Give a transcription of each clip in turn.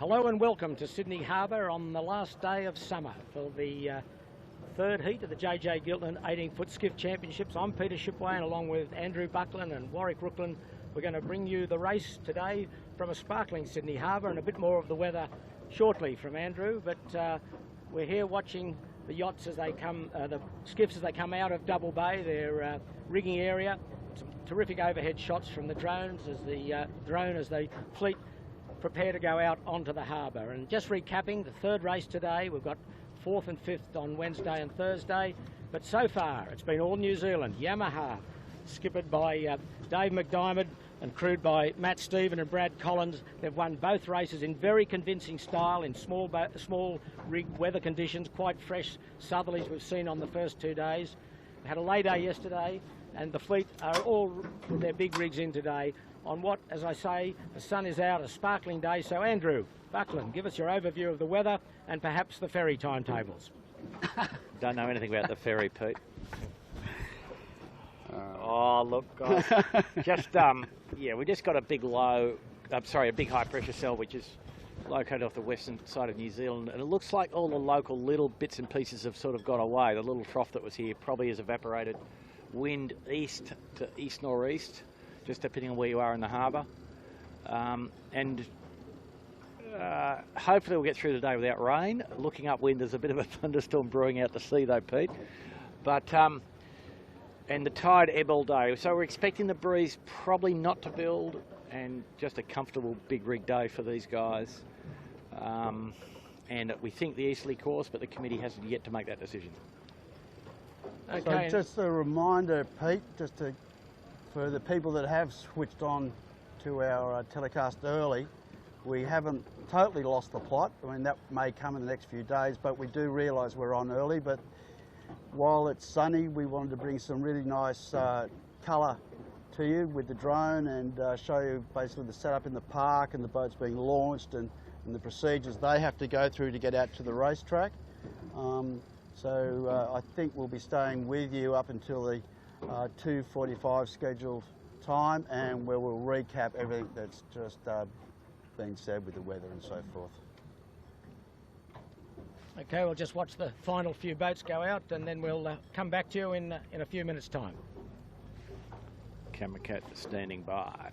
Hello and welcome to Sydney Harbour on the last day of summer for the third heat of the JJ Giltinan 18-foot skiff championships. I'm Peter Shipway, and along with Andrew Buckland and Warwick Rooklin, we're going to bring you the race today from a sparkling Sydney Harbour, and a bit more of the weather shortly from Andrew. But we're here watching the yachts as they come, the skiffs as they come out of Double Bay, their rigging area. Some terrific overhead shots from the drones as the fleet prepare to go out onto the harbour. And just recapping the third race today, we've got fourth and fifth on Wednesday and Thursday, but so far it's been all New Zealand. Yamaha, skippered by Dave McDiarmid and crewed by Matt Stephen and Brad Collins. They've won both races in very convincing style in small rig weather conditions, quite fresh southerlies we've seen on the first 2 days. We had a lay day yesterday, and the fleet are all with their big rigs in today on what, as I say, the sun is out, a sparkling day. So Andrew Buckland, give us your overview of the weather and perhaps the ferry timetables. Don't know anything about the ferry, Pete. Oh, look, guys. Yeah, we just got a big a big high pressure cell, which is located off the western side of New Zealand. And it looks like all the local little bits and pieces have sort of got away. The little trough that was here probably has evaporated. Wind east to east-northeast, just depending on where you are in the harbour. Hopefully we'll get through the day without rain. Looking upwind, there's a bit of a thunderstorm brewing out to sea though, Pete. But, and the tide ebb all day. So we're expecting the breeze probably not to build, and just a comfortable big rig day for these guys. And we think the easterly course, but the committee hasn't yet to make that decision. Okay. So just a reminder, Pete, for the people that have switched on to our telecast early, we haven't totally lost the plot. I mean, that may come in the next few days, but we do realise we're on early. But while it's sunny, we wanted to bring some really nice colour to you with the drone and show you basically the setup in the park and the boats being launched and the procedures they have to go through to get out to the racetrack. So I think we'll be staying with you up until the 2:45 scheduled time, and where we'll recap everything that's just been said with the weather and so forth. Okay, we'll just watch the final few boats go out, and then we'll come back to you in a few minutes' time. Camera cat standing by.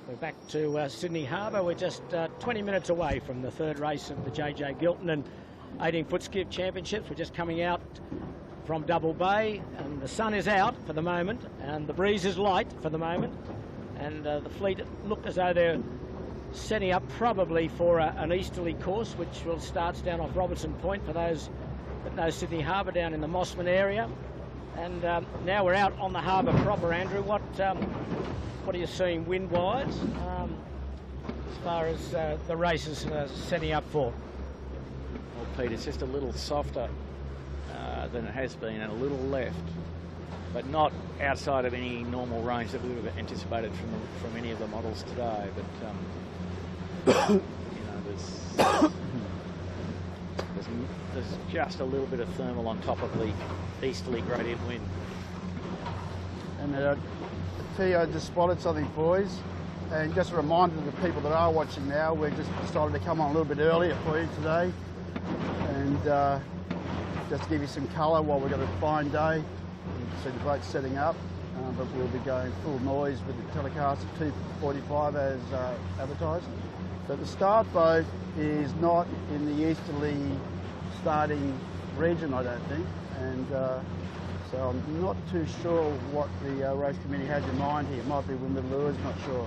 We're back to Sydney Harbour. We're just 20 minutes away from the third race of the JJ Giltinan 18-foot skiff championships. We're just coming out from Double Bay, and the sun is out for the moment, and the breeze is light for the moment, and the fleet look as though they're setting up probably for an easterly course, which will start down off Robertson Point for those that know Sydney Harbour down in the Mossman area. And now we're out on the harbour proper, Andrew. What are you seeing wind-wise as far as the race is setting up for? Well, Pete, it's just a little softer than it has been, and a little left, but not outside of any normal range that we would have anticipated from any of the models today. But you know, there's just a little bit of thermal on top of the easterly gradient wind. And I tell you, I just spotted something, boys. And just a reminder to the people that are watching now, we've just decided to come on a little bit earlier for you today. And just to give you some colour while we've got a fine day. You can see the boat setting up, but we'll be going full noise with the telecast at 2:45 as advertised. But the start boat is not in the easterly starting region, I don't think. And so I'm not too sure what the race committee has in mind here. It might be windward lures, not sure.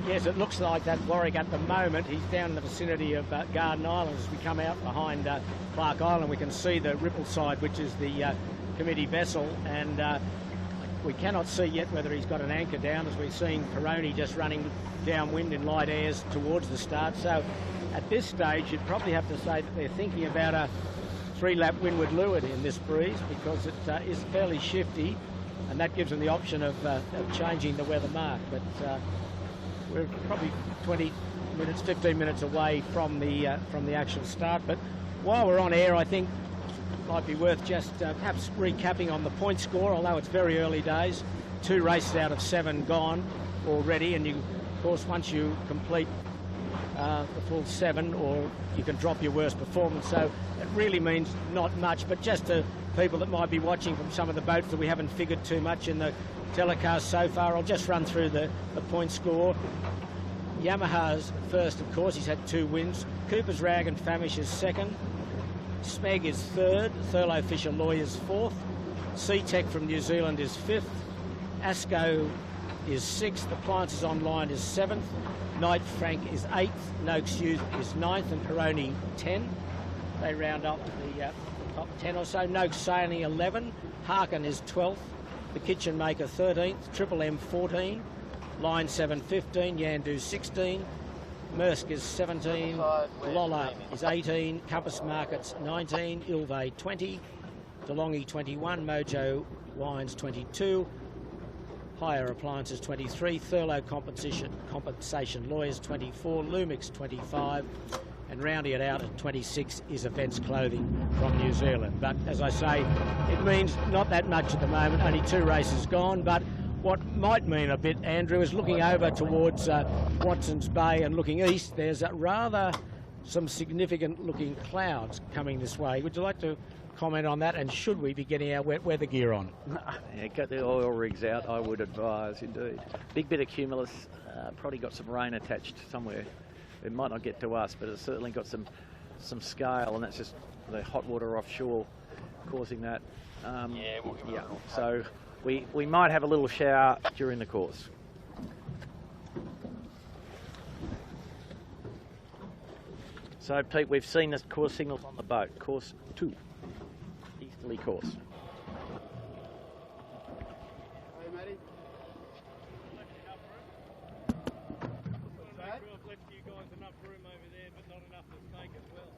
Yes, it looks like that Warwick at the moment. He's down in the vicinity of Garden Island. As we come out behind Clark Island, we can see the Ripple side, which is the committee vessel, and we cannot see yet whether he's got an anchor down, as we've seen Carnage just running downwind in light airs towards the start. So at this stage, you'd probably have to say that they're thinking about a 3-lap windward leeward in this breeze, because it is fairly shifty, and that gives them the option of changing the weather mark. But we're probably 20 minutes, 15 minutes away from the actual start. But while we're on air, I think it might be worth just perhaps recapping on the point score, although it's very early days. 2 races out of 7 gone already, and you, of course, once you complete the full 7, or you can drop your worst performance. So it really means not much, but just to people that might be watching from some of the boats that we haven't figured too much in the telecast so far, I'll just run through the point score. Yamaha's first, of course. He's had 2 wins. Cooper's Rag and Famish is second. Smeg is third. Thurlow Fisher Loy is fourth. SeaTech from New Zealand is fifth. Asco is sixth. Appliances Online is seventh. Knight Frank is 8th, Noakes Youth is 9th, and Peroni 10. They round up the top 10 or so. Noakes Sailing 11, Harkin is 12th, The Kitchen Maker 13th, Triple M 14, Line 7 15, Yandu 16, Maersk is 17, Lola is 18, Compass Markets 19, Ilve 20, DeLonghi 21, Mojo Wines 22, Hire Appliances 23, Thurlow Compensation Lawyers 24, Lumix 25, and rounding it out at 26 is Events Clothing from New Zealand. But as I say, it means not that much at the moment, only 2 races gone. But what might mean a bit, Andrew, is looking over towards Watson's Bay and looking east. There's rather some significant looking clouds coming this way. Would you like to comment on that, and should we be getting our wet weather gear on? Yeah, get the oil rigs out, I would advise, indeed. Big bit of cumulus, probably got some rain attached somewhere. It might not get to us, but it's certainly got some scale, and that's just the hot water offshore causing that. Yeah, so we might have a little shower during the course. So, Pete, we've seen the course signals on the boat. Course 2. Easterly course. Hey, Matty. I've left you guys enough room over there, but not enough to stake as well.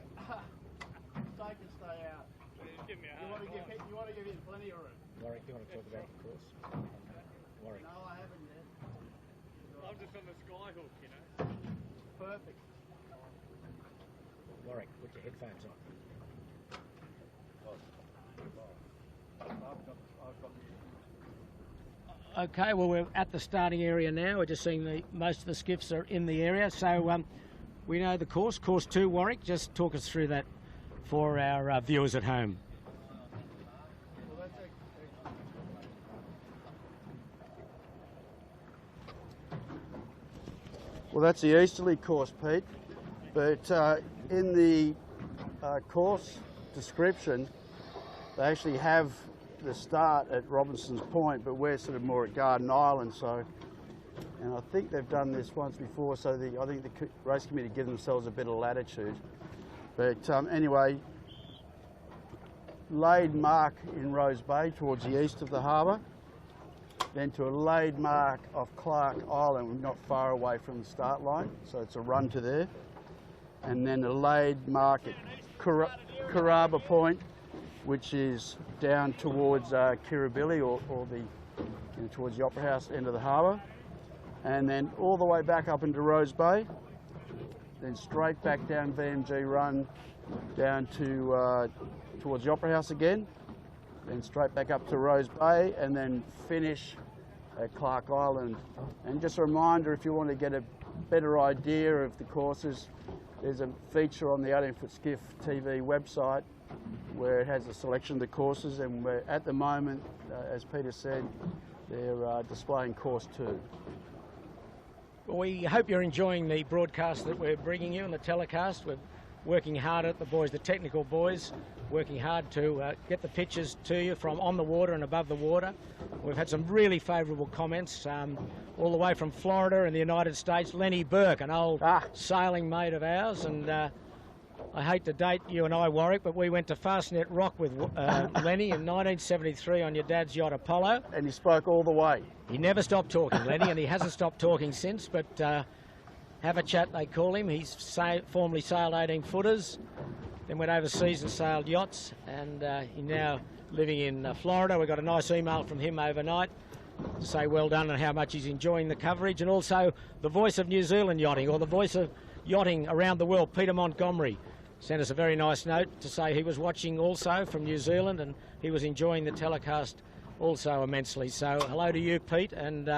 Stay can stay out. Give me a You want to give him plenty of room. Warwick, do you want to talk about the course? Warwick. No, I haven't yet. I'm just on the sky hook, you know. Perfect. Warwick, put your headphones on. Okay, well, we're at the starting area now. We're just seeing most of the skiffs are in the area. So we know the course 2, Warwick. Just talk us through that for our viewers at home. Well, that's the easterly course, Pete, but in the course description, they actually have the start at Robinson's Point, but we're sort of more at Garden Island, so, and I think they've done this once before, so I think the race committee give themselves a bit of latitude. But anyway, laid mark in Rose Bay towards the east of the harbour, then to a laid mark off Clark Island, not far away from the start line, so it's a run to there, and then a laid mark at Carraba Point, which is down towards Kirribilli or the towards the Opera House end of the harbour, and then all the way back up into Rose Bay, then straight back down VMG Run down to towards the Opera House again, then straight back up to Rose Bay, and then finish at Clark Island. And just a reminder, if you want to get a better idea of the courses, there's a feature on the 18-foot skiff TV website where it has a selection of the courses, and we're, at the moment, as Peter said, they're displaying course 2. We hope you're enjoying the broadcast that we're bringing you and the telecast. We're working hard at the boys, the technical boys, working hard to get the pictures to you from on the water and above the water. We've had some really favourable comments all the way from Florida and the United States. Lenny Burke, an old sailing mate of ours, and I hate to date you and I, Warwick, but we went to Fastnet Rock with Lenny in 1973 on your dad's yacht Apollo. And he spoke all the way. He never stopped talking, Lenny, and he hasn't stopped talking since, but have a chat, they call him. He's formerly sailed 18-footers, then went overseas and sailed yachts, and he's now living in Florida. We got a nice email from him overnight to say well done and how much he's enjoying the coverage, and also the voice of New Zealand yachting, or the voice of yachting around the world, Peter Montgomery, sent us a very nice note to say he was watching also from New Zealand and he was enjoying the telecast also immensely. So hello to you, Pete, and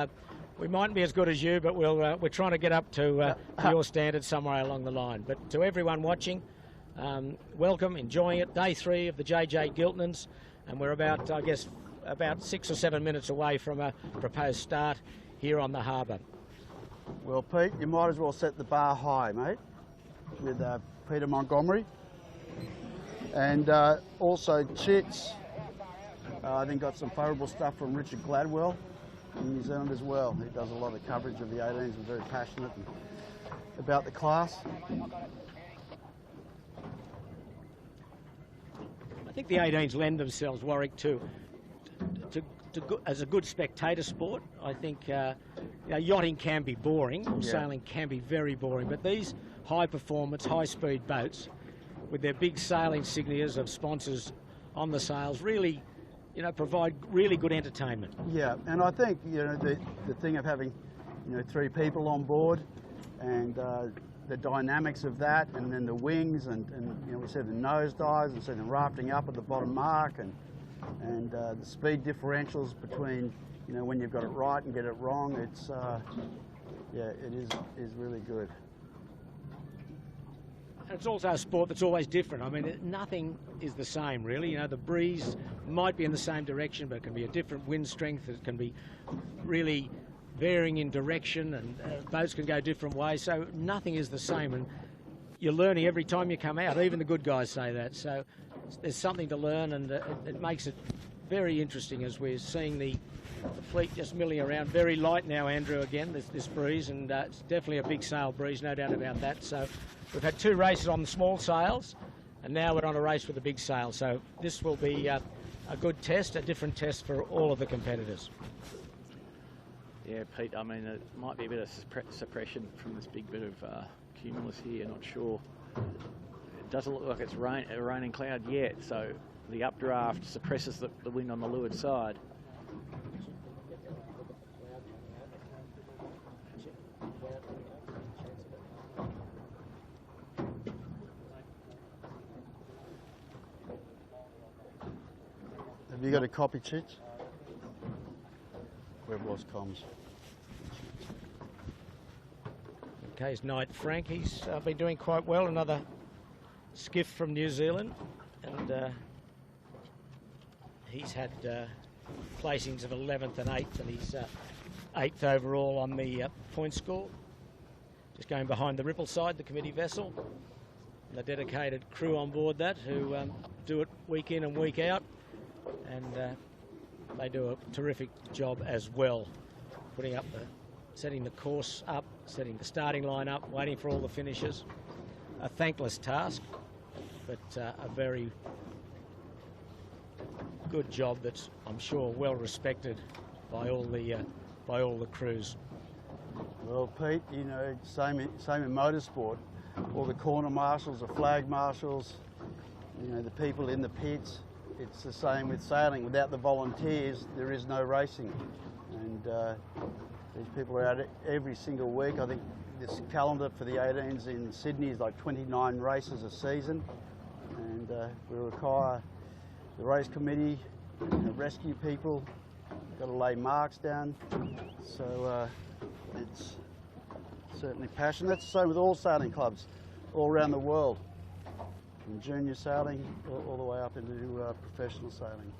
we mightn't be as good as you, but we're trying to get up to your standards somewhere along the line. But to everyone watching, welcome, enjoying it. Day 3 of the JJ Giltinans, and we're about, I guess, about 6 or 7 minutes away from a proposed start here on the harbour. Well, Pete, you might as well set the bar high, mate, with Peter Montgomery. And also Chits, I think got some favourable stuff from Richard Gladwell in New Zealand as well. He does a lot of coverage of the 18s and very passionate about the class. I think the 18s lend themselves, Warwick, to as a good spectator sport. I think yachting can be boring, or sailing can be very boring, but these high-performance, high-speed boats with their big sail insignias of sponsors on the sails really, provide really good entertainment. Yeah, and I think, the thing of having, 3 people on board and the dynamics of that, and then the wings, and we see the nose dives and see them rafting up at the bottom mark, and the speed differentials between, when you've got it right and get it wrong. It's, it is really good. It's also a sport that's always different. I mean, nothing is the same, really. The breeze might be in the same direction, but it can be a different wind strength. It can be really varying in direction, and boats can go different ways. So nothing is the same, and you're learning every time you come out. Even the good guys say that. So there's something to learn, and it makes it very interesting as we're seeing the fleet just milling around. Very light now, Andrew, again, this breeze, and it's definitely a big sail breeze, no doubt about that. So we've had 2 races on the small sails, and now we're on a race with the big sail. So this will be a good test, a different test for all of the competitors. Yeah, Pete, I mean, it might be a bit of suppression from this big bit of cumulus here, not sure. It doesn't look like it's a raining cloud yet, so the updraft suppresses the wind on the leeward side. Have you got a copy, Chits? Where was comms? Okay, his Knight Frank, he's been doing quite well. Another skiff from New Zealand, and he's had placings of 11th and 8th, and he's 8th overall on the point score. just going behind the ripple side, the committee vessel. The dedicated crew on board that who do it week in and week out, and they do a terrific job as well, putting up setting the course up, setting the starting line up, waiting for all the finishes. A thankless task, but a very good job that's, I'm sure, well respected by all the crews. Well, Pete, you know, same in motorsport. All the corner marshals, the flag marshals, you know, the people in the pits. It's the same with sailing. Without the volunteers, there is no racing. And these people are out every single week. I think this calendar for the 18s in Sydney is like 29 races a season. And we require the race committee, the rescue people, got to lay marks down. So it's certainly passion. That's the same with all sailing clubs all around the world, from junior sailing all the way up into professional sailing.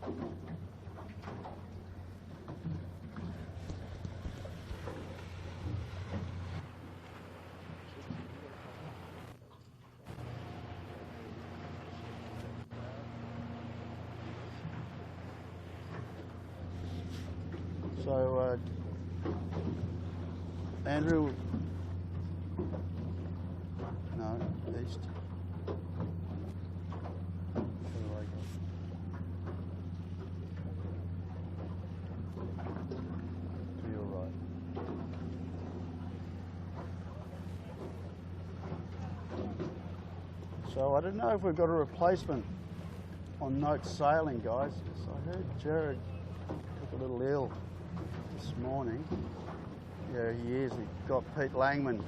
So, Andrew, no, east. To your right. So I don't know if we've got a replacement on Note Sailing, guys. I heard Jared took a little ill this morning. Yeah, he is. He got Pete Langman,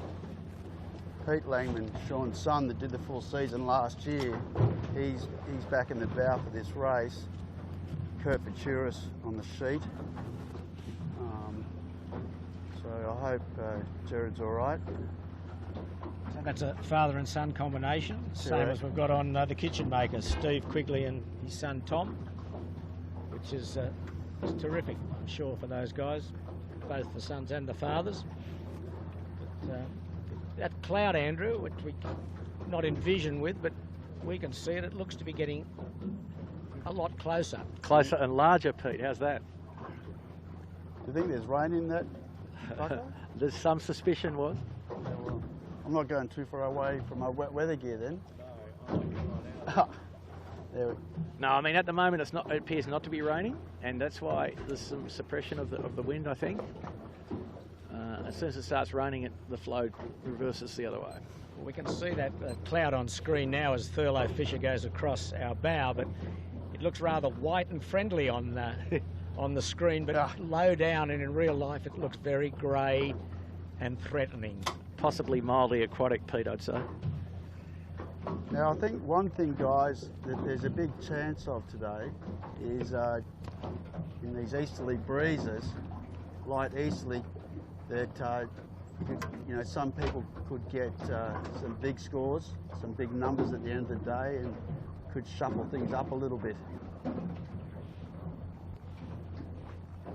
Sean's son, that did the full season last year. He's back in the bow for this race. Kurt Futuris on the sheet. So I hope Jared's all right. So that's a father and son combination, same as we've got on the kitchen makers, Steve Quigley and his son Tom, which is terrific, I'm sure, for those guys, both the sons and the fathers. But, that cloud, Andrew, which we not in vision with, but we can see it. It looks to be getting a lot closer. Closer and larger, Pete. How's that? Do you think there's rain in that? There's some suspicion was. Yeah, well, I'm not going too far away from my wet weather gear then. No, I mean at the moment it appears not to be raining, and that's why there's some suppression of the wind, I think. As soon as it starts raining, the flow reverses the other way. Well, we can see that cloud on screen now as Thurlow Fisher goes across our bow, but it looks rather white and friendly on the screen, but low down and in real life it looks very grey and threatening. Possibly mildly aquatic, Pete, I'd say. Now, I think one thing, guys, that there's a big chance of today is in these easterly breezes, light easterly, that you know, some people could get some big scores, some big numbers at the end of the day, and could shuffle things up a little bit.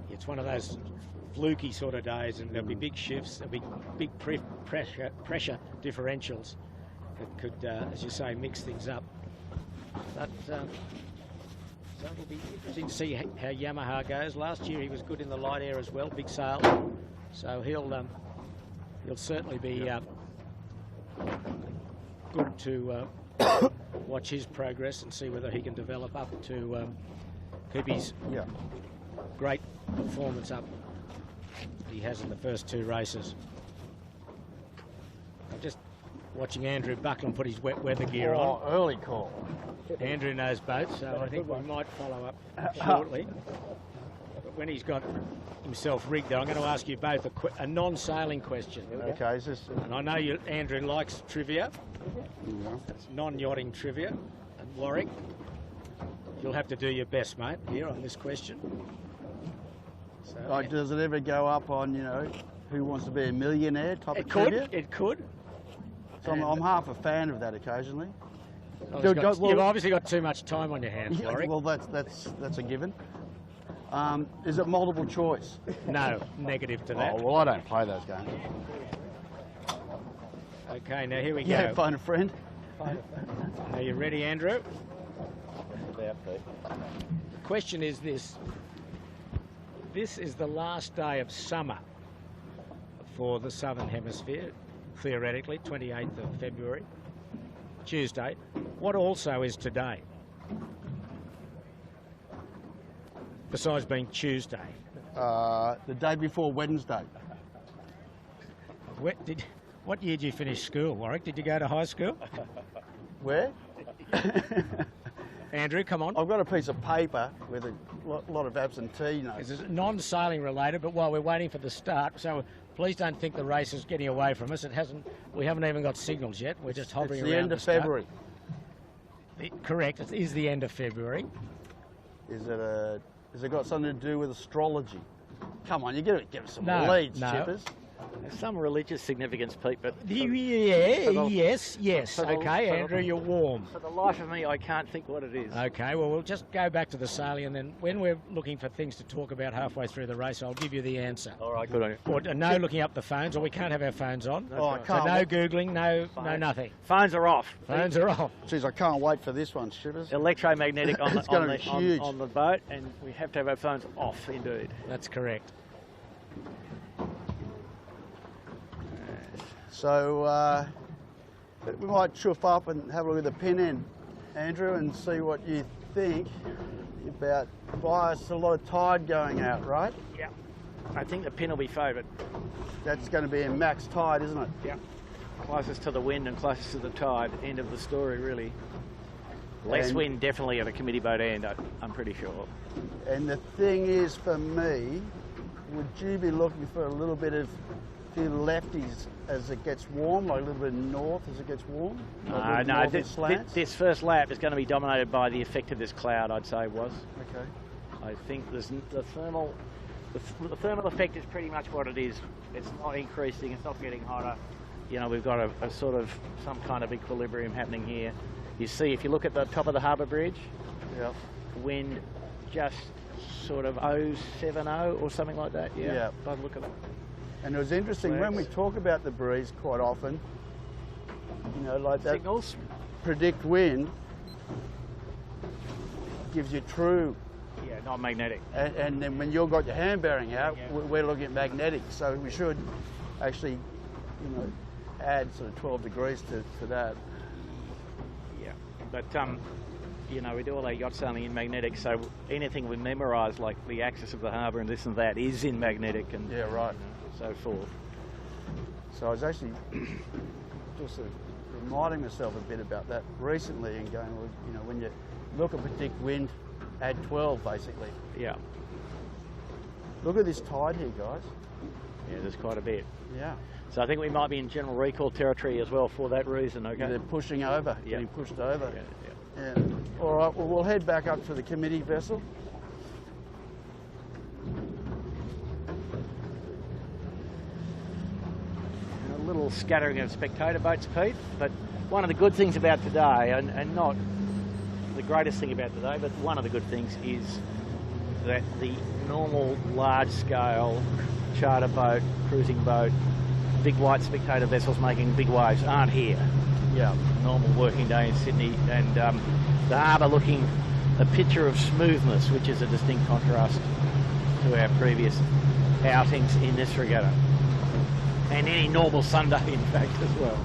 It's one of those fluky sort of days, and there'll be big shifts, there'll be big pressure differentials that could, as you say, mix things up. But so it'll be interesting to see how Yamaha goes. Last year he was good in the light air as well, big sail. So he'll certainly be good to watch his progress and see whether he can develop up to keep his great performance up that he has in the first two races. I'm just watching Andrew Buckland put his wet weather gear on. Early call. Andrew knows boats, so I think we might follow up shortly. But when he's got himself rigged there, I'm going to ask you both a non-sailing question. Okay, and I know Andrew likes trivia. It's non-yachting trivia. And Warwick, you'll have to do your best, mate, here on this question. So, does it ever go up on, you know, Who Wants to Be a Millionaire type of trivia? It could. So I'm half a fan of that occasionally. You've obviously got too much time on your hands, Warwick. Well, that's a given. Is it multiple choice? No, negative to that. Oh, well, I don't play those games. Okay, now here we go. Yeah, phone a friend. Are you ready, Andrew? About Pete. The question is this. This is the last day of summer for the Southern Hemisphere, theoretically, 28th of February, Tuesday. What also is today? Besides being Tuesday. The day before Wednesday. What year did you finish school, Warwick? Did you go to high school? Where? Andrew, come on. I've got a piece of paper with a lot of absentee notes. This is non-sailing related, but while we're waiting for the start, so please don't think the race is getting away from us. We haven't even got signals yet. We're just hovering around the end of February. Correct. It is the end of February. Has it got something to do with astrology? Come on, you give us some leads, Chippers. There's some religious significance, Pete, but... Yes. Okay, Andrew, you're warm. For the life of me, I can't think what it is. Okay, well, we'll just go back to the sailing, and then when we're looking for things to talk about halfway through the race, I'll give you the answer. All right, good on you. Or no looking up the phones, or we can't have our phones on. Right. So no Googling, no nothing. Phones are off. Phones are off. Jeez, I can't wait for this one, Chippers. Electromagnetic on, It's gonna be huge. on the boat, and we have to have our phones off, indeed. That's correct. So we might chuff up and have a look at the pin end, Andrew, and see what you think about bias. A lot of tide going out, right? Yeah. I think the pin will be favoured. That's going to be in max tide, isn't it? Yeah. Closest to the wind and closest to the tide. End of the story, really. Less wind definitely at a committee boat end, I'm pretty sure. And the thing is, for me, would you be looking for a little bit of few lefties as it gets warm, like a little bit north as it gets warm? No, this first lap is going to be dominated by the effect of this cloud, I'd say was. Okay. I think the thermal effect is pretty much what it is. It's not increasing, it's not getting hotter. You know, we've got a sort of some kind of equilibrium happening here. You see, if you look at the top of the harbour bridge, yep, wind just sort of 070 or something like that. Yeah. Yep. By the look at it. And it was interesting when we talk about the breeze quite often, you know, like that signals, predict wind gives you true. Yeah, not magnetic. And then when you've got your hand bearing out, we're looking at magnetic. So we should actually, you know, add sort of 12 degrees to that. Yeah, but you know, we do all our yacht sailing in magnetic, so anything we memorise, like the axis of the harbour and this and that, is in magnetic, and yeah, right, so forth. So I was actually just sort of reminding myself a bit about that recently, and going, well, you know, when you look at predict wind, add 12 basically. Yeah. Look at this tide here, guys. Yeah, there's quite a bit. Yeah. So I think we might be in general recall territory as well for that reason. Okay. Yeah, they're pushing over, getting pushed over. Yeah. All right, well, we'll head back up to the committee vessel. And a little scattering of spectator boats, Pete, but one of the good things about today, and not the greatest thing about today, but one of the good things is that the normal large-scale charter boat, cruising boat, big white spectator vessels making big waves aren't here. Yeah. Normal working day in Sydney, and the harbour looking a picture of smoothness, which is a distinct contrast to our previous outings in this regatta, and any normal Sunday in fact as well.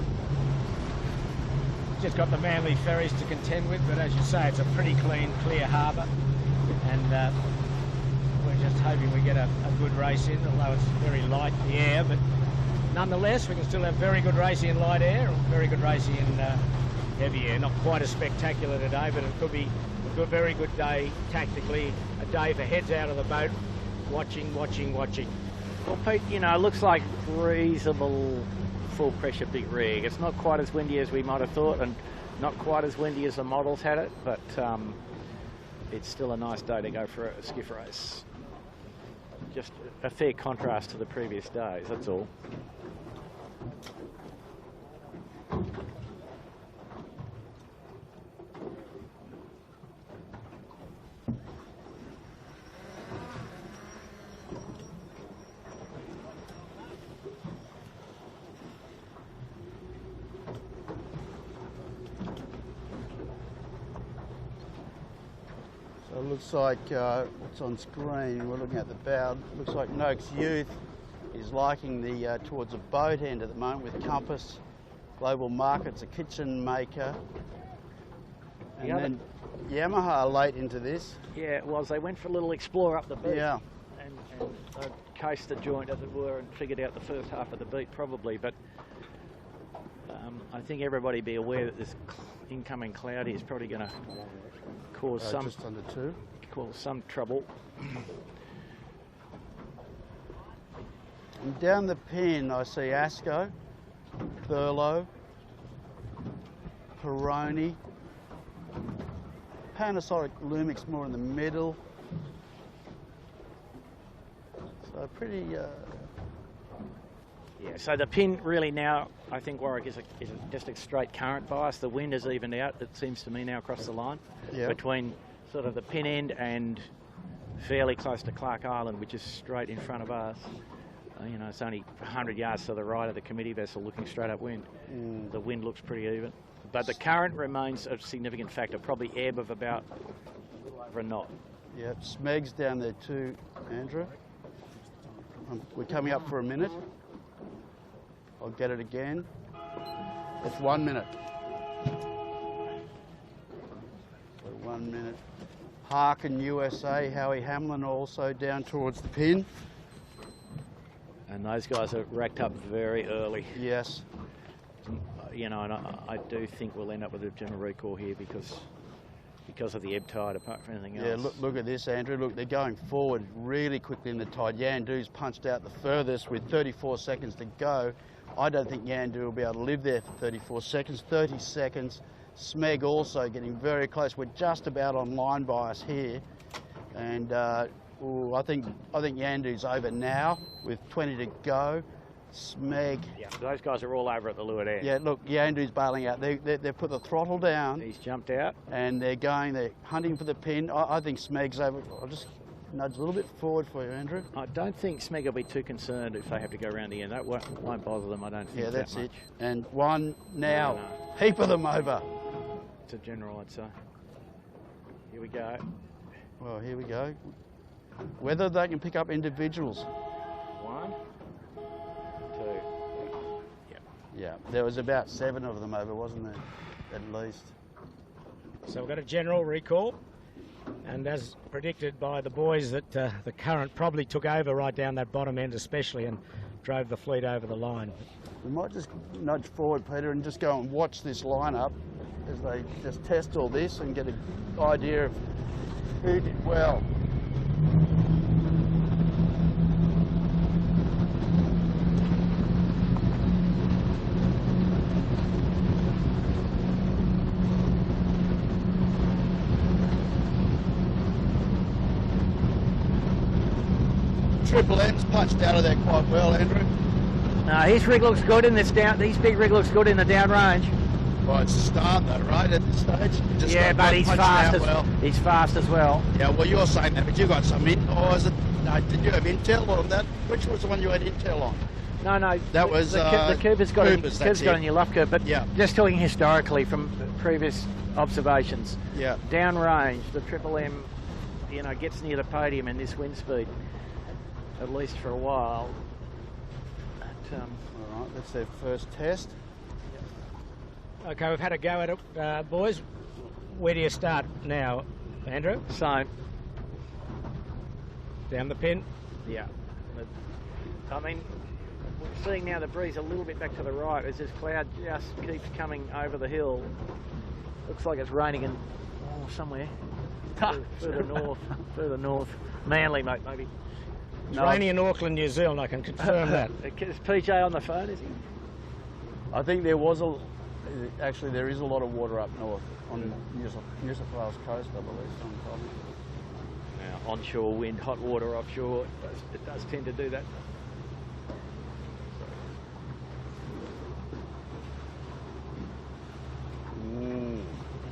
Just got the Manly ferries to contend with, but as you say, it's a pretty clean, clear harbour, and we're just hoping we get a good race in, although it's very light in the air, but nonetheless we can still have very good racing in light air, or very good racing in heavy air. Not quite as spectacular today, but it could be a very good day tactically, a day for heads out of the boat, watching. Well, Pete, you know, it looks like reasonable full pressure big rig. It's not quite as windy as we might have thought, and not quite as windy as the models had it, but it's still a nice day to go for a skiff race. Just a fair contrast to the previous days, that's all. looks like what's on screen, we're looking at the bow, looks like Noakes Youth is liking the towards the boat end at the moment with Compass. Global Markets, a kitchen maker. And then Yamaha late into this. Yeah, it was. They went for a little explore up the beat. Yeah. And cased the joint, as it were, and figured out the first half of the beat probably. But I think everybody be aware that this incoming cloud is probably going to cause just under 2. Cause some trouble. And down the pin, I see Asco, Thurlow, Peroni, Panasonic Lumix more in the middle. So pretty... Yeah, so the pin really now, I think, Warwick, is just a straight current bias. The wind has evened out, it seems to me, now across the line between sort of the pin end and fairly close to Clark Island, which is straight in front of us. You know, it's only 100 yards to the right of the committee vessel looking straight upwind. The wind looks pretty even. But the current remains a significant factor, probably ebb of about over a knot. Yep, Smeg's down there too, Andrew. We're coming up for a minute. I'll get it again. It's 1 minute. So 1 minute. Harkin USA, Howie Hamlin also down towards the pin. And those guys are racked up very early. Yes. You know, and I do think we'll end up with a general recall here because of the ebb tide, apart from anything else. Yeah, look at this, Andrew. Look, they're going forward really quickly in the tide. Yandu's punched out the furthest with 34 seconds to go. I don't think Yandu will be able to live there for 34 seconds. 30 seconds. Smeg also getting very close. We're just about on line by us here. And I think Yandu's over now with 20 to go. Smeg. Yeah, those guys are all over at the leeward end. Yeah, look, Yandu's bailing out. They've put the throttle down. He's jumped out. And they're hunting for the pin. I think Smeg's over. I'll just nudge a little bit forward for you, Andrew. I don't think Smeg will be too concerned if they have to go around the end. That won't bother them, I don't think. Yeah, that's much. it. And one now. No. Heap of them over. It's a general, I'd say. Here we go. Well, here we go. Whether they can pick up individuals. 1, 2. Yep. Yeah, there was about 7 of them over, wasn't there? At least. So we've got a general recall. And as predicted by the boys, that the current probably took over right down that bottom end especially and drove the fleet over the line. We might just nudge forward, Peter, and just go and watch this lineup as they just test all this and get an idea of who did well. Triple M's punched out of there quite well, Andrew. No, his rig looks good in this his big rig looks good in the down range. Well, it's a start though, right, at this stage? Yeah, but he's fast, he's fast as well. Yeah, well, you're saying that, but you got some or is it, no, did you have intel on that? Which was the one you had intel on? No, that was the Cooper's got a new luff curve, but yeah. Just talking historically from previous observations. Yeah. Down range, the Triple M, you know, gets near the podium in this wind speed, at least for a while. But, all right, that's their first test. Okay, we've had a go at it, boys. Where do you start now, Andrew? Same. Down the pin? Yeah. I mean, we're seeing now the breeze a little bit back to the right as this cloud just keeps coming over the hill. Looks like it's raining in somewhere. Further north. Manly, mate, maybe. It's raining in Auckland, New Zealand, I can confirm that. Is PJ on the phone, is he? I think there was actually there is a lot of water up north on New South Wales coast, I believe. Now, onshore wind, hot water offshore, it does tend to do that.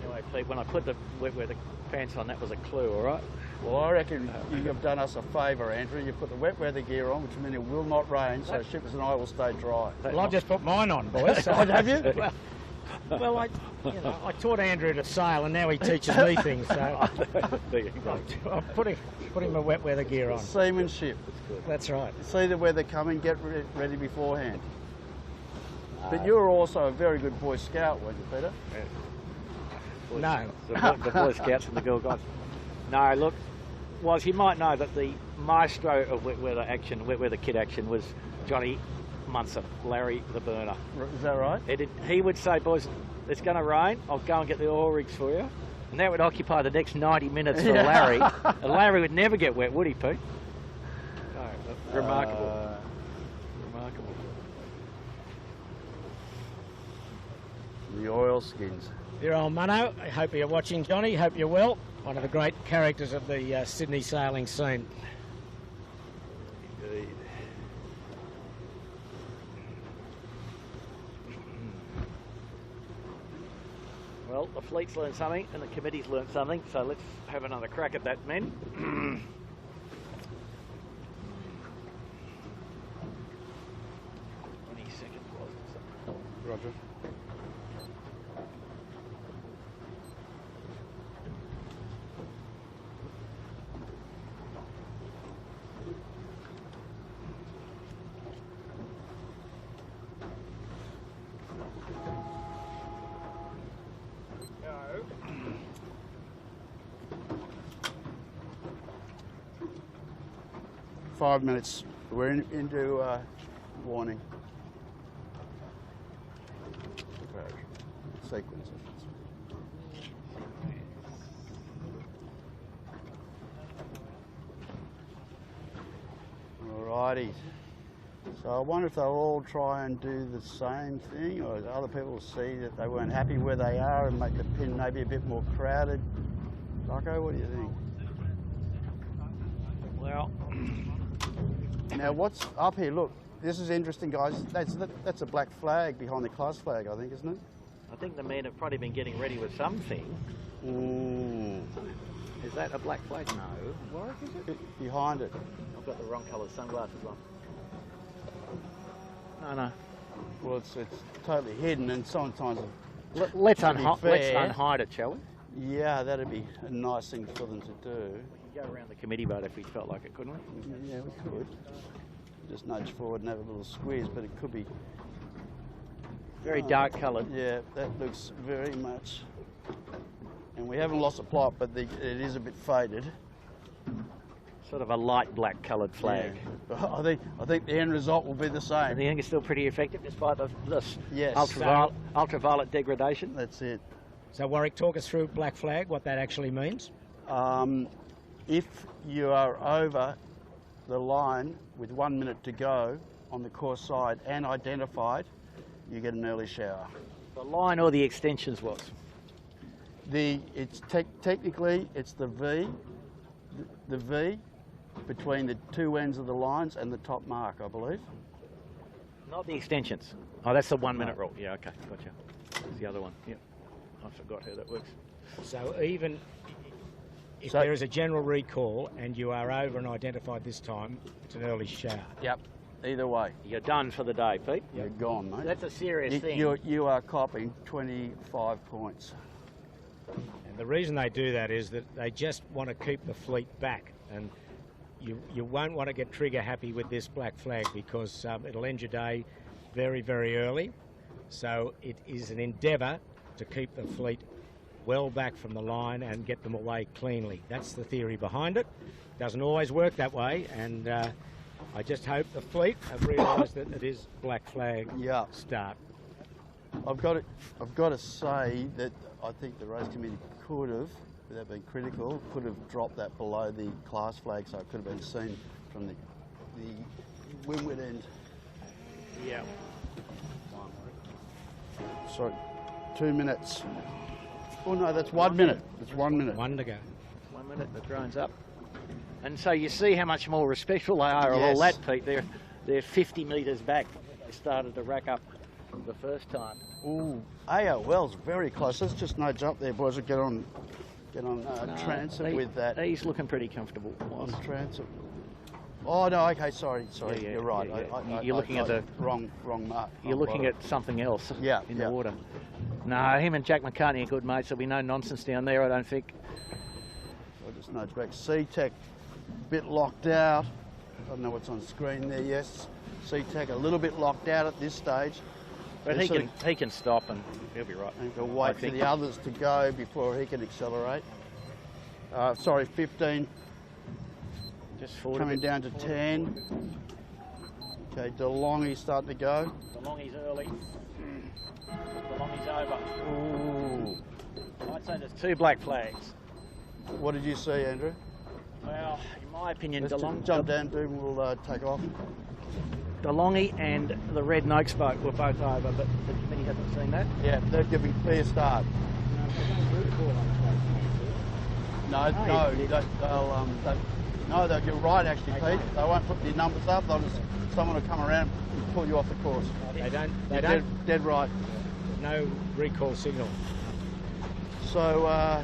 Anyway, Pete, when I put the wet weather pants on, that was a clue, all right? Well, I reckon you've done us a favour, Andrew. You put the wet weather gear on, which means it will not rain, so shippers and I will stay dry. Well, I've just put mine on, boys. So have you? Well, I taught Andrew to sail, and now he teaches me things. So I'm putting my wet weather gear on. Seamanship. That's right. See the weather coming, get ready beforehand. But you were also a very good Boy Scout, weren't you, Peter? No. The Boy Scouts and the Girl Guides. No, look, was you might know that the maestro of wet weather kit action was Johnny Munson, Larry the Burner. Is that right? He would say, boys, it's going to rain, I'll go and get the oil rigs for you. And that would occupy the next 90 minutes for Larry. And Larry would never get wet, would he, Pete? No, remarkable. Remarkable. The oilskins. Dear old Munno, I hope you're watching, Johnny. Hope you're well. One of the great characters of the Sydney sailing scene. Indeed. Well, the fleet's learned something and the committee's learned something, so let's have another crack at that, men. 20 seconds, Roger. Go. 5 minutes. We're into warning. Sequence. Alrighty. So I wonder if they'll all try and do the same thing, or other people see that they weren't happy where they are and make the pin maybe a bit more crowded. Rocco, what do you think? Well, now what's up here? Look, this is interesting, guys. That's a black flag behind the class flag, I think, isn't it? I think the men have probably been getting ready with something. Ooh. Is that a black flag? No. What is it? Behind it. I've got the wrong coloured sunglasses on. No. Well, it's totally hidden, and sometimes Let's unhide it, shall we? yeah, that'd be a nice thing for them to do. We could go around the committee boat if we felt like it, couldn't we? Yeah, we could. Just nudge forward and have a little squeeze, but it could be Very dark coloured. Yeah, that looks very much. And we haven't lost the plot, but it is a bit faded. Sort of a light black coloured flag. Yeah. I think the end result will be the same. Do you think it's still pretty effective despite this Yes. ultraviolet degradation? That's it. So Warwick, talk us through black flag, what that actually means. If you are over the line with 1 minute to go on the course side and identified, you get an early shower. The line or the extensions was? Technically it's the V between the two ends of the lines and the top mark, I believe. Not the extensions. Oh, that's the 1 minute rule. Yeah, okay, gotcha. That's the other one. Yeah, I forgot how that works. So even if there is a general recall and you are over and identified this time, it's an early shower. Yep. Either way. You're done for the day, Pete. You're gone, mate. That's a serious thing. You are copping 25 points. And the reason they do that is that they just want to keep the fleet back, and you won't want to get trigger happy with this black flag because it'll end your day very, very early. So it is an endeavour to keep the fleet well back from the line and get them away cleanly. That's the theory behind it. Doesn't always work that way, and I just hope the fleet have realised that it is black flag start. I've got to say that I think the race committee could have, without being critical, could have dropped that below the class flag so it could have been seen from the windward end. Yeah. Sorry, 2 minutes. Oh no, that's 1 minute. It's 1 minute. One to go. 1 minute, the drone's up. And so you see how much more respectful they are of Yes. all that, Pete. They're 50 metres back. They started to rack up the first time. Ooh, AOL's very close. Let's just nudge up there, boys, and get on transit with that. He's looking pretty comfortable. On transit. Oh no, okay, sorry, Yeah, you're right. yeah. I You're looking at the wrong mark. You're looking at something else in the water. No, him and Jack McCartney are good mates. There'll be no nonsense down there, I don't think. I'll just nudge back. C-Tech, bit locked out. I don't know what's on screen there, yes. C-Tech a little bit locked out at this stage. But he can stop and he'll be right. And he'll wait for the others to go before he can accelerate. Sorry, 15. Just forward. Coming down to 10. Okay, DeLonghi's starting to go. DeLonghi's early. DeLonghi's over. Ooh. I'd say there's 2 black flags. What did you see, Andrew? Well, in my opinion, Let's jump down to and we'll take off. DeLonghi and the red Noakes boat were both over, but the committee hasn't seen that. Yeah, they're giving clear start. No, you're right actually, Pete. They won't put the numbers up. Someone will come around and pull you off the course. They don't. Dead right. No recall signal. So,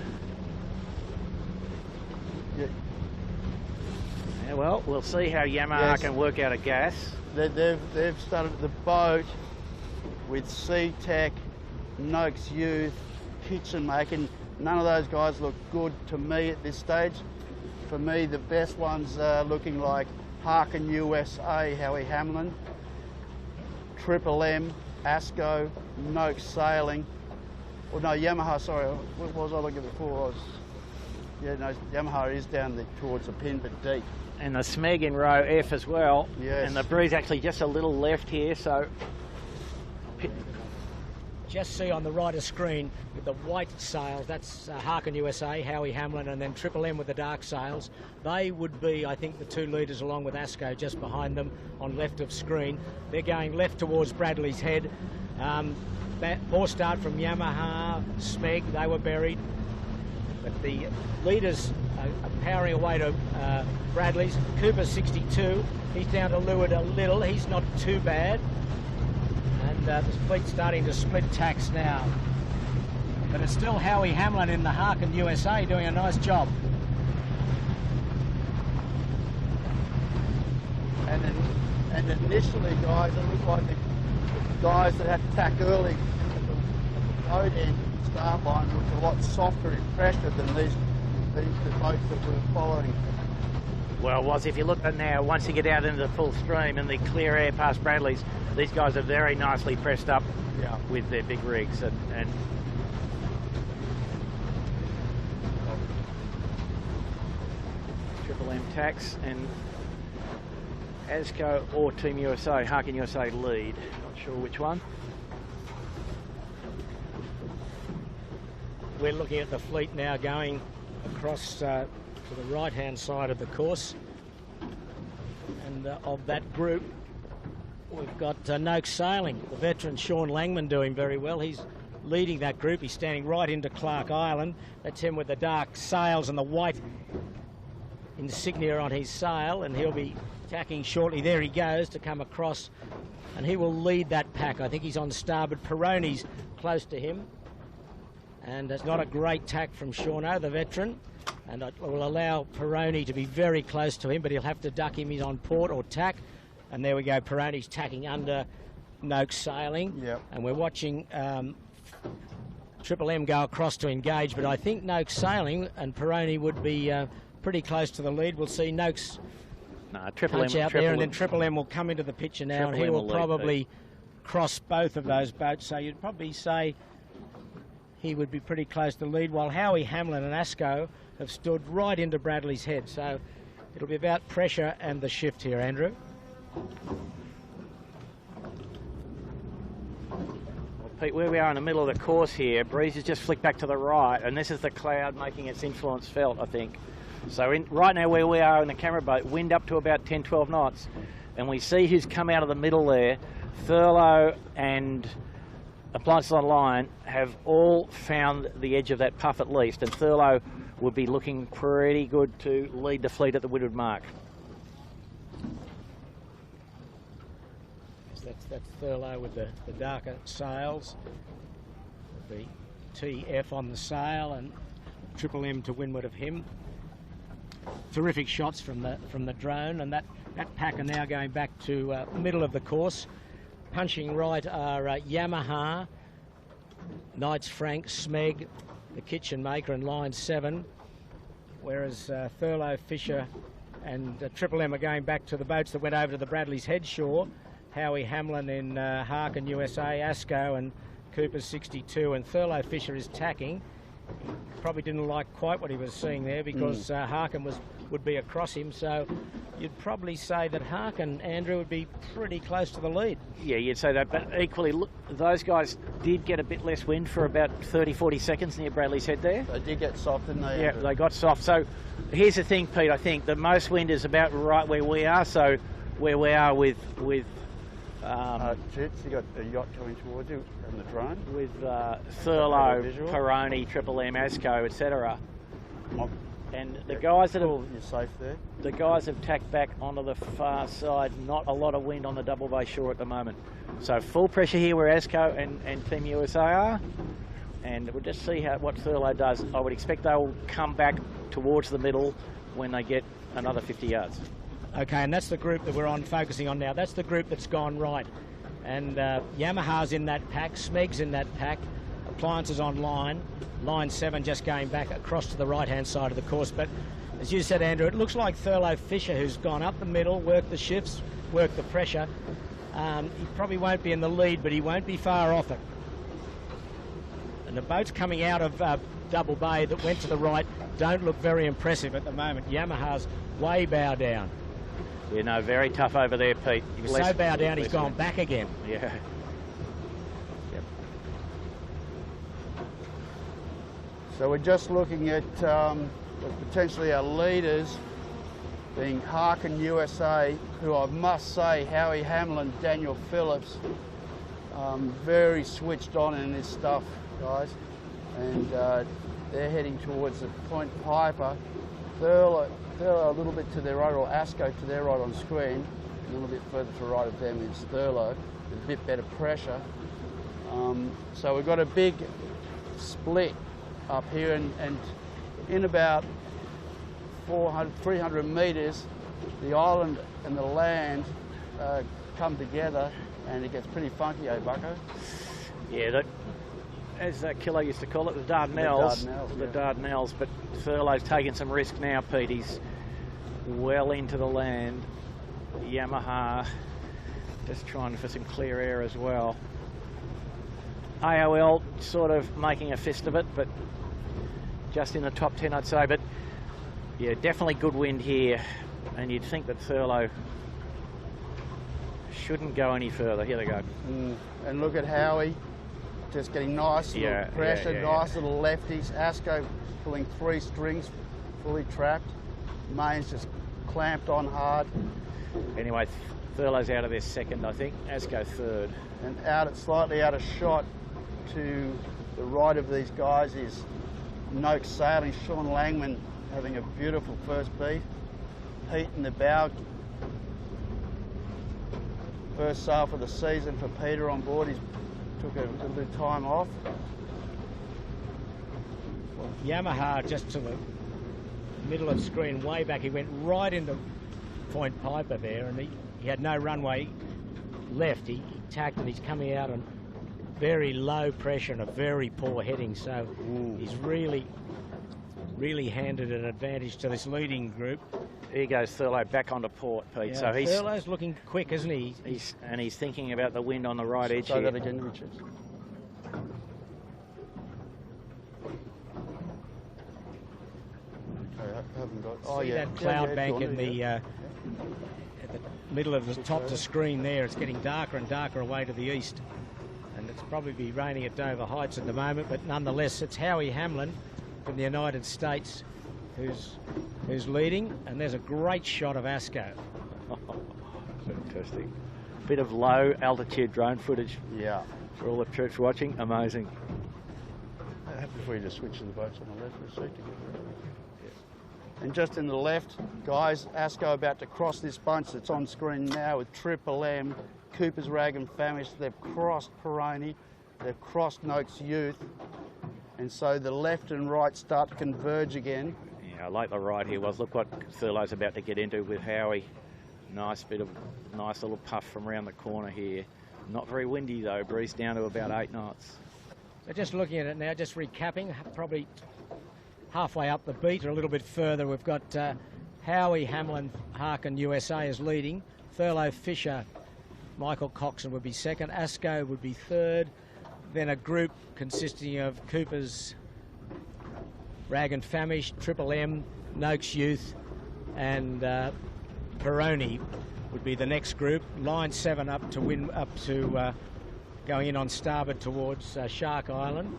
Yeah, well, we'll see how Yamaha can work out a gas. They've started the boat with C-Tech, Noakes Youth, Kitchen Making. None of those guys look good to me at this stage. For me, the best ones are looking like Harkin USA, Howie Hamlin, Triple M, Asco, Noakes Sailing. Well, no, Yamaha, sorry, what was I looking for? Yamaha is down towards the pin, but deep. And the Smeg in row F as well. Yes. And the breeze actually just a little left here, so... Just see on the right of screen with the white sails, that's Harkin USA, Howie Hamlin, and then Triple M with the dark sails. They would be, I think, the 2 leaders along with Asco just behind them on left of screen. They're going left towards Bradley's Head. Poor start from Yamaha, Smeg, they were buried. But the leaders are powering away to Bradley's. Cooper 62, he's down to leeward a little, he's not too bad. And the fleet's starting to split tacks now. But it's still Howie Hamlin in the Harkin USA doing a nice job. And initially, guys, it looked like the guys that had to tack early at the boat end start line looked a lot softer in pressure than the boats that were following. Well, if you look at now, once you get out into the full stream and the clear air past Bradley's, these guys are very nicely pressed up with their big rigs. And Triple M tacks and Asco or Team USA, Harkin USA lead. Not sure which one. We're looking at the fleet now going across to the right-hand side of the course. And of that group, we've got Noakes Sailing, the veteran Sean Langman doing very well. He's leading that group. He's standing right into Clark Island. That's him with the dark sails and the white insignia on his sail, and he'll be tacking shortly. There he goes to come across, and he will lead that pack. I think he's on starboard. Peroni's close to him, and it's not a great tack from Shauno, the veteran, and it will allow Peroni to be very close to him, but he'll have to duck him. He's on port or tack, and there we go. Peroni's tacking under Noakes Sailing, and we're watching Triple M go across to engage, but I think Noakes Sailing and Peroni would be pretty close to the lead. We'll see Noakes punch out there, and then Triple M will come into the picture now, and he will probably cross both of those boats, so you'd probably say he would be pretty close to the lead, while Howie Hamlin and Asco have stood right into Bradley's Head. So it'll be about pressure and the shift here, Andrew. Well, Pete, where we are in the middle of the course here, breeze has just flicked back to the right, and this is the cloud making its influence felt, I think. So right now where we are in the camera boat, wind up to about 10-12 knots, and we see who's come out of the middle there. Thurlow and Appliances Online have all found the edge of that puff at least, and Thurlow would be looking pretty good to lead the fleet at the windward mark. That's Thurlow with the darker sails, the TF on the sail, and Triple M to windward of him. Terrific shots from the drone, and that pack are now going back to middle of the course. Punching right are Yamaha, Knights Frank, Smeg, the kitchen maker in line 7, whereas Thurlow, Fisher and Triple M are going back to the boats that went over to the Bradley's Head shore. Howie Hamlin in Harkin USA, Asco and Cooper's 62, and Thurlow Fisher is tacking. He probably didn't like quite what he was seeing there because Harkin would be across him, so you'd probably say that Harkin, Andrew, would be pretty close to the lead. Yeah, you'd say that, but equally, look, those guys did get a bit less wind for about 30-40 seconds near Bradley's Head there. They did get soft, didn't they? Yeah, they got soft. So here's the thing, Pete, I think the most wind is about right where we are, so where we are with Jits, you got a yacht coming towards you and the drone. with Thurlow, Peroni, Triple M, Asco, etc. And the guys that have You're safe there. the guys have tacked back onto the far side. Not a lot of wind on the Double Bay shore at the moment. So full pressure here where Asco and Team USA are. And we'll just see what Thurlow does. I would expect they'll come back towards the middle when they get another 50 yards. Okay, and that's the group that we're focusing on now. That's the group that's gone right. And Yamaha's in that pack, Smeg's in that pack, Appliances on line 7 just going back across to the right-hand side of the course. But as you said, Andrew, it looks like Thurlow Fisher, who's gone up the middle, worked the shifts, worked the pressure. He probably won't be in the lead, but he won't be far off it. And the boats coming out of Double Bay that went to the right don't look very impressive at the moment. Yamaha's way bow down. You know, very tough over there, Pete. He was so bow down, he's gone back again. Yeah. Yep. So we're just looking at potentially our leaders being Harkin USA, who I must say, Howie Hamlin, Daniel Phillips, very switched on in this stuff, guys. And they're heading towards the Point Piper. Thurlow a little bit to their right, or Asco to their right on screen. A little bit further to the right of them is Thurlow, with a bit better pressure. So we've got a big split up here, and in about 300 metres, the island and the land come together, and it gets pretty funky, eh, Bucko? Yeah, as Killer used to call it, the Dardanelles. The Dardanelles, but Thurlow's taking some risk now, Pete. He's well into the land. Yamaha just trying for some clear air as well. AOL sort of making a fist of it, but just in the top 10, I'd say. But yeah, definitely good wind here, and you'd think that Thurlow shouldn't go any further. Here they go. And look at Howie, just getting nice little pressure, nice little lefties. Asco pulling 3 strings, fully trapped. Main's just clamped on hard. Anyway, Thurlow's out of their second, I think. Asco third. And slightly out of shot to the right of these guys is Noakes Sailing, Sean Langman having a beautiful first beat. Pete in the bow. First sail for the season for Peter on board. He's took a little bit of time off. Well, Yamaha just to the middle of the screen, way back. He went right into Point Piper there, and he had no runway left. He tacked, and he's coming out on very low pressure and a very poor heading. So he's really handed an advantage to this leading group. Here goes Thurlow back onto port, Pete. Yeah, so Thurlow's looking quick, isn't he? He's thinking about the wind on the right edge Say here. that again, Richard. Okay, I haven't got. See that cloud bank in the at the middle of the top of the screen there. It's getting darker and darker away to the east, and it's probably be raining at Dover Heights at the moment. But nonetheless, it's Howie Hamlin from the United States who's leading, and there's a great shot of Asco. Fantastic. Bit of low altitude drone footage. Yeah. For all the troops watching, amazing. Happy for you to switch to the boats on the left for a sec to get rid of it. And just in the left, guys, Asco about to cross this bunch that's on screen now with Triple M, Cooper's Rag and Famish. They've crossed Peroni, they've crossed Noakes Youth, and so the left and right start to converge again. Yeah, I like the right here was. Look what Thurlow's about to get into with Howie. Nice little puff from around the corner here. Not very windy though, breeze down to about 8 knots. But just looking at it now, just recapping, probably halfway up the beat or a little bit further, we've got Howie Hamlin, Harkin USA is leading. Thurlow Fisher, Michael Coxon would be second. Asco would be third. Then a group consisting of Cooper's Rag and Famish, Triple M, Noakes Youth, and Peroni would be the next group. Line 7 up to going in on starboard towards Shark Island.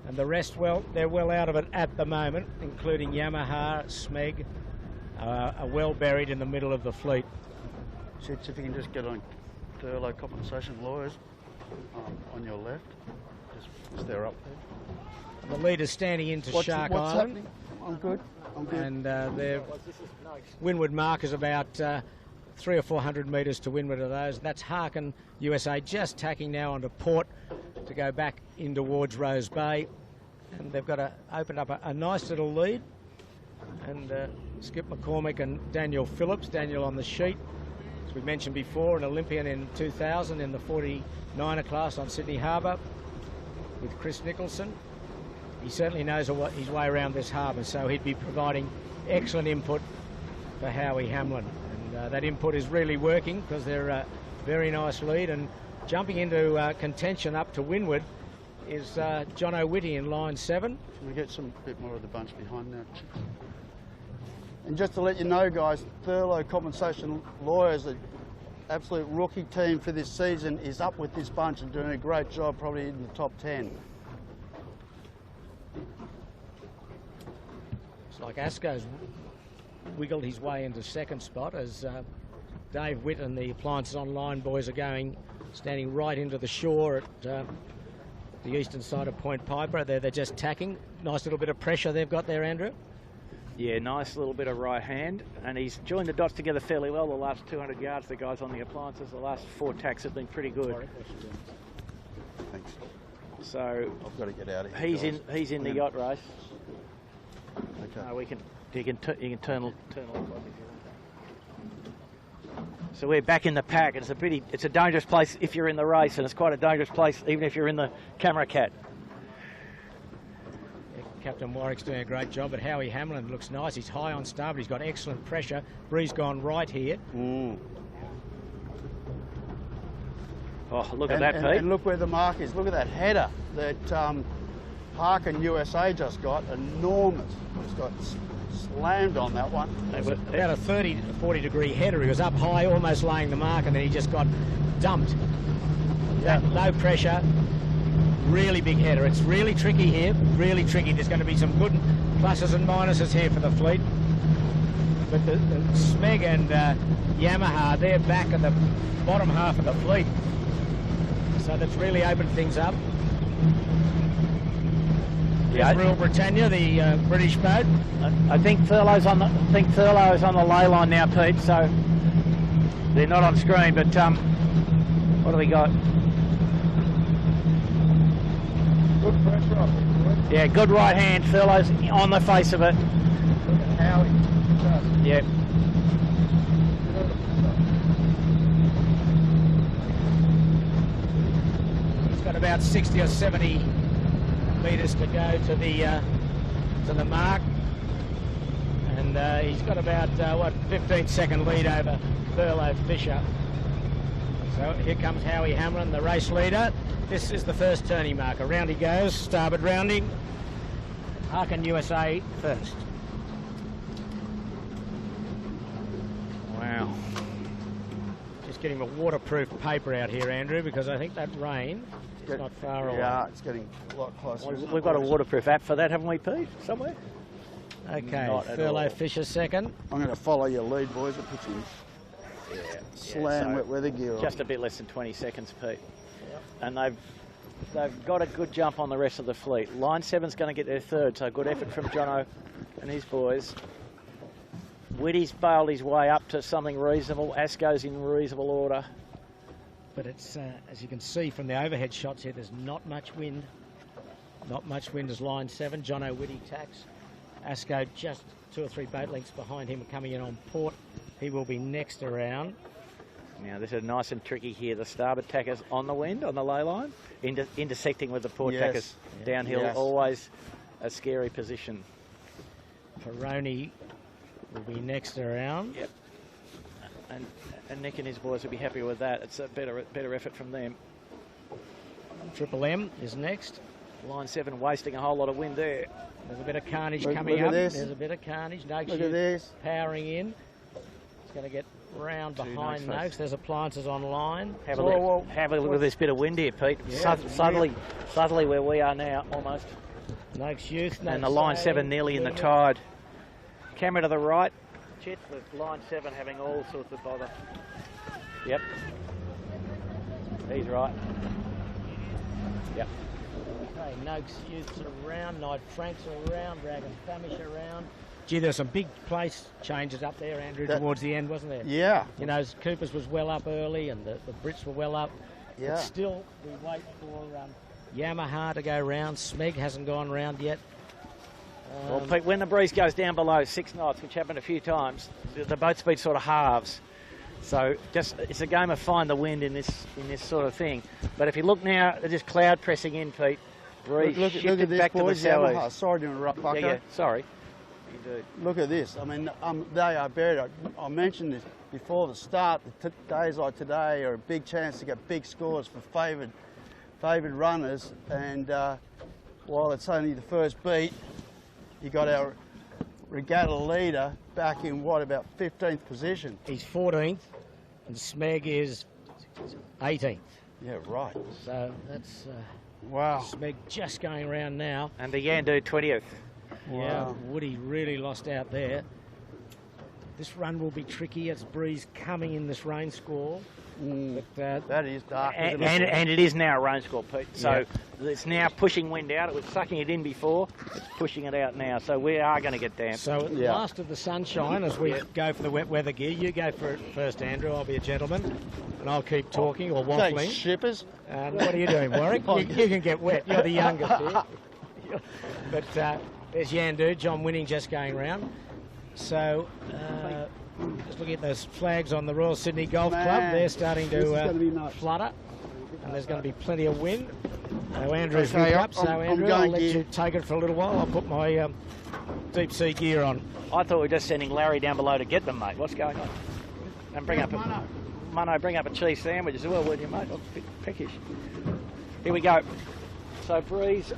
And the rest, well, they're well out of it at the moment, including Yamaha, Smeg, are well buried in the middle of the fleet. Chits, if you can just get on Thurlow Compensation Lawyers on your left, just they're up there. The leader's standing into Shark Island. Happening? I'm good. And their windward mark is about 300 or 400 metres to windward of those. That's Harkin USA just tacking now onto port to go back in towards Rose Bay. And they've got opened up a nice little lead. And Skip McCormick and Daniel Phillips. Daniel on the sheet, as we mentioned before, an Olympian in 2000 in the 49er class on Sydney Harbour with Chris Nicholson. He certainly knows his way around this harbour, so he'd be providing excellent input for Howie Hamlin. And that input is really working because they're a very nice lead. And jumping into contention up to windward is Jono Whitty in line 7. Can we get some bit more of the bunch behind now? And just to let you know, guys, Thurlow Compensation Lawyers, the absolute rookie team for this season, is up with this bunch and doing a great job, probably in the top 10. It's like Asco's wiggled his way into second spot as Dave Witt and the Appliances Online boys are standing right into the shore at the eastern side of Point Piper. They're just tacking. Nice little bit of pressure they've got there, Andrew. Yeah, nice little bit of right hand, and he's joined the dots together fairly well the last 200 yards. The guys on the Appliances, the last 4 tacks have been pretty good. Thanks. So I've got to get out of here. He's in the yacht race. Okay. You can turn left if you want. So we're back in the pack. It's a dangerous place if you're in the race, and it's quite a dangerous place even if you're in the camera cat. Captain Warwick's doing a great job, but Howie Hamlin looks nice. He's high on starboard. He's got excellent pressure. Breeze gone right here. Oh, look at that, Pete. And look where the mark is. Look at that header that Harkin USA just got. Enormous. It's got slammed on that one. About a 30 to 40 degree header. He was up high, almost laying the mark, and then he just got dumped. Yeah. Low pressure. Really big header. It's really tricky here, really tricky. There's going to be some good pluses and minuses here for the fleet. But the Smeg and Yamaha, they're back at the bottom half of the fleet. So that's really opened things up. Yeah, Real Britannia, the British boat. I think Thurlow's on the ley line now, Pete. So they're not on screen, but what do we got? Good pressure off it. Yeah, good right hand. Thurlow's on the face of it. Look at Howie. Yeah. He's got about 60 or 70 metres to go to the mark, and he's got about 15-second lead over Thurlow Fisher. So here comes Howie Hamlin, the race leader. This is the first turning marker. Round he goes, starboard rounding. Harkin USA first. Wow. Just getting the waterproof paper out here, Andrew, because I think that rain is not far away. Yeah, it's getting a lot closer. We've got a waterproof app for that, haven't we, Pete? Somewhere? Okay, Thurlow Fisher second. I'm going to follow your lead, boys. I'll put you slam wet weather gear on. Just a bit less than 20 seconds, Pete. And they've got a good jump on the rest of the fleet. Line 7's going to get their third, so good effort from Jono and his boys. Whitty's bailed his way up to something reasonable. Asco's in reasonable order. But it's, as you can see from the overhead shots here, there's not much wind. Not much wind as line 7. Jono Whitty tacks. Asco just 2 or 3 boat lengths behind him coming in on port. He will be next around. Now this is nice and tricky here. The starboard tacker's on the wind, on the low line, intersecting with the port tackers downhill. Yes. Always a scary position. Peroni will be next around. Yep. And Nick and his boys will be happy with that. It's a better effort from them. Triple M is next. Line 7 wasting a whole lot of wind there. There's a bit of carnage coming up. There's a bit of carnage. Noakes Look at this. Powering in. It's going to get round behind Noakes. There's appliances on line. Have a look at this bit of wind here, Pete. Yeah, Subtly where we are now, almost. Noakes Youth. And the line 7 nearly in the tide. Camera to the right. Chit with line 7 having all sorts of bother. Yep. He's right. Yep. Okay, Noakes Youth's around, Knight Frank's around, Dragon Famish around. Gee, there were some big place changes up there, Andrew, towards the end, wasn't there? Yeah. You know, Cooper's was well up early and the Brits were well up. Yeah. But still, we wait for Yamaha to go round. Smeg hasn't gone round yet. Well, Pete, when the breeze goes down below 6 knots, which happened a few times, the boat speed sort of halves. So it's a game of find the wind in this sort of thing. But if you look now, there's just cloud pressing in, Pete. Breeze look shifted at this, back boys, to the southeast. Yamaha. Sorry to interrupt, Bucko. Yeah, sorry. You do. Look at this. I mean, they are buried. I mentioned this before the start. Days like today are a big chance to get big scores for favoured runners. And while it's only the first beat, you got our regatta leader back in about 15th position. He's 14th and Smeg is 18th. Yeah, right. So that's Wow. Smeg just going around now. And the Yandu 20th. Yeah, Wow. Woody really lost out there. This run will be tricky. It's breeze coming in this rain squall. But, That is dark. And, isn't it? and it is now a rain squall, Pete. So it's now pushing wind out. It was sucking it in before. It's pushing it out now. So we are going to get damp. so at the last of the sunshine, as we go for the wet weather gear, you go for it first, Andrew. I'll be a gentleman, and I'll keep talking or Say, waffling. shippers. And what are you doing, Warwick? You can get wet. You're the youngest here. But there's Yandu, John Winning just going round. So just looking at those flags on the Royal Sydney Golf Club, they're starting to flutter. And there's going to be plenty of wind. So Andrew's rigged up. So Andrew, I'll let you take it for a little while. I'll put my deep sea gear on. I thought we were just sending Larry down below to get them, mate. What's going on? And bring up bring up a cheese sandwich as well, will you, mate? A bit peckish. Here we go. So breeze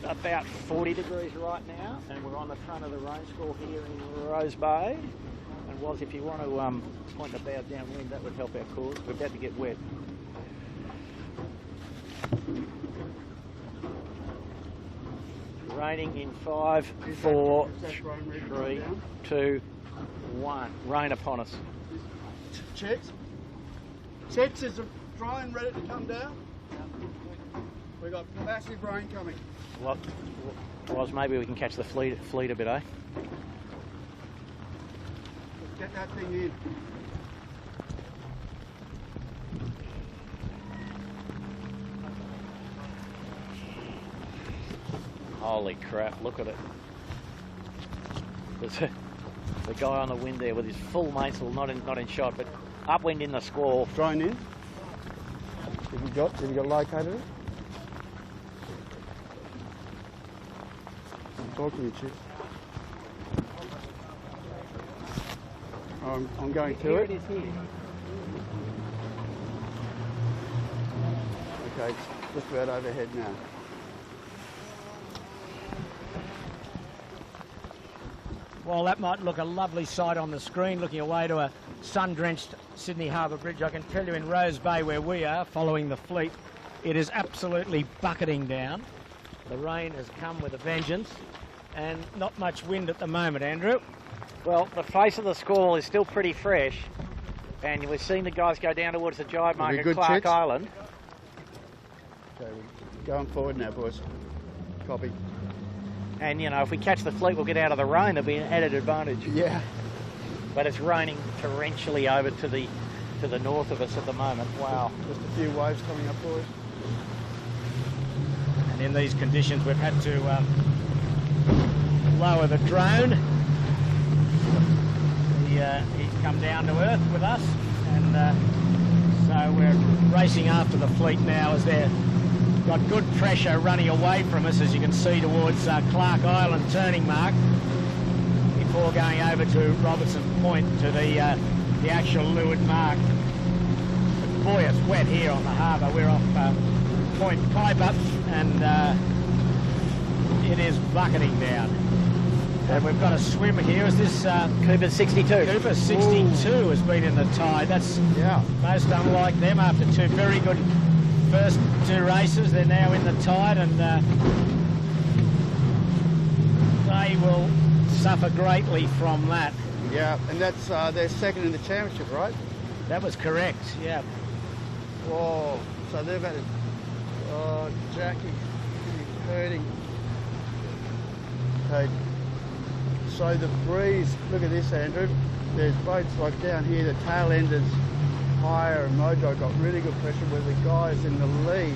about 40 degrees right now, and we're on the front of the rain squall here in Rose Bay. And Woz, if you want to point the bow downwind, that would help our cause. We're about to get wet. Raining in 5, 4, 3, 2, 1. Rain upon us. Chits, is the drone ready to come down? We've got massive rain coming. Well, Woz, maybe we can catch the fleet a bit, eh? Let's get that thing in. Holy crap, look at it. There's the guy on the wind there with his full mainsail, not in shot, but upwind in the squall. Drone in. Have you got located it? I'm talking to you, Chip. I'm going to it. It is here. Okay, it's just about overhead now. While that might look a lovely sight on the screen, looking away to a sun-drenched Sydney Harbour Bridge, I can tell you in Rose Bay, where we are, following the fleet, it is absolutely bucketing down. The rain has come with a vengeance, and not much wind at the moment, Andrew. Well, the face of the squall is still pretty fresh, and we're seeing the guys go down towards the jibe mark at Clark Chits? Island. Okay, we're going forward now, boys. Copy. And, you know, if we catch the fleet, we'll get out of the rain. There'll be an added advantage. Yeah. But it's raining torrentially over to the north of us at the moment. Wow. Just a few waves coming up, boys. And in these conditions, we've had to lower the drone. He's come down to earth with us, and so we're racing after the fleet now as they've got good pressure running away from us, as you can see, towards Clark Island turning mark before going over to Robertson Point to the actual leeward mark. But boy, it's wet here on the harbour. We're off Point Piper, and it is bucketing down. And we've got a swimmer here. Is this Cooper 62? Cooper 62 has been in the tide. That's most unlike them after two very good first two races. They're now in the tide, and they will suffer greatly from that. Yeah, and that's their second in the championship, right? That was correct, yeah. Whoa, so they've had Jackie hurting. Okay. So the breeze, look at this, Andrew. There's boats like down here, the tail end is higher, and Mojo got really good pressure where the guys in the lead,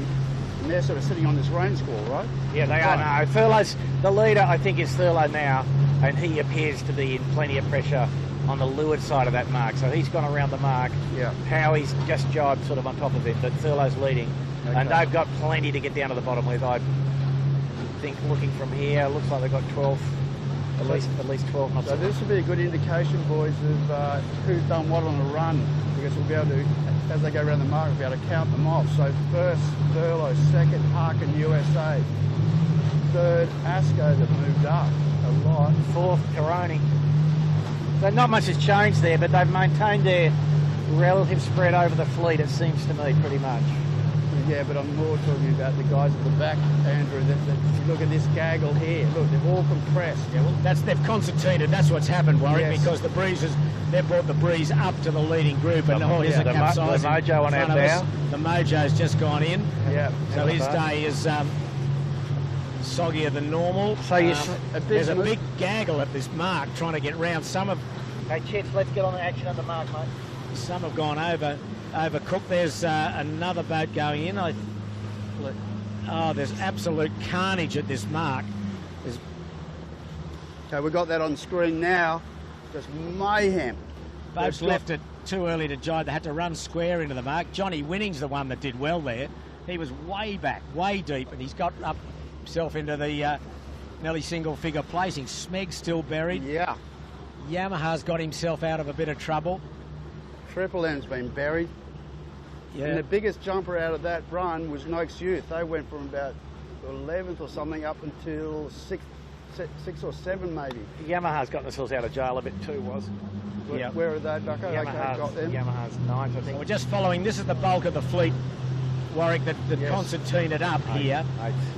and they're sort of sitting on this rain squall, right? Yeah, they are now. Thurlow's the leader, I think, is Thurlow now, and he appears to be in plenty of pressure on the leeward side of that mark. So he's gone around the mark. Yeah. Howie's just jibed sort of on top of him, but Thurlow's leading. Okay. And they've got plenty to get down to the bottom with. I think looking from here, looks like they've got 12. At least 12 knots. So this will be a good indication, boys, of who's done what on the run, because we'll be able to, as they go around the mark, we'll be able to count them off. So first Thurlow, second Harkin USA, third Asco that moved up a lot, fourth Carnage. So not much has changed there, but they've maintained their relative spread over the fleet, it seems to me, pretty much. Yeah, but I'm more talking about the guys at the back, Andrew. Look at this gaggle here. Look, they're all compressed. Yeah, well, they've concertinated. That's what's happened, Warwick, because the breezes, they've brought the breeze up to the leading group, and here's a capsize. The Mojo on our bow. The Mojo's just gone in. Yeah. So his day is soggier than normal. So there's a big gaggle at this mark trying to get round. Some have. Hey, Chits, let's get on the action on the mark, mate. Some have gone overcooked. There's another boat going in. There's absolute carnage at this mark. Okay, we've got that on screen now. Just mayhem. Boats left it too early to jibe. They had to run square into the mark. Johnny Winning's the one that did well there. He was way back, way deep, and he's got up himself into the nearly single-figure placing. Smeg's still buried. Yeah. Yamaha's got himself out of a bit of trouble. Triple M's been buried. Yeah. And the biggest jumper out of that run was Noakes Youth. They went from about 11th or something up until 6 or 7 maybe. Yamaha's got themselves out of jail a bit too, Where are they, Ducko? Yamaha's 9th, I think. So we're just following, this is the bulk of the fleet, Warwick, that concertinaed up here.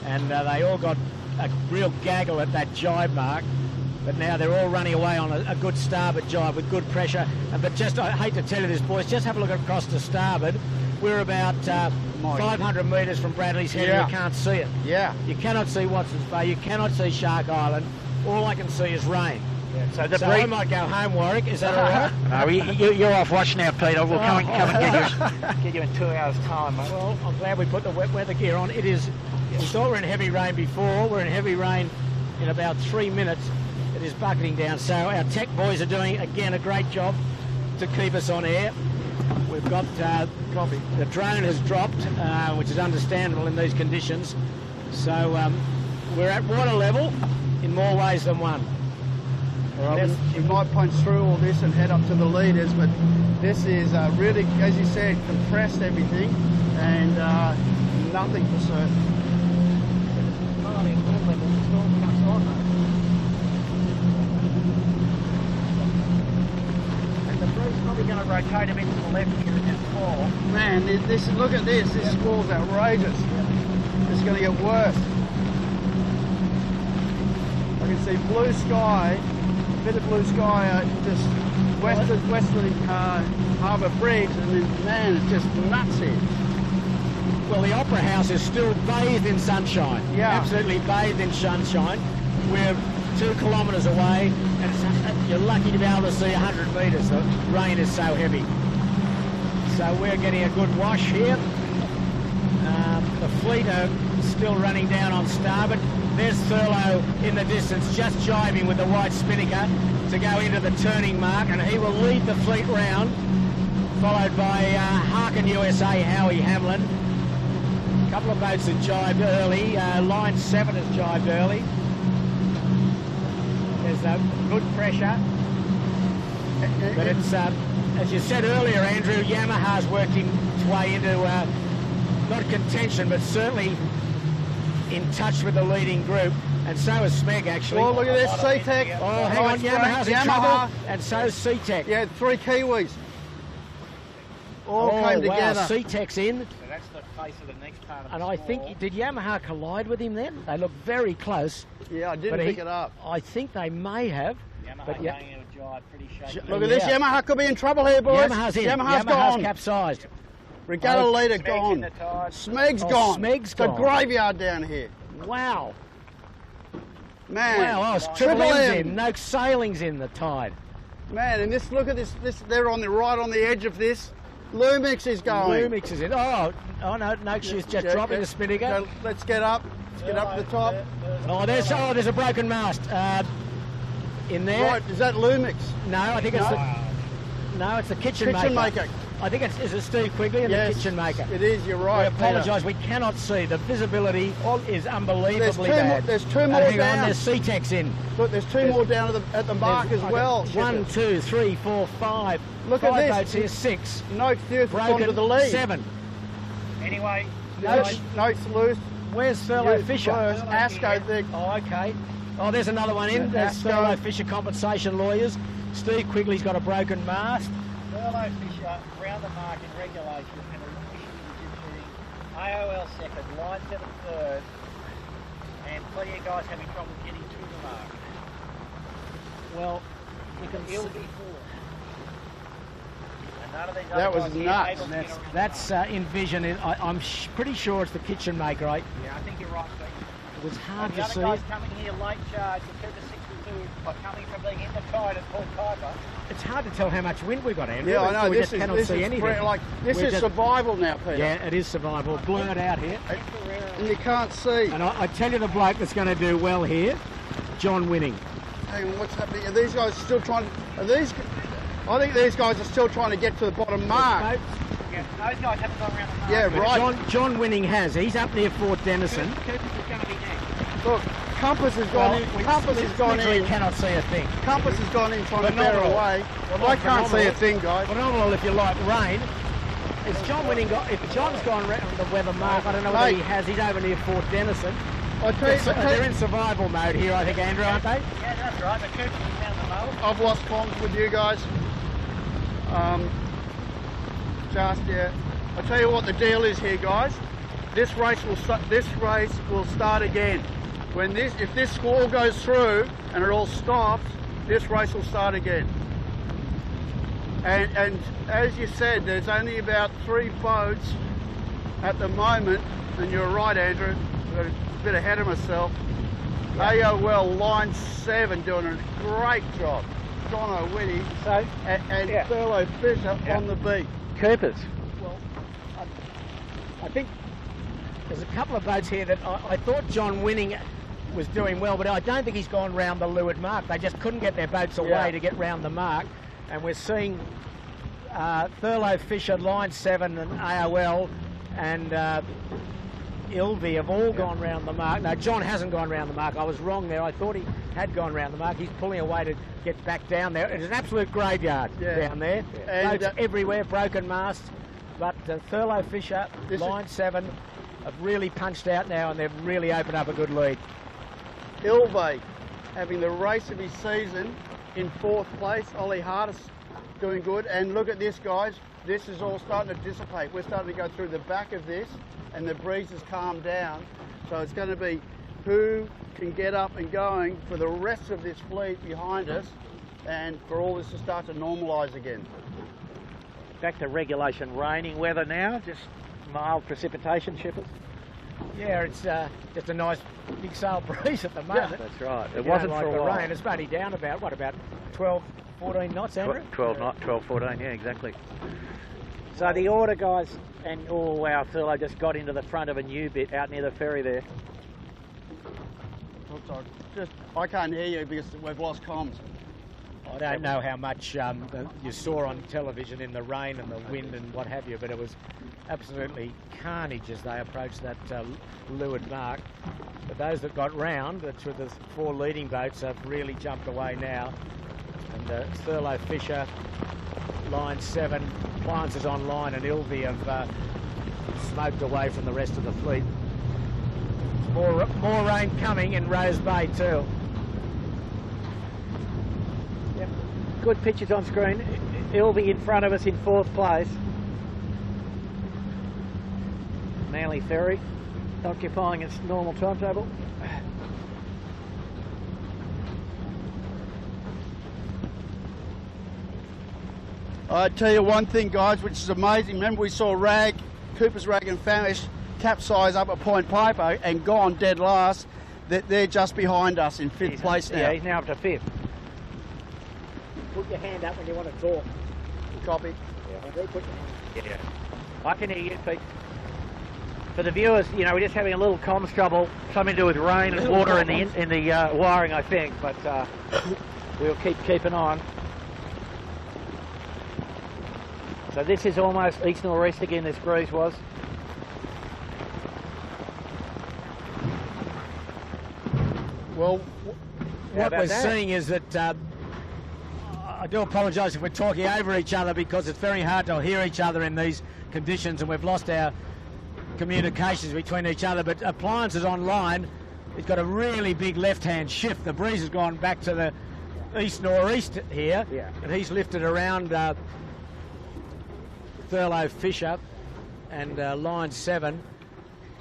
And they all got a real gaggle at that jibe mark. But now they're all running away on a good starboard jibe with good pressure. But just, I hate to tell you this, boys, just have a look across to starboard. We're about 500 metres from Bradley's Head, and you can't see it. Yeah. You cannot see Watson's Bay, you cannot see Shark Island. All I can see is rain. Yeah. So I might go home, Warwick. Is that all right? No, you're off watch now, Peter. We'll come and get you in 2 hours' time, mate. Well, I'm glad we put the wet weather gear on. It is, we thought we were in heavy rain before. We're in heavy rain in about 3 minutes. It is bucketing down, so our tech boys are doing, again, a great job to keep us on air. We've got the drone has dropped, which is understandable in these conditions. So we're at water level in more ways than one. Well, we might punch through all this and head up to the leaders, but this is really, as you said, compressed everything, and nothing for certain. Probably going to rotate him into the left here and just fall. Man, look at this. This squall's outrageous. It's going to get worse. I can see blue sky, a bit of blue sky just west of the Harbour Bridge, and then, man, it's just nuts here. Well, the Opera House is still bathed in sunshine. Yeah. Absolutely bathed in sunshine. We're 2 kilometres away, and you're lucky to be able to see 100 metres. The rain is so heavy. So we're getting a good wash here. The fleet are still running down on starboard. There's Thurlow in the distance, just jibing with the white spinnaker to go into the turning mark, and he will lead the fleet round. followed by Harkin USA, Howie Hamlin. A couple of boats that jibed early. Line 7 has jibed early. There's good pressure. But it's, as you said earlier, Andrew, Yamaha's worked its way into not contention, but certainly in touch with the leading group. And so is Smeg, actually. Oh, look at this, C-Tech. Oh, hang on, Yamaha's in trouble. And so is C-Tech. Yeah, 3 Kiwis. All came together. Wow, C-Tech's in. So that's the face of the next part of And the I squall. think, did Yamaha collide with him then? They look very close. Yeah, I didn't pick it up. I think they may have. Yamaha But going into a jibe pretty shaky. Look at this, Yamaha could be in trouble here, boys. Yamaha's in. Yamaha's gone. Capsized. Regatta leader Smeg's gone. in the tide. Smeg's Oh, gone. Smeg's it's a gone. graveyard down here. Wow. Man. Wow, it's Triple M's in. No sailing's in the tide. Man, and this, look at this, they're on the right on the edge of this. Lumix is going. Lumix is in. Oh no, she's just dropping the spinnaker. So let's get up. Let's get up to the top. Oh, there's a broken mast in there. Right, is that Lumix? No, I think it's it's the kitchen maker. I think is it Steve Quigley and the kitchen maker. It is, you're right. I apologise, we cannot see. The visibility is unbelievably bad. There's two more hang down. on, there's C-Tech's in. Look, there's two more down at the mark as well. 1, 2, 3, 4, 5. Look Five at this. boats here, 6. Notes Youth gone to the lead. 7. Anyway, Notes loose. Where's Thurlow Fisher? Asco there. Oh, okay. Oh, there's another one in. There's Asco. Thurlow Fisher compensation lawyers. Steve Quigley's got a broken mast. Thurlow Fisher round the mark in regulation and officially AOL second, line 7 third, and plenty of guys having trouble getting to the mark. Well, you can He'll be fourth. And none of these That other was guys nuts. able to get on the That's mark. in vision. I'm pretty sure it's the kitchen maker, right? Yeah, I think you're right, Steve. It was hard And the to other see. guys coming here late charge at 2 to 62 are coming from being in the tide at Port Piper. It's hard to tell how much wind we got, Andrew. Yeah, I know. We This just cannot see anything. This We're is just- survival now, Peter. Yeah, it is survival. Blurred out here. And you can't see. And I tell you the bloke that's going to do well here, John Winning. Hang on, what's happening? Are these guys still trying to... I think these guys are still trying to get to the bottom mark. Yeah, those guys haven't gone around the mark. Yeah, But right. John Winning has. He's up near Fort Denison. Cooper's is going to be next. Look, Compass has gone in. Compass has gone literally in. cannot see a thing. Compass has gone in trying to bear Phenomenal. away. I can't see a thing, guys. Phenomenal if you like rain. If John's gone around the weather mark, I don't know whether he has. He's over near Fort Denison. They're in survival mode here, I think, Andrew, aren't they? Yeah, that's right. But Cooper's is down the mow. I've lost comms with you guys. I'll tell you what the deal is here, guys. This race will start again. If this squall goes through and it all stops, this race will start again. And as you said, there's only about 3 boats at the moment, and you're right, Andrew. I've got a bit ahead of myself. AOL line 7 doing a great job. John O'Witty and Thurlow Fisher on the beat. Cooper's. Well, I think there's a couple of boats here that I thought John Winning was doing well, but I don't think he's gone round the leeward mark. They just couldn't get their boats away to get round the mark. And we're seeing Thurlow Fisher, line 7 and AOL and Ilvy have all gone round the mark. No, John hasn't gone round the mark. I was wrong there. I thought he had gone round the mark. He's pulling away to get back down there. It's an absolute graveyard down there. And, boats everywhere, broken masts. But Thurlow Fisher, line 7, have really punched out now and they've really opened up a good lead. Ilvey having the race of his season in 4th place. Ollie Hardis doing good. And look at this, guys. This is all starting to dissipate. We're starting to go through the back of this and the breeze has calmed down. So it's going to be who can get up and going for the rest of this fleet behind us and for all this to start to normalise again. Back to regulation raining weather now, just mild precipitation, Shepard. Yeah, it's just a nice big sail breeze at the moment. That's right. It You wasn't don't for like a the while. rain. It's only down about, what, about 12, 14 knots, Andrew? 12, 14, yeah, exactly. So the order guys, and oh wow, Thurlow just got into the front of a new bit out near the ferry there. I can't hear you because we've lost comms. I don't know how much you saw on television in the rain and the wind and what have you, but it was absolutely carnage as they approached that leeward mark. But those that got round, that's with the 4 leading boats, have really jumped away now. And Thurlow Fisher, line 7, Appliances on line, and Ilvey have smoked away from the rest of the fleet. More rain coming in Rose Bay too. Yep. Good pictures on screen. Ilvey in front of us in 4th place. Manly Ferry occupying its normal timetable. I tell you one thing, guys, which is amazing. Remember we saw Cooper's Rag and Famish capsize up at Point Piper and gone dead last. They're just behind us in 5th place now. Yeah, he's now up to 5th. Put your hand up when you want to talk. Copy. Yeah. I can hear you, Pete. For the viewers, you know, we're just having a little comms trouble, something to do with rain and water in the wiring, I think, but we'll keep an eye on. So this is almost east northeast again, this breeze was. Well, what we're seeing is that I do apologise if we're talking over each other, because it's very hard to hear each other in these conditions, and we've lost our communications between each other. But Appliances online, it's got a really big left-hand shift. The breeze has gone back to the east-northeast here, and he's lifted around Thurlow Fisher and line 7.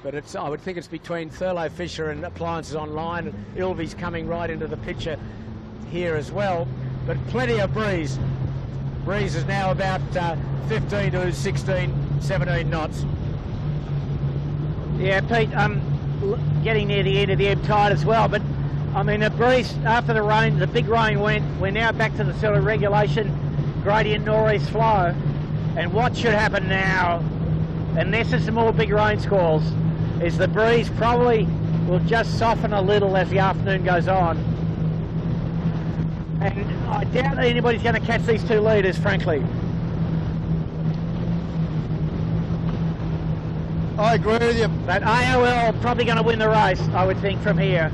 But I would think it's between Thurlow Fisher and Appliances online. Ilvey's coming right into the picture here as well. But plenty of breeze. Breeze is now about 15 to 16, 17 knots. Yeah, Pete, getting near the end of the ebb tide as well. But I mean, the breeze after the rain, the big rain went. We're now back to the sort of regulation gradient northeast flow. And what should happen now, unless there's some more big rain squalls, is the breeze probably will just soften a little as the afternoon goes on. And I doubt that anybody's going to catch these 2 leaders, frankly. I agree with you. But AOL probably going to win the race, I would think, from here,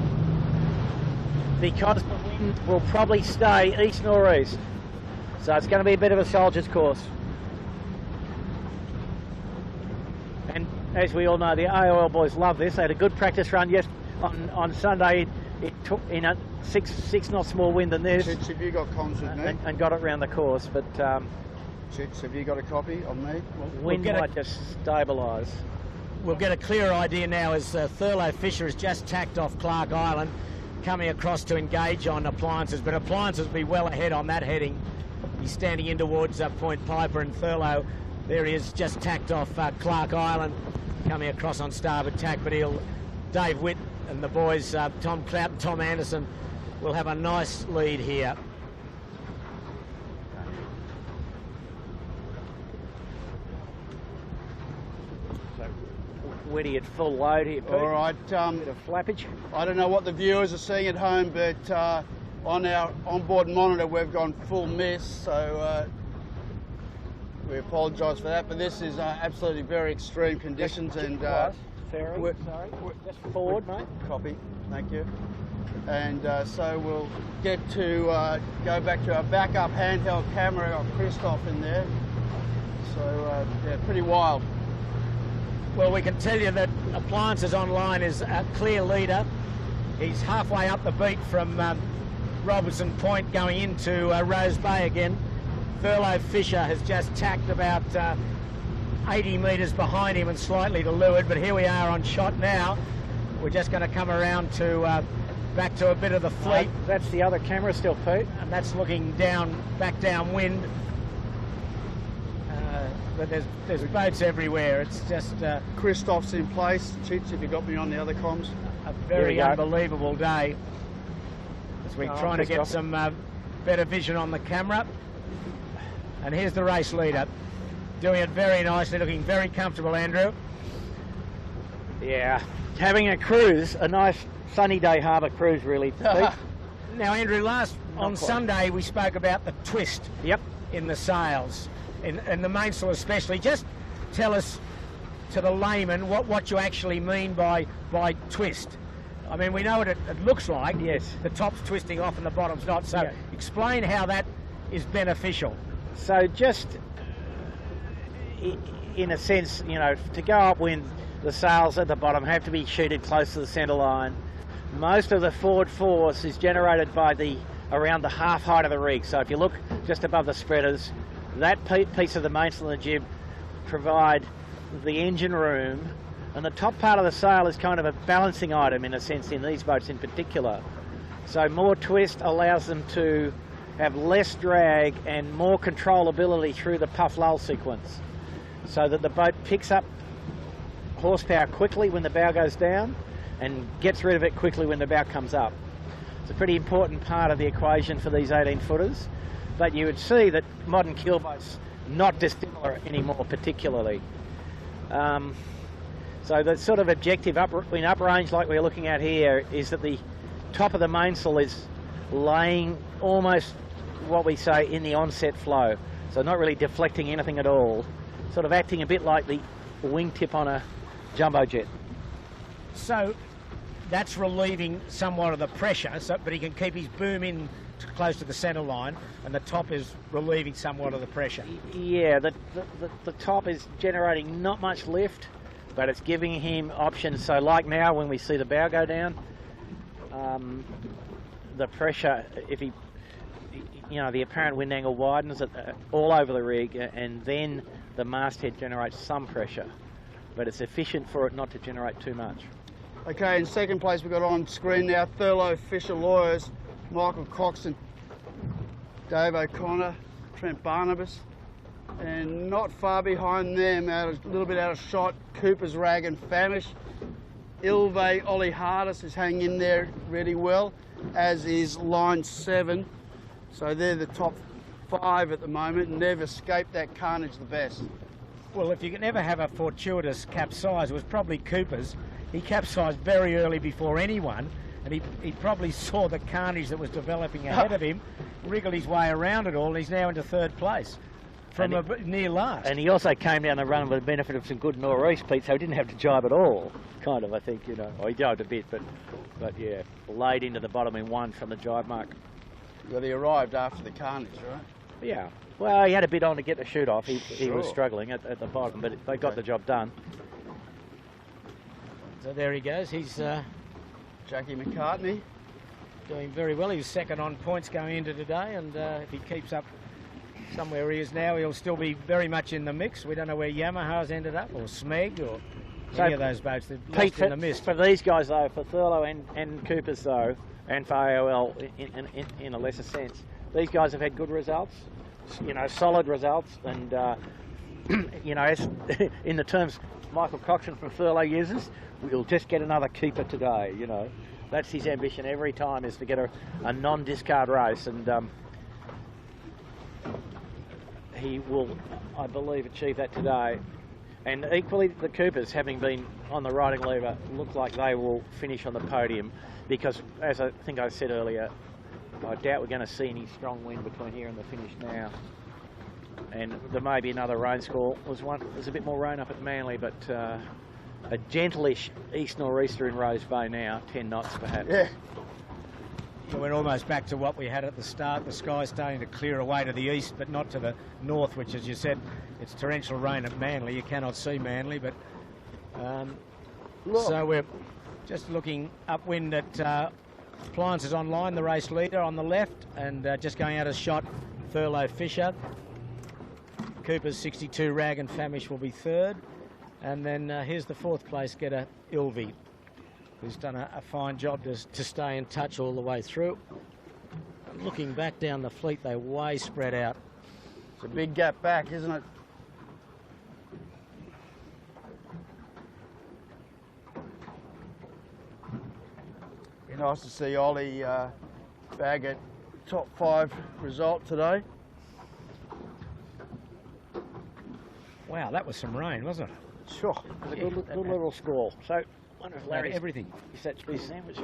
because the wind will probably stay east-northeast. So it's going to be a bit of a soldier's course. And as we all know, the AOL boys love this. They had a good practice run on Sunday. It took in a 6 knots more wind than this. Chits, have you got comms with me? And got it round the course, but Chits, have you got a copy on me? Wind might just stabilise. We'll get a clearer idea now as Thurlow Fisher has just tacked off Clark Island, coming across to engage on Appliances, but Appliances will be well ahead on that heading. He's standing in towards Point Piper, and Thurlow, there he is, just tacked off Clark Island, coming across on starboard tack, but Dave Witt and the boys, Tom Clout and Tom Anderson, will have a nice lead here. So, Witty at full load here, Pete. All right. Bit of flappage. I don't know what the viewers are seeing at home, but on our onboard monitor we've gone full mist, so we apologise for that. But this is absolutely very extreme conditions, and Ferry, sorry, just forward, mate. Copy, thank you. And so we'll get to go back to our backup handheld camera. Got Christoph in there, so yeah, pretty wild. Well, we can tell you that Appliances Online is a clear leader. He's halfway up the beat from Robertson Point going into Rose Bay again. Thurlow Fisher has just tacked about 80 metres behind him and slightly to leeward, but here we are on shot now. We're just going to come around to back to a bit of the fleet. That's the other camera still, Pete. And that's looking down, back downwind. But there's boats everywhere. It's just Christoph's in place. Chits, have you got me on the other comms? A very unbelievable day as we're trying to get some better vision on the camera. And here's the race leader, doing it very nicely, looking very comfortable, Andrew. Yeah, having a cruise, a nice sunny day harbour cruise, really. Now, Andrew, last On Sunday we spoke about the twist. Yep. In the sails, and the mainsail especially. Just tell us, to the layman, what you actually mean by twist. I mean, we know what it looks like. Yes. The top's twisting off and the bottom's not. So explain how that is beneficial. So just in a sense, you know, to go upwind, the sails at the bottom have to be sheeted close to the centre line. Most of the forward force is generated by around the half height of the rig. So if you look just above the spreaders, that piece of the mainsail and the jib provide the engine room, and the top part of the sail is kind of a balancing item in a sense in these boats in particular. So more twist allows them to have less drag and more controllability through the puff lull sequence, so that the boat picks up horsepower quickly when the bow goes down and gets rid of it quickly when the bow comes up. It's a pretty important part of the equation for these 18-footers, but you would see that modern keel boats not dissimilar anymore particularly. So the sort of objective in uprange like we're looking at here is that the top of the mainsail is laying almost what we say in the onset flow, so not really deflecting anything at all, sort of acting a bit like the wingtip on a jumbo jet. So that's relieving somewhat of the pressure, but he can keep his boom in close to the centre line, and the top is relieving somewhat of the pressure. Yeah, the top is generating not much lift, but it's giving him options. So like now when we see the bow go down, the pressure, if he, you know, the apparent wind angle widens all over the rig, and then the masthead generates some pressure, but it's efficient for it not to generate too much. Okay, in second place we've got on screen now Thurlow Fisher Lawyers, Michael Coxon, Dave O'Connor, Trent Barnabas, and not far behind them, a little bit out of shot, Cooper's Rag and Famish. Ilve Ollie Hardis is hanging in there really well, as is Line 7. So they're the top 5 at the moment, and they've escaped that Carnage the best. Well, if you can ever have a fortuitous capsize, it was probably Cooper's. He capsized very early before anyone, and he probably saw the carnage that was developing ahead of him, wriggled his way around it all, and he's now into third place from near last. And he also came down the run with the benefit of some good nor'east, Pete, so he didn't have to jibe at all, kind of, I think, you know. Well, he jibed a bit, but yeah, laid into the bottom in one from the jibe mark. Well, he arrived after the Carnage, right? Yeah. Well, he had a bit on to get the chute off. He was struggling at the bottom, but they got the job done. So there he goes. He's Jackie McCartney doing very well. He was second on points going into today, and if he keeps up somewhere he is now, he'll still be very much in the mix. We don't know where Yamaha's ended up, or Smeg, or any of those boats that lost in the mist. For these guys though, for Thurlow and Coopers though, and for AOL in a lesser sense, these guys have had good results, you know, solid results, and you know, in the terms Michael Coxon from Thurlow uses, we'll just get another keeper today, you know. That's his ambition every time, is to get a non-discard race, and he will, I believe, achieve that today. And equally, the Coopers, having been on the riding lever, look like they will finish on the podium, because, as I think I said earlier, I doubt we're going to see any strong wind between here and the finish now. And there may be another rain squall. There's a bit more rain up at Manly, but a gentleish east nor'easter in Rose Bay now, 10 knots perhaps. Yeah. So we're almost back to what we had at the start. The sky's starting to clear away to the east, but not to the north, which, as you said, it's torrential rain at Manly. You cannot see Manly, but so we're just looking upwind at Appliances Online, the race leader on the left, and just going out of shot, Thurlow Fisher. Cooper's 62 Rag and Famish will be third, and then here's the fourth place getter, Ilve, who's done a fine job to stay in touch all the way through. Looking back down the fleet, they're way spread out. It's a big gap back, isn't it? Be nice to see Ollie bag a top 5 result today. Wow, that was some rain, wasn't it? Sure. It was a good little squall. So, I wonder if Larry's everything. Is that to be sandwiched?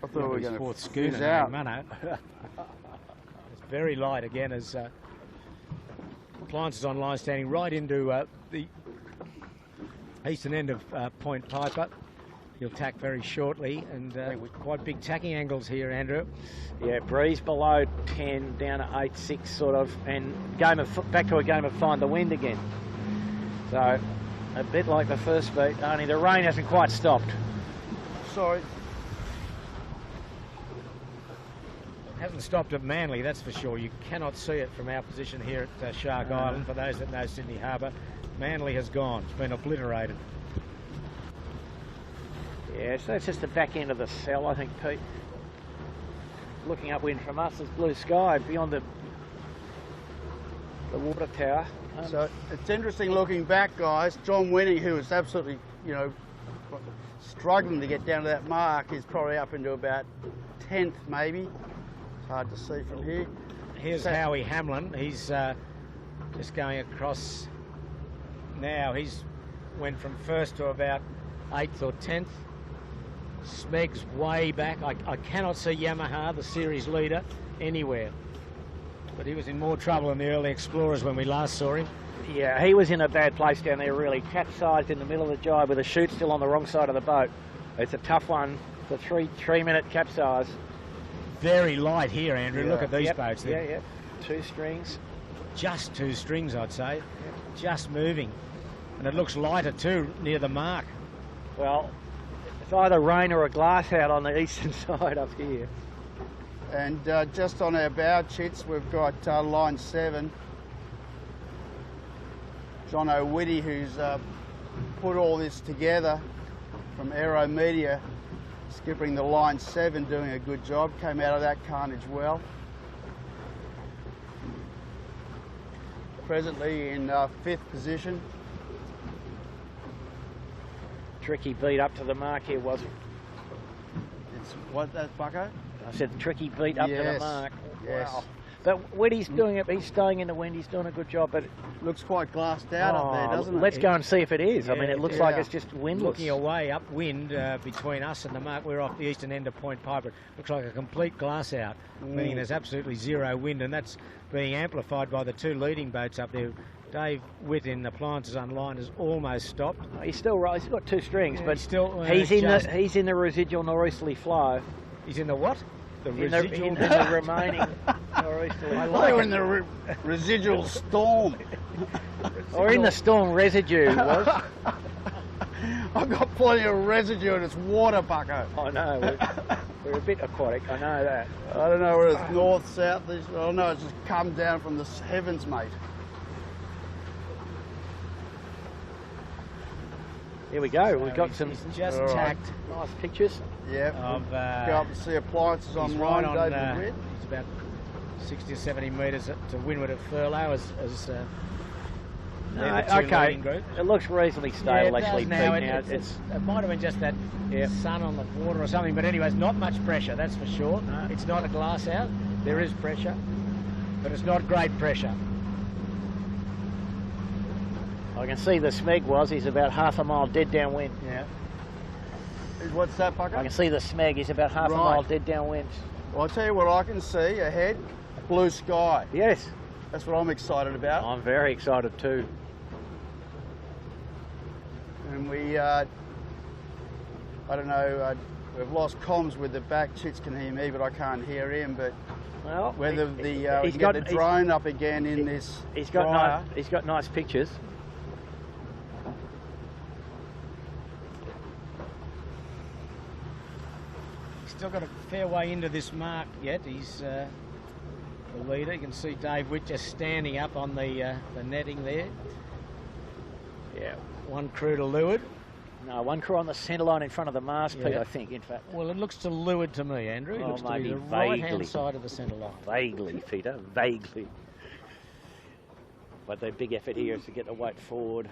I thought we were going fourth to schooner out. Mano. It's very light again as Appliance is on line, standing right into the eastern end of Point Piper. He'll tack very shortly, and quite big tacking angles here, Andrew. Yeah, breeze below 10, down to 8-6 sort of, and back to a game of find the wind again. So a bit like the first beat, only the rain hasn't quite stopped. Sorry. It hasn't stopped at Manly, that's for sure. You cannot see it from our position here at Shark Island. For those that know Sydney Harbour, Manly has gone. It's been obliterated. Yeah, so it's just the back end of the cell, I think, Pete. Looking upwind from us is blue sky beyond the water tower. So it's interesting looking back, guys. John Winnie, who was absolutely, you know, struggling to get down to that mark, is probably up into about 10th, maybe. It's hard to see from here. Here's Howie Hamlin. He's just going across now. He's went from first to about 8th or 10th. Smeg's way back. I cannot see Yamaha, the series leader, anywhere. But he was in more trouble than the early explorers when we last saw him. Yeah, he was in a bad place down there, really. Capsized in the middle of the jibe with a chute still on the wrong side of the boat. It's a tough one. The three-minute capsize. Very light here, Andrew. Yeah. Look at these boats. Yeah. 2 strings. Just 2 strings, I'd say. Yep. Just moving. And it looks lighter too, near the mark. Well, it's either rain or a glass out on the eastern side up here. And just on our bow chits, we've got line 7. John O'Witty, who's put all this together from AeroMedia, skipping the line 7, doing a good job. Came out of that Carnage well. Presently in 5th position. Tricky beat up to the mark here, wasn't it? It's what, that Bucko? I said tricky beat up to the mark. Yes. Wow. But Whitty's doing it, he's staying in the wind, he's doing a good job, but looks quite glassed out up there, doesn't it? Let's go and see if it is. I mean, it looks like it's just windless. Looking away upwind between us and the mark, we're off the eastern end of Point Piper. Looks like a complete glass out, meaning there's absolutely zero wind, and that's being amplified by the 2 leading boats up there. Dave Witt in Appliances Online has almost stopped. He's still right. He's got 2 strings, but he's in the residual northeasterly flow. He's in the what? The residual. In the remaining northeasterly. I like in the residual storm. Or in the storm residue. Was. I've got plenty of residue and it's water, Bucko. I know. We're a bit aquatic. I know that. I don't know whether it's north, south. I don't know. It's just come down from the heavens, mate. Here we go. We've got some just tacked. Nice pictures. Yeah. Go up and see Appliances Online. Right David he's about 60 or 70 metres to windward of furlough okay. It looks reasonably stable, actually. Now. It might have been just that sun on the water or something, but anyways, not much pressure, that's for sure. No. It's not a glass out. There is pressure, but it's not great pressure. I can see the Smeg he's about half a mile dead downwind. Yeah. What's that, Bucko? I can see the Smeg, he's about half a mile dead downwind. Well, I'll tell you what I can see ahead, blue sky. Yes. That's what I'm excited about. I'm very excited too. And we, I don't know, we've lost comms with the back. Chits can hear me, but I can't hear him. But well, whether we get the drone up again in this he's got nice pictures. Still got a fair way into this mark yet. He's the leader. You can see Dave Witt just standing up on the netting there. Yeah. 1 crew to leeward. No, 1 crew on the centre line in front of the mast, Pete, I think, in fact. Well, it looks to leeward to me, Andrew. It looks to be the right-hand side of the centre line. Vaguely, Peter, vaguely. But the big effort here is to get the weight forward.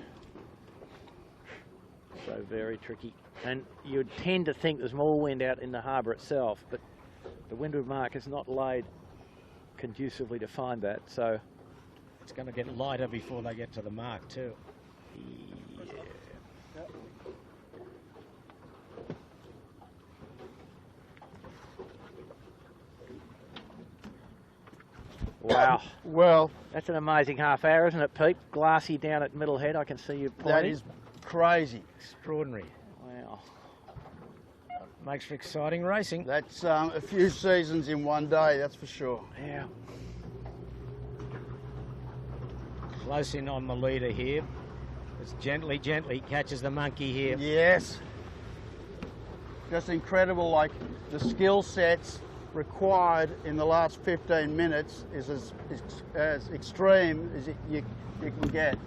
So very tricky. And you'd tend to think there's more wind out in the harbour itself, but the windward mark is not laid conducively to find that, so... It's going to get lighter before they get to the mark too. Yeah. Wow. Well, that's an amazing half hour, isn't it, Pete? Glassy down at middle head. I can see you pointing. that is crazy. Extraordinary. Wow. Makes for exciting racing. That's a few seasons in one day, that's for sure. Yeah. Close in on the leader here. It's gently catches the monkey here. Yes. Just incredible, like the skill sets required in the last 15 minutes is as extreme as you can get.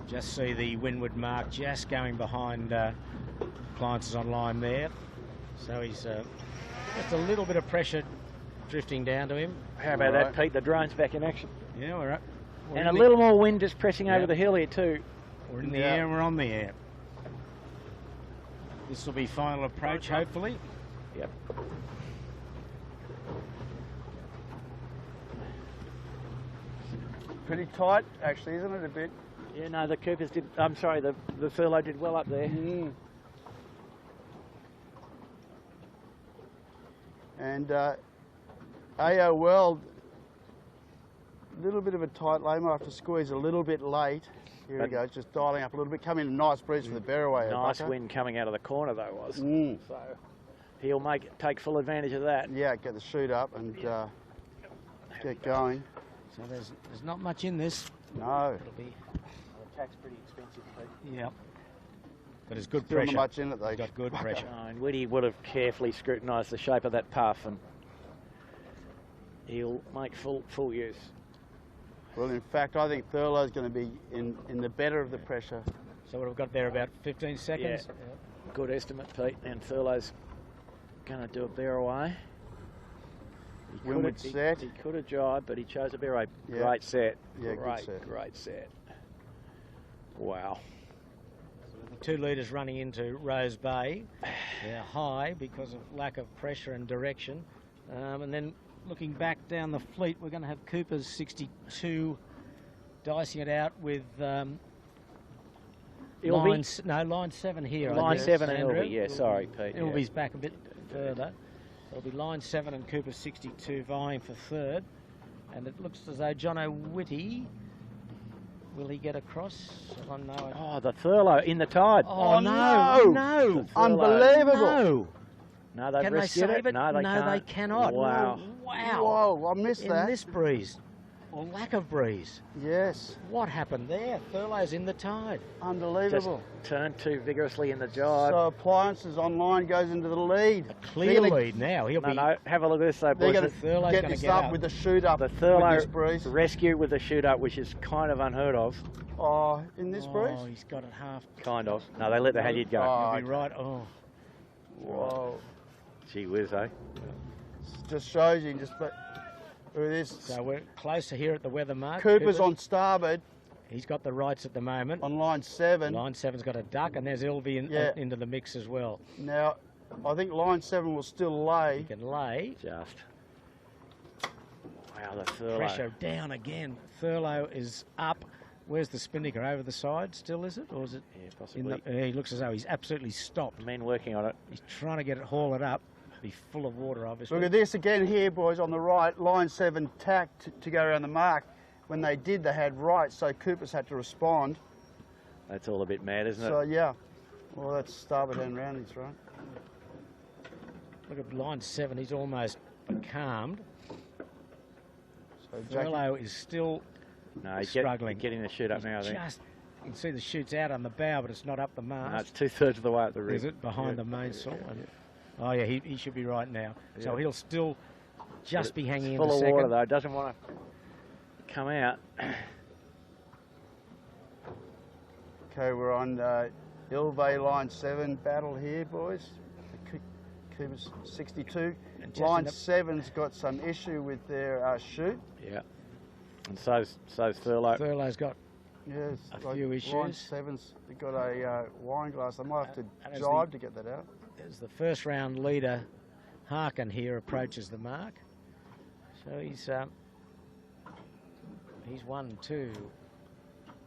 Just see the windward mark just going behind Appliances Online there. So he's just a little bit of pressure drifting down to him. How about that, Pete? The drone's back in action. Yeah, we're and a little more wind just pressing over the hill here too. We're in the air and we're on the air. This will be final approach, hopefully. Yep. Pretty tight, actually, isn't it, a bit? Yeah, no, the Coopers did, I'm sorry, the Furlough did well up there. Mm. And AO World, a little bit of a tight lane, might have to squeeze a little bit late. Here he goes, just dialing up a little bit, coming in a nice breeze for the Barraway. Nice wind coming out of the corner though was. Mm. So he'll take full advantage of that. Yeah, get the chute up and get going. So there's not much in this. No. It'll be. The attack's pretty expensive, Pete. Yep. But it's good Still pressure. not much in it though. Got good pressure. Oh, and Whitty would have carefully scrutinised the shape of that puff, and he'll make full use. Well, in fact, I think Thurlow's going to be in the better of the pressure. So what have we got there, about 15 seconds? Yeah. Good estimate, Pete. And Thurlow's going to do a Barraway. Windward set. He could have jibed, but he chose a Barraway. Yeah. Great set. Yeah, good set. Great set. Wow. The two leaders running into Rose Bay. They're high because of lack of pressure and direction. And then looking back down the fleet, we're going to have Cooper's 62 dicing it out with line 7 here. Line 7 and Ilby, yeah, sorry, Pete. Ilby's back a bit further. So it'll be line 7 and Cooper 62 vying for third. And it looks as though Jono Whitty, will he get across? Oh, no. Oh, the Thurlow in the tide. Oh, no. Unbelievable. No, they've Can they rescued save it? No, they can't. They cannot. Wow. Wow. Whoa, I missed that. In this breeze, or lack of breeze. Yes. What happened there? Thurlow's in the tide. Unbelievable. Just turned too vigorously in the jibe. So Appliances Online goes into the lead. A clear lead now. He'll be. No, have a look at this though, They're boys. going to get this up with the chute up. The with Thurlow this breeze. rescue with the chute up, which is kind of unheard of. Oh, in this breeze? Oh, he's got it half. Kind of. No, they let the halyard go. Oh, You'll be right. Oh. Whoa. Gee whiz, eh? Just shows you just look at this. So we're closer here at the weather mark. Cooper's on starboard. He's got the rights at the moment. On line 7. Line 7's got a duck, and there's Ilby into the mix as well. Now, I think line 7 will still lay. He can lay. Just. Wow, the Thurlow. Pressure down again. Thurlow is up. Where's the spinnaker? Over the side still, is it? Or is it? Yeah, possibly. He looks as though he's absolutely stopped. Men working on it. He's trying to haul it up. Be full of water, obviously. Look at this again here, boys, on the right. Line 7 tacked to go around the mark. When they did, they had right, so Cooper's had to respond. That's all a bit mad, isn't it? So, yeah. Well, that's starboard hand roundings, right? Look at line 7. He's almost calmed. So Thurlow is still struggling. Getting the chute up now, I think. You can see the chute's out on the bow, but it's not up the mast. No, it's 2/3 of the way up the rig. Is it? Behind the mainsail? Oh, yeah, he should be right now. Yeah. So he'll still just be hanging in the second. Full of water, though. Doesn't want to come out. Okay, we're on Ilvay line 7 battle here, boys. Cooper's 62. Line 7's got some issue with their chute. Yeah. And so's Thurlow. Thurlow's got a few issues. Line 7's got a wine glass. They might have to jibe to get that out. As the first round leader, Harkin here, approaches the mark. So he's 1, 2,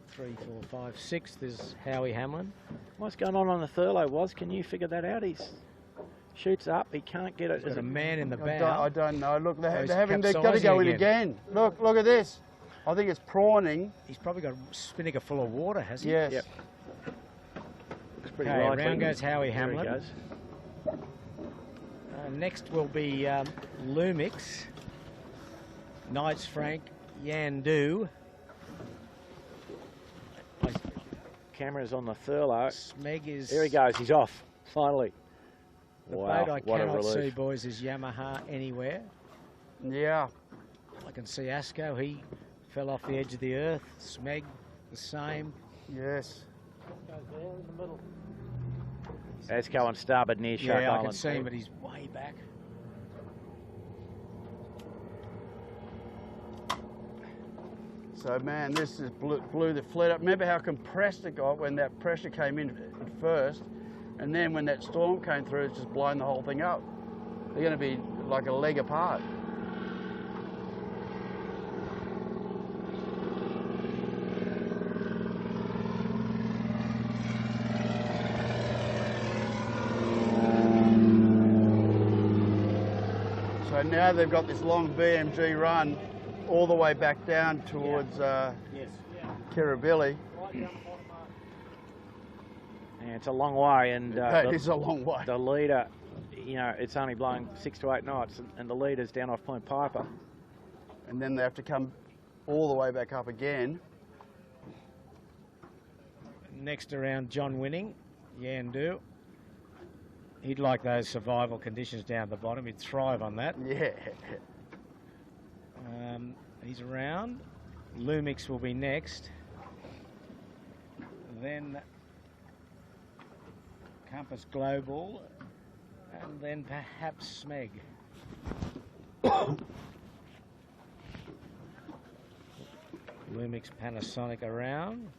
3, 4, 5, 6th is Howie Hamlin. What's going on the Thurlow, Can you figure that out? He's Shoots up. He can't get it. There's a man in the bow. I don't know. Look, they've got to capsizing go in again. Look at this. I think it's prawning. He's probably got a spinnaker full of water, has he? Yes. Yep. Looks pretty Okay, likely. round goes Howie There he Hamlin. goes. Next will be Lumix, Knights Frank, Yandu. Camera's on the Thurlow. Smeg is... There he goes. He's off. Finally. The Wow, boat I what a cannot see, relief. boys, is Yamaha anywhere. Yeah. I can see Asco. He fell off the edge of the earth. Smeg, the same. Yes. Asco on starboard near Shark Yeah, I Island. can see him, but he's way back. So, man, this is blew the fleet up. Remember how compressed it got when that pressure came in at first, and then when that storm came through, it's just blown the whole thing up. They're going to be like a leg apart. So now they've got this long BMG run all the way back down towards Kirribilli. Yeah, it's a long way, and It is a long way. the leader, you know, it's only blowing 6 to 8 knots, and the leader's down off Point Piper. And then they have to come all the way back up again. Next around, John Winning, Yandu. He'd like those survival conditions down the bottom. He'd thrive on that. Yeah. He's around. Lumix will be next. Then Compass Global. And then perhaps Smeg. Lumix Panasonic around.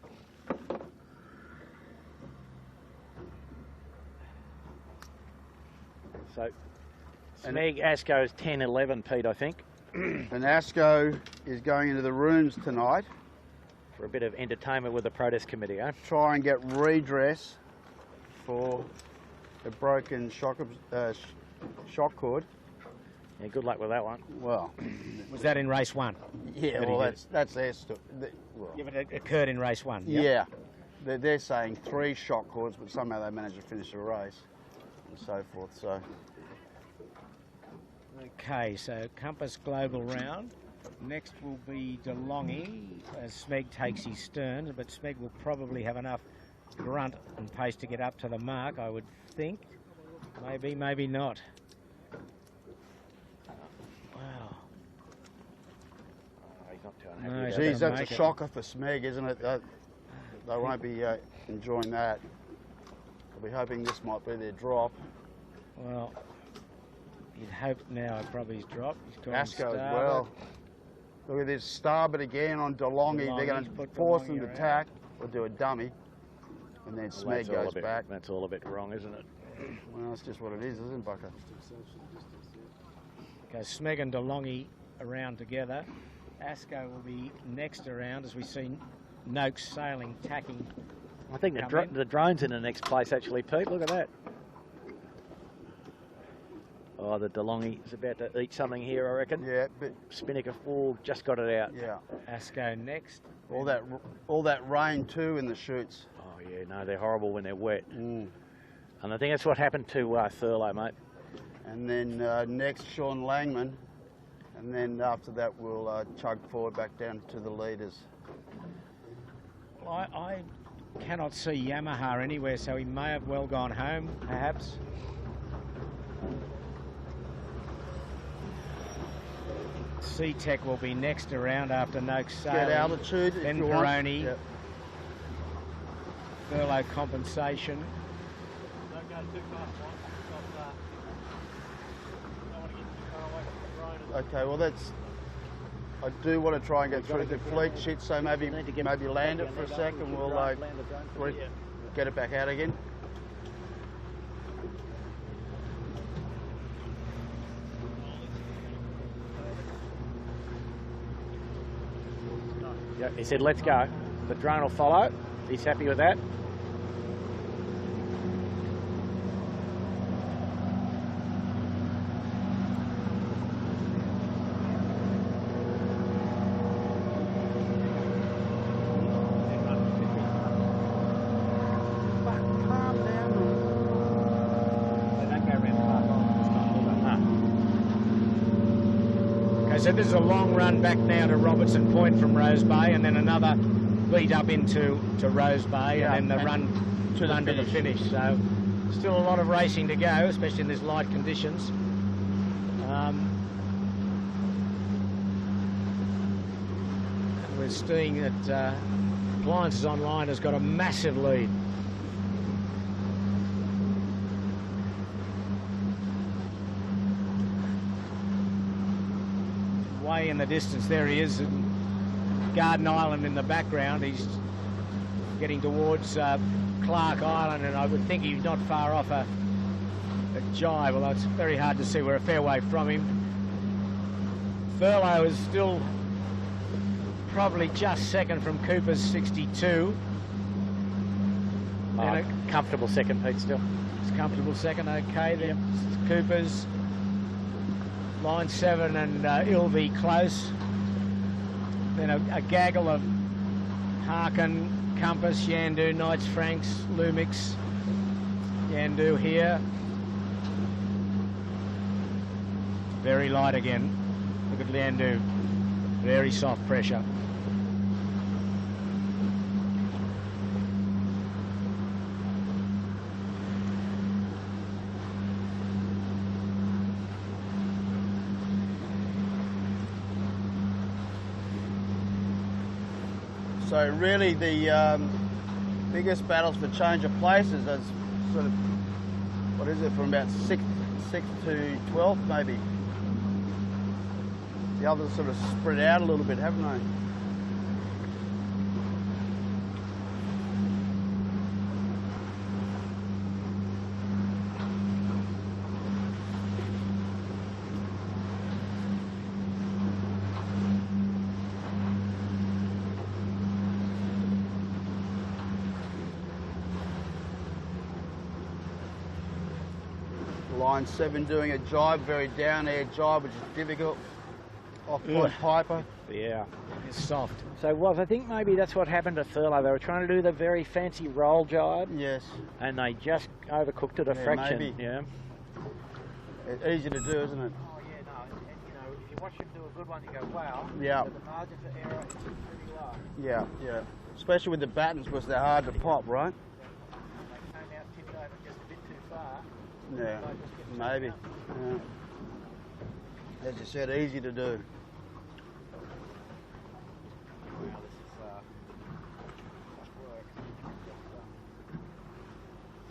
So, Smeg Asco is 10-11, Pete, I think, And Asco is going into the rooms tonight. for a bit of entertainment with the protest committee, eh? Try and get redress for the broken shock cord. Yeah, good luck with that one. Well, Was that in race one? yeah, That he well, did. that's their story. Yeah, but it occurred in race one. Yeah, they're saying 3 shock cords, but somehow they managed to finish the race and so forth. So Okay, so Compass Global round. Next will be DeLonghi as Smeg takes his stern, but Smeg will probably have enough grunt and pace to get up to the mark, I would think. Maybe, maybe not. Wow. Oh, he's not too unhappy No, about he's that. geez, that's a make it. shocker for Smeg, isn't it? They won't be enjoying that. I'll be hoping this might be their drop. Well, you'd hope now probably he's dropped. He's gone Asco as starboard. well. Look at this starboard again on DeLonghi. They're going DeLonghi's to put force DeLonghi them to around. tack or do a dummy. And then Well, Smeg that's all goes a bit- back. That's all a bit wrong, isn't it? Well, that's just what it is, isn't it, Bucker? Okay, Smeg and DeLonghi around together. Asco will be next around as we see Noakes sailing, tacking. I think the, Come in. the drone's in the next place, actually, Pete. Look at that. Oh, the DeLonghi is about to eat something here, I reckon. Yeah, but Spinnaker 4 just got it out. yeah, Asco next. all that rain too in the chutes. Oh, yeah, no, they're horrible when they're wet. Mm. And I think that's what happened to Thurlow, mate. And then next Sean Langman, and then after that we'll chug forward back down to the leaders. Well, I cannot see Yamaha anywhere, so he may have well gone home, perhaps. C-Tech will be next around after Noakes sailing. Get altitude if Then you want. Peroni. Yep. Furlough compensation. Okay, well that's. I do want to try and get through the fleet shit, so maybe land it for a sec, and we'll get it back out again. Yeah, he said, let's go. The drone will follow. He's happy with that. said, this is a long run back now to Robertson Point from Rose Bay, and then another beat up into Rose Bay, and then the run to the finish. So still a lot of racing to go, especially in these light conditions. And we're seeing that Appliances Online has got a massive lead. Way in the distance, there he is, and Garden Island in the background. He's getting towards Clark Island, and I would think he's not far off a jibe, although it's very hard to see. We're a fair way from him. Thurlow is still probably just second from Cooper's 62. A comfortable second, Pete, still. It's comfortable second, okay. Then Cooper's line 7 and Ilvey close. Then a gaggle of Harkin, Compass, Yandu, Knights Franks, Lumix, Yandu here. Very light again. Look at Yandu. Very soft pressure. So really the biggest battles for change of places is sort of, what is it, from about 6th to 12th maybe. The others sort of spread out a little bit, haven't they? Line 7 doing a jibe, very down air jibe, which is difficult. Off point Piper. Yeah. It's soft. So, I think maybe that's what happened to Thurlow. They were trying to do the very fancy roll jibe. Yes. And they just overcooked it a fraction. Maybe. Yeah. It's easy to do, isn't it? Oh, yeah, no. And, you know, if you watch him do a good one, you go, wow. Yeah. But the margin for error is pretty low. Yeah, yeah. Especially with the battens, because they're hard to pop, right? They came out tipped over just a bit too far. Yeah, maybe. Yeah. As you said, easy to do. Wow, this is tough work.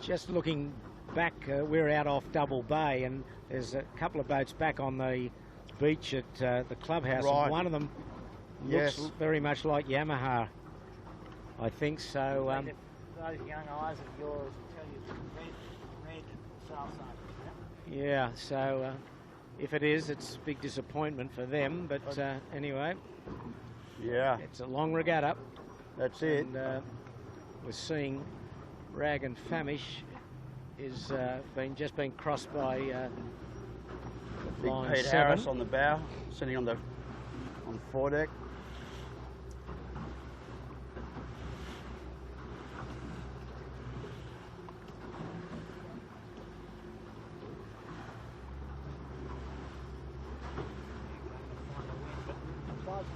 Just looking back, we're out off Double Bay, and there's a couple of boats back on the beach at the clubhouse. Right. And one of them looks very much like Yamaha, I think. So those young eyes of yours will tell you red salsa. Yeah, so if it is, it's a big disappointment for them. But anyway, yeah, it's a long regatta. That's it. And we're seeing Rag and Famish is just been crossed by Big line Pete 7. Harris on the bow, sitting on the foredeck.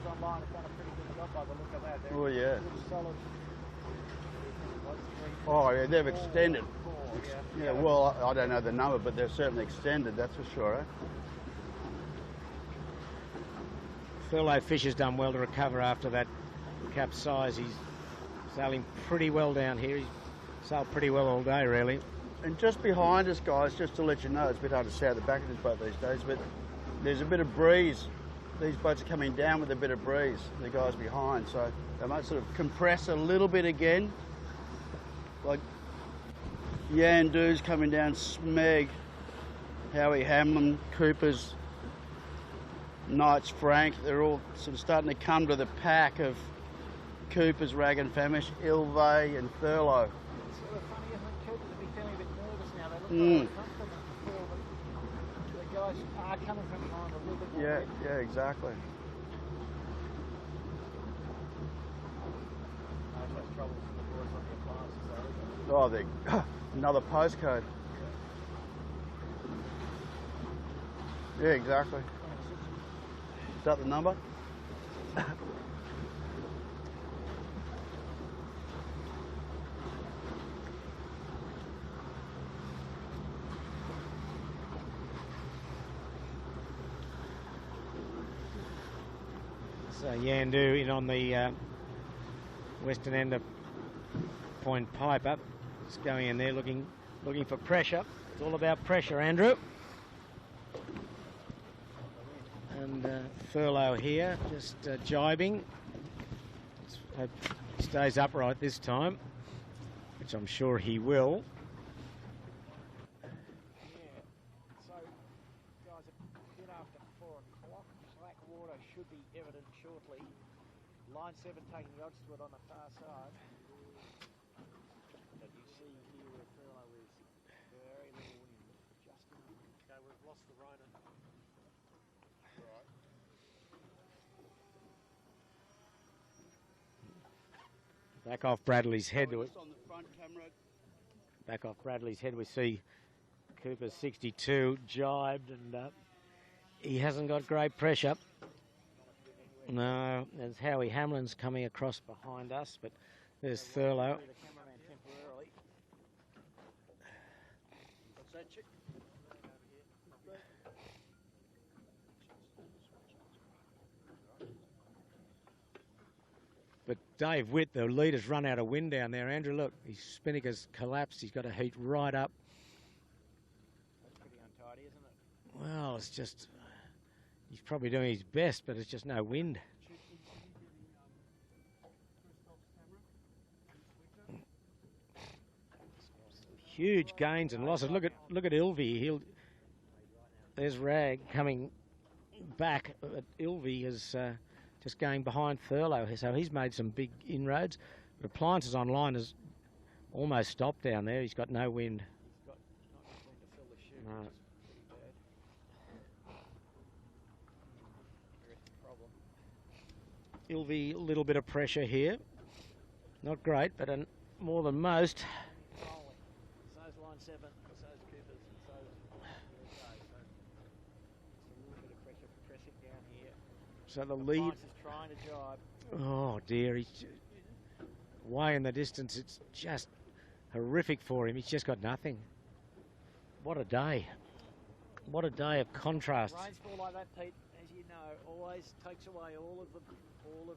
Online have done a pretty good job by the look of that. Oh yeah. Solid. Oh yeah, they've extended. Yeah. Well, I don't know the number, but they're certainly extended, that's for sure. Eh? Thurlow Fish has done well to recover after that capsize. He's sailing pretty well down here. He's sailed pretty well all day, really. And just behind us, guys, just to let you know, it's a bit hard to see out the back of this boat these days, but there's a bit of breeze. These boats are coming down with a bit of breeze, the guys behind, so they might sort of compress a little bit again. Like Yandu's coming down, Smeg, Howie Hamlin, Cooper's, Knights Frank, they're all sort of starting to come to the pack of Cooper's, Rag and Famish, Ilvey and Thurlow. It's sort of funny, isn't it? Coopers will be feeling a bit nervous now. They look like confident before, but the guys are coming from behind a little bit more. Yeah, exactly. Oh, another postcode. Yeah, exactly. Is that the number? So Yandu in on the western end of Point Piper. Just going in there looking for pressure. It's all about pressure, Andrew. And Furlow here, just jibing. Let's hope he stays upright this time, which I'm sure he will. Yeah, so guys, a bit after 4 o'clock, slack water should be evident shortly. Line 7 taking the odds to it on the far side. But you see here where Furlow is, very little wind, just enough. Okay, we've lost the Rona. Back off Bradley's head. On the front camera. Back off Bradley's head, we see Cooper 62 jibed, and he hasn't got great pressure. No, there's Howie Hamlin's coming across behind us, but there's Thurlow. But Dave Witt, the leader's run out of wind down there. Andrew, look, his spinnaker's collapsed. He's got to heat right up. That's pretty untidy, isn't it? Well, it's just, he's probably doing his best, but it's just no wind. Huge gains and losses. Look at Ilvey. There's Rag coming back. Ilvey is just going behind Thurlow, so he's made some big inroads. But Appliances Online has almost stopped down there. He's got no wind. He's got not enough wind to fill the chute, No. which is pretty bad. Problem. Ilvey, a little bit of pressure here. Not great, but more than most. Rolling. So's line 7, so's Cooper's, and so's USA. So just a little bit of pressure pressing down here. So the lead. Appliance is trying to jibe. Oh dear, he's way in the distance. It's just horrific for him. He's just got nothing. What a day. What a day of contrasts. Rainfall like that, Pete, as you know, always takes away all of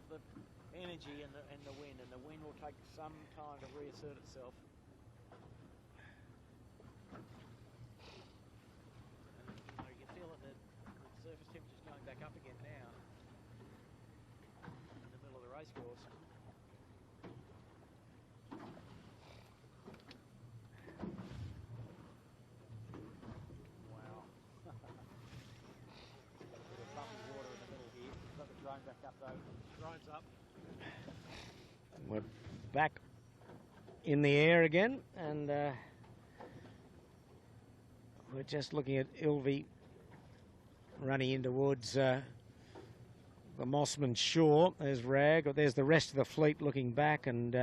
the energy and the wind, and the wind will take some time to reassert itself. And, you can feel it, the surface temperature's going back up again now in the middle of the race course. Wow. Got a bit of bumpy water in the middle here. Got the drone back up though. Drone's up. We're back in the air again, and we're just looking at Ilvey running in towards the Mossman Shore. There's Rag. There's the rest of the fleet looking back, and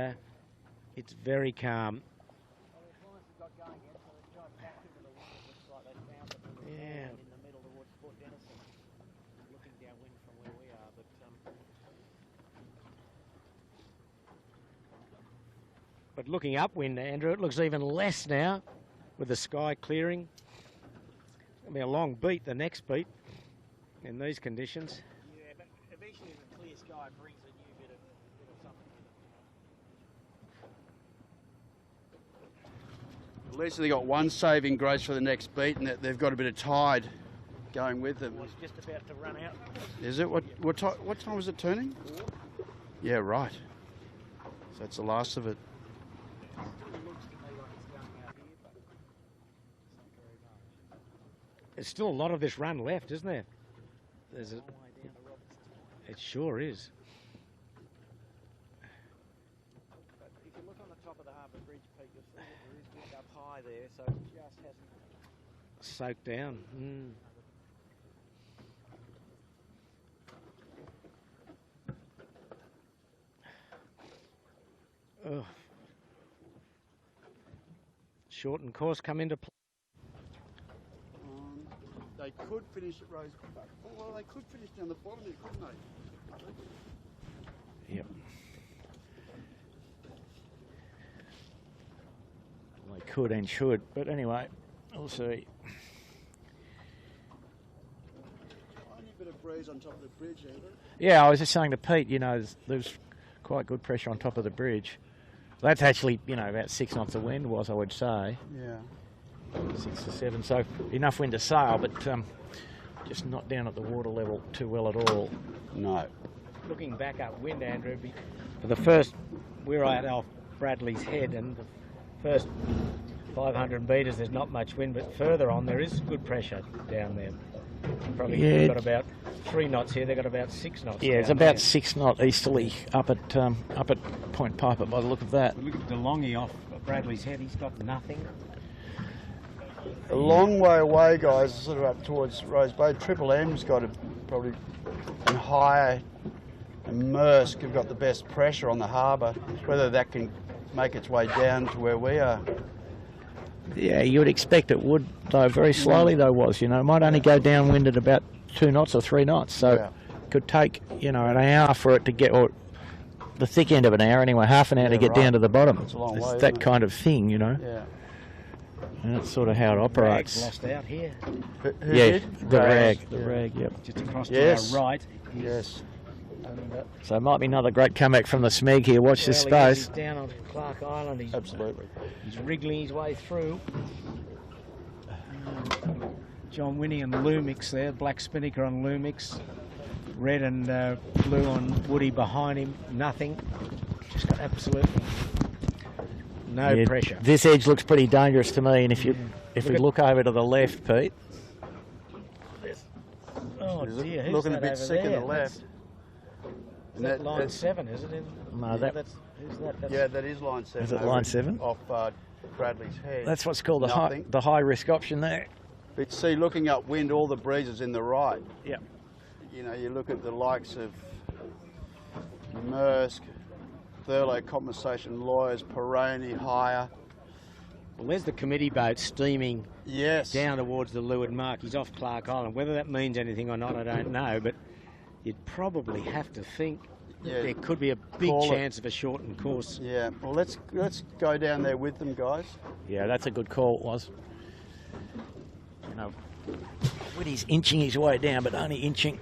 it's very calm. Well, the Appliance has got going again, so they've jumped back into the wind. It looks like they found them Yeah. in the middle towards Port Denison, looking downwind from where we are. But looking upwind, Andrew, it looks even less now with the sky clearing. It's going to be a long beat, the next beat, in these conditions. Yeah, but eventually the clear sky brings a new bit of something with it. At least they've got one saving grace for the next beat, and that they've got a bit of tide going with them. It's just about to run out. Is it? What time was it turning? 4. Yeah, right. So that's the last of it. It looks to me like it's going out here, but it's not very much. There's still a lot of this run left, isn't there? There's a, Long way down to Robertson. it sure is. But if you look on the top of the Harbour Bridge, Pete, you'll see that there is wind up high there, so it just hasn't. Soaked down. Oh. Shortened course come into play. They could finish at Rose. Well, they could finish down the bottom here, couldn't they? Yep. They could and should, but anyway, we'll see. Tiny bit of breeze on top of the bridge, Andrew. Yeah, I was just saying to Pete, you know, there's quite good pressure on top of the bridge. That's actually, you know, about 6 knots of wind was, I would say. Yeah. 6 to 7, so enough wind to sail, but just not down at the water level too well at all. No. Looking back upwind, Andrew, for the first, we're out off Bradley's Head, and the first 500 metres there's not much wind, but further on there is good pressure down there. Probably got about 3 knots here. They've got about 6 knots. Yeah, it's about 6 knot easterly up at Point Piper by the look of that. Look at DeLonghi off Bradley's Head. He's got nothing. A long way away, guys, sort of up towards Rose Bay. Triple M's got probably and higher, and Maersk have got the best pressure on the harbour. Whether that can make its way down to where we are. Yeah, you would expect it would, though. Very slowly, though, you know. It might only go downwind at about 2 knots or 3 knots, so it could take, you know, an hour for it to get, or the thick end of an hour anyway, half an hour to get down to the bottom. It's a long way, that kind of thing, you know. Yeah. And that's sort of how it operates. Rag's lost out here. Who yeah, did? the rag, yep. Just across to our right. Yes. So it might be another great comeback from the Smeg here. Watch this space. He's down on Clark Island. Absolutely. He's wriggling his way through. John Winnie and Lumix there. Black Spinnaker on Lumix. Red and blue on Woody behind him. Nothing. Just got absolutely no pressure. This edge looks pretty dangerous to me. And if we look over to the left, Pete. Oh dear, who's looking that a bit over sick there? in the left. Is that line 7, is it? No, who's that? Yeah, that is line 7. Is it line 7? Off Bradley's Head. That's what's called the high risk option there. But see, looking upwind, all the breezes in the right. Yeah. You know, you look at the likes of Maersk, Thurlow Compensation Lawyers, Peroni, higher. Well, there's the committee boat steaming down towards the leeward mark. He's off Clark Island. Whether that means anything or not, I don't know, but you'd probably have to think that there could be a big chance of a shortened course. Yeah, well, let's go down there with them, guys. Yeah, that's a good call, it was. You know, Woody's inching his way down, but only inching.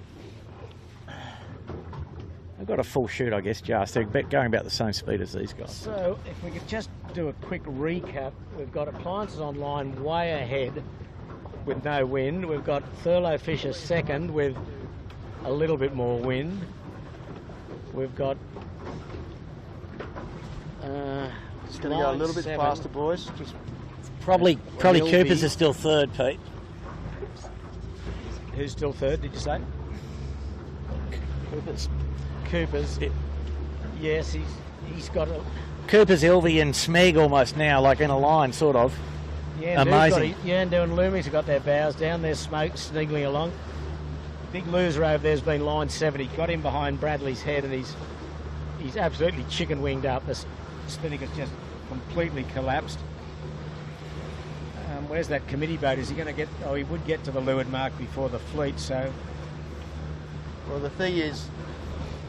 They've got a full shoot, I guess, just. They're going about the same speed as these guys. So, if we could just do a quick recap, we've got appliances on line way ahead with no wind. We've got Thurlow Fisher second with a little bit more wind. We've got Just going to go a little bit faster, boys. Just probably Cooper's is still third, Pete. Who's still third, did you say? Cooper's. Yes, he's got a... Cooper's, Ilvey and Smeg almost now, like in a line, sort of. Yeah, amazing. Yandu and Loomis have got their bows down. There's smoke sniggling along. Big loser over there's been line 70. Got him behind Bradley's Head, and he's absolutely chicken winged up. The Spinnaker's just completely collapsed. Where's that committee boat? Is he going to get... Oh, he would get to the leeward mark before the fleet, so... Well, the thing is,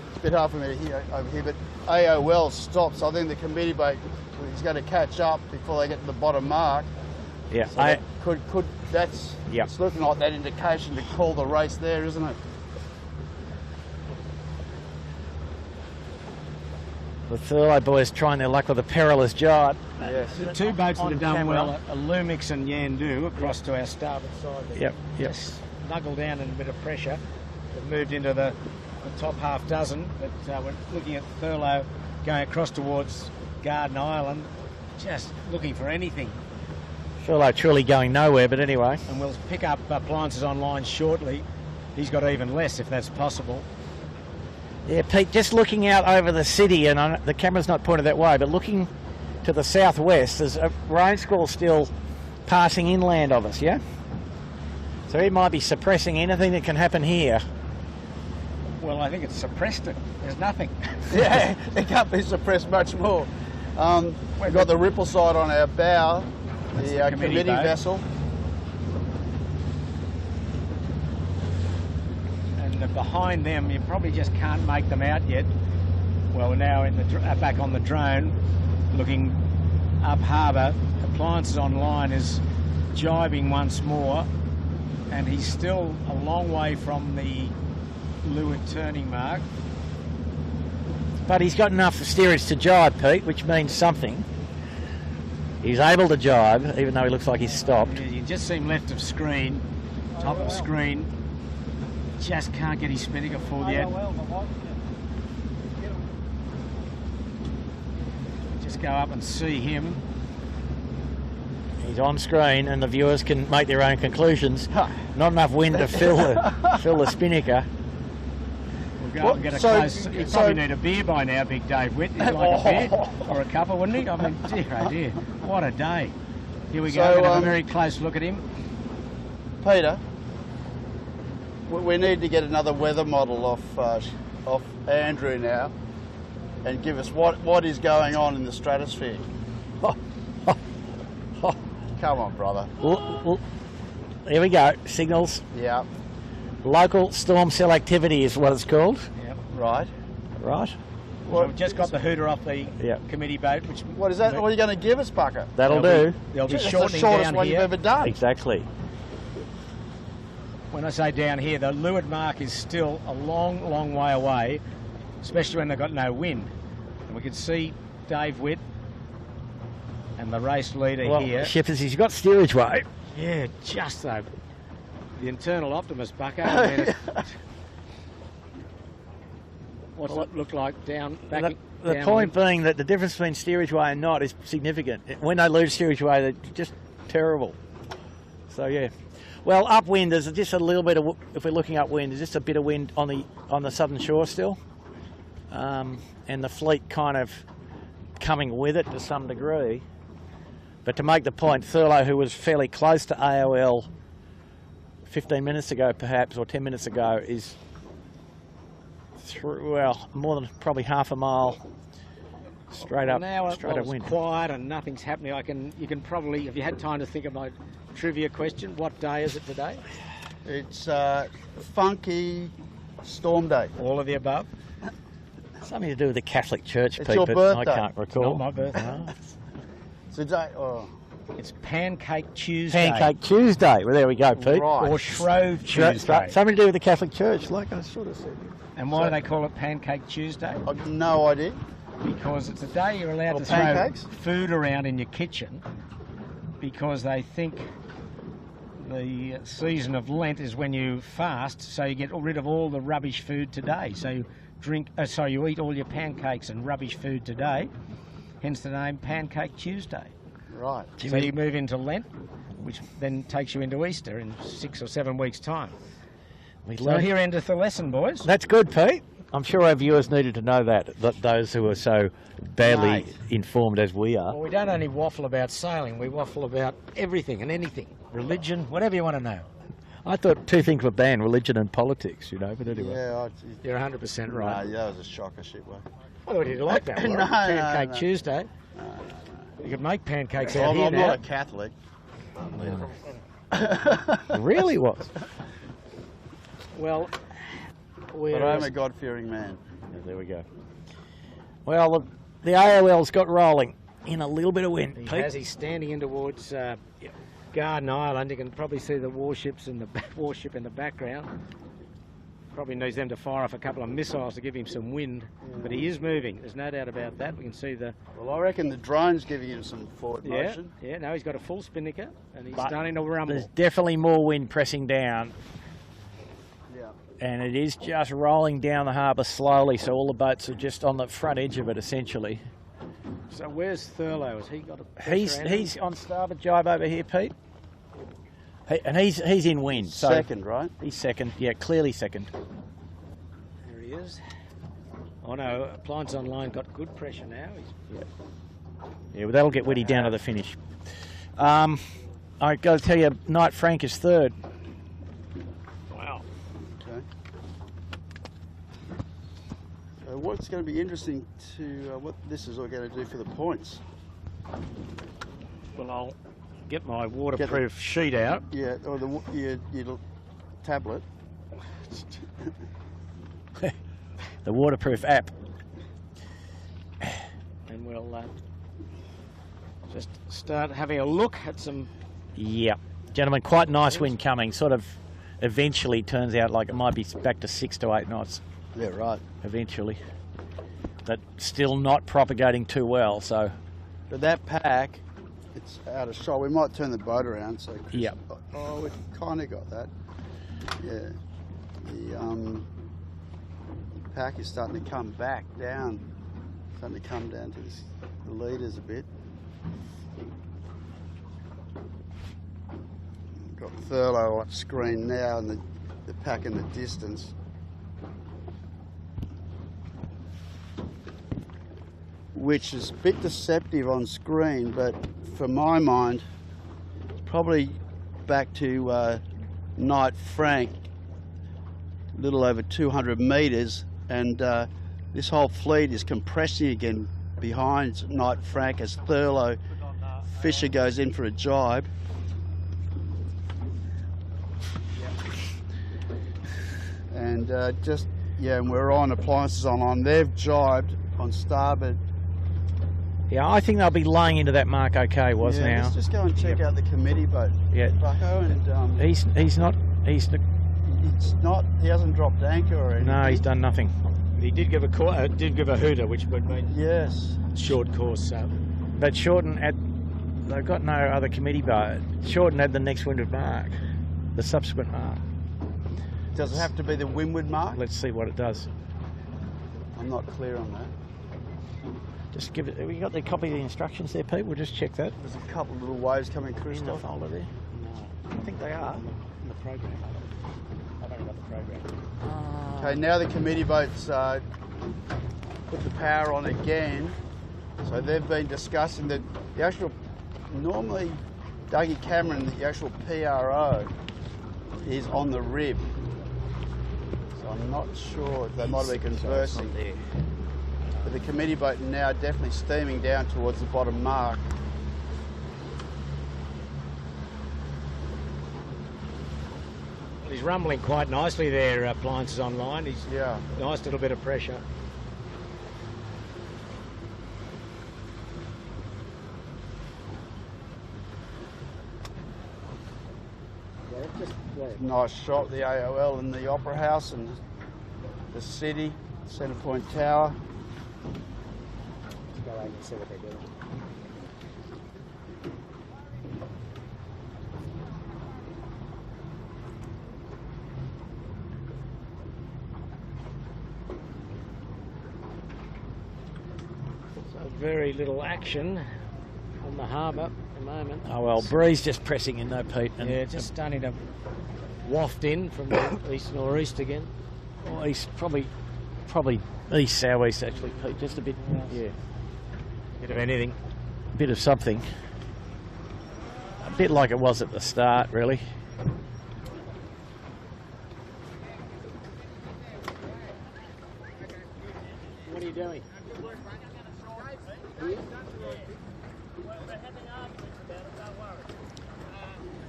it's a bit hard for me to hear over here, but AOL stops. I think the committee boat is going to catch up before they get to the bottom mark. Yeah, so it's looking like that indication to call the race there, isn't it? The Thurlow boys trying their luck with a perilous giant. Yes. The two boats that have done well are Lumix and Yandu across to our starboard side. Yep. Just snuggle down in a bit of pressure. They've moved into the top half dozen, but we're looking at Thurlow going across towards Garden Island, just looking for anything. Thurlow truly going nowhere, but anyway. And we'll pick up appliances online shortly. He's got even less, if that's possible. Yeah, Pete, just looking out over the city, and the camera's not pointed that way, but looking to the southwest, there's a rain squall still passing inland of us, yeah? So it might be suppressing anything that can happen here. Well, I think it's suppressed it. There's nothing. Yeah, it can't be suppressed much more. We've got the ripple side on our bow, the committee vessel. that behind them you probably just can't make them out yet. Well, we're now in the back on the drone, looking up harbour. Appliances Online is jibing once more, and he's still a long way from the leeward turning mark. But he's got enough steerage to jibe, Pete, which means something. He's able to jibe, even though he looks like he's stopped. Yeah, you just see him left of screen, top of screen. Just can't get his spinnaker full yet. Just go up and see him. He's on screen, and the viewers can make their own conclusions. Not enough wind to fill the spinnaker. We'll go and get a close. He'd probably need a beer by now, Big Dave Witt. He'd like a beer or a couple, wouldn't he? I mean, dear, oh dear, what a day. Here we go, we'll have a very close look at him. Peter, we need to get another weather model off Andrew now and give us what is going on in the stratosphere. Come on, brother. Here we go, signals. Yeah. Local storm cell activity is what it's called. Yep. Right. Right. So we've just got the hooter off the committee boat. What is that? What are you going to give us, Bucker? That'll do. They'll be That's shortening the shortest down one here. you've ever done. Exactly. When I say down here, the leeward mark is still a long, long way away, especially when they've got no wind. And we can see Dave Witt and the race leader here. Shippers, he's got steerage way. Yeah, just so. The internal optimist, Bucker. I mean, what's it look like down back? The point being that the difference between steerage way and not is significant. When they lose steerage way, they're just terrible. So yeah. Well, upwind, there's just a little bit of, if we're looking upwind, there's just a bit of wind on the southern shore still. And the fleet kind of coming with it to some degree. But to make the point, Thurlow, who was fairly close to AOL 15 minutes ago perhaps, or 10 minutes ago, is through, well, more than probably half a mile straight up, straight up wind. Quiet and nothing's happening. You can probably, if you had time to think of my trivia question, what day is it today? It's funky storm day. All of the above? Something to do with the Catholic Church, It's Pete, your but birthday. I can't recall. Not my birthday. Today, oh. It's Pancake Tuesday. Pancake Tuesday. Well, there we go, Pete. Right. Or Shrove Tuesday. Something to do with the Catholic Church, like I sort of said. And why do they call it Pancake Tuesday? I've no idea. Because it's a day you're allowed to pancakes? throw food around in your kitchen, because they think the season of Lent is when you fast, so you get rid of all the rubbish food today. So you you eat all your pancakes and rubbish food today, hence the name Pancake Tuesday. Right. So you move into Lent, which then takes you into Easter in 6 or 7 weeks' time. So here endeth the lesson, boys. That's good, Pete. I'm sure our viewers needed to know that those who are so badly informed as we are. Well, we don't only waffle about sailing, we waffle about everything and anything. Religion, whatever you want to know. I thought two things were banned, religion and politics, you know, but anyway. Yeah, You're 100% right. No, that was a shocker, shitway. I thought you'd like that one. No, Pancake no. Tuesday. You could make pancakes out here I'm now. not a Catholic. Really was. Well, But I'm a God-fearing man. Yeah, there we go. Well, the AOL's got rolling in a little bit of wind. He's standing in towards Garden Island. You can probably see the warships and the warship in the background. Probably needs them to fire off a couple of missiles to give him some wind. But he is moving. There's no doubt about that. We can see the... Well, I reckon the drone's giving him some forward motion. Yeah, no, he's got a full spinnaker and he's starting to rumble. There's definitely more wind pressing down. Yeah. And it is just rolling down the harbour slowly, so all the boats are just on the front edge of it, essentially. So where's Thurlow? Has he got a... He's on starboard jibe over here, Pete. And he's in wind. So Second, right? He's second, yeah, clearly second. There he is. Oh no, Appliance Online got good pressure now. Yeah, well, that'll get Whitty down to the finish. I got to tell you, Knight Frank is third. Wow. Okay. What's going to be interesting to what this is all going to do for the points? Well, I'll get my waterproof sheet out. Yeah, or your tablet. The waterproof app. And we'll just start having a look at some. Yeah, gentlemen, quite nice wind coming. Sort of eventually turns out like it might be back to 6 to 8 knots. Yeah, right. Eventually, but still not propagating too well. So, but that pack, it's out of shot. We might turn the boat around. So yeah. Oh, we kind of got that. Yeah. The pack is starting to come back down. Starting to come down to the leaders a bit. Got Thurlow on screen now and the pack in the distance. Which is a bit deceptive on screen, but for my mind, it's probably back to Knight Frank, a little over 200 metres, and this whole fleet is compressing again behind Knight Frank as Thurlow Fisher goes in for a jibe. And and we're on appliances on. They've jibed on starboard. Yeah, I think they'll be laying into that mark okay, now. Let's just go and check out the committee boat. Yeah. Bucko, and he hasn't dropped anchor or anything. No, he's done nothing. He did give a hooter, which would mean short course. But Shorten they've got no other committee boat. Shorten had the next windward mark, the subsequent mark. Does it have to be the windward mark? Let's see what it does. I'm not clear on that. Just give it. Have you got the copy of the instructions there, Pete? We'll just check that. There's a couple of little waves coming through. In the folder there. No, I think they are. in the program. I've only got the program. Okay, now the committee boats put the power on again. So they've been discussing the actual. Normally, Dougie Cameron, the actual PRO, is on the rib. So I'm not sure if they might be conversing. But the committee boat now definitely steaming down towards the bottom mark. Well, he's rumbling quite nicely there, appliances online. He's nice little bit of pressure. Nice shot, the AOL and the Opera House and the city, Centre Point Tower. Let's go over and see what they're doing. So very little action on the harbour at the moment. Oh well, breeze just pressing in though, Pete. And yeah, just starting to waft in from the east northeast again. Oh, east, probably east southeast actually, Pete. Just a bit, Bit of anything. A bit of something. A bit like it was at the start, really. What are you doing?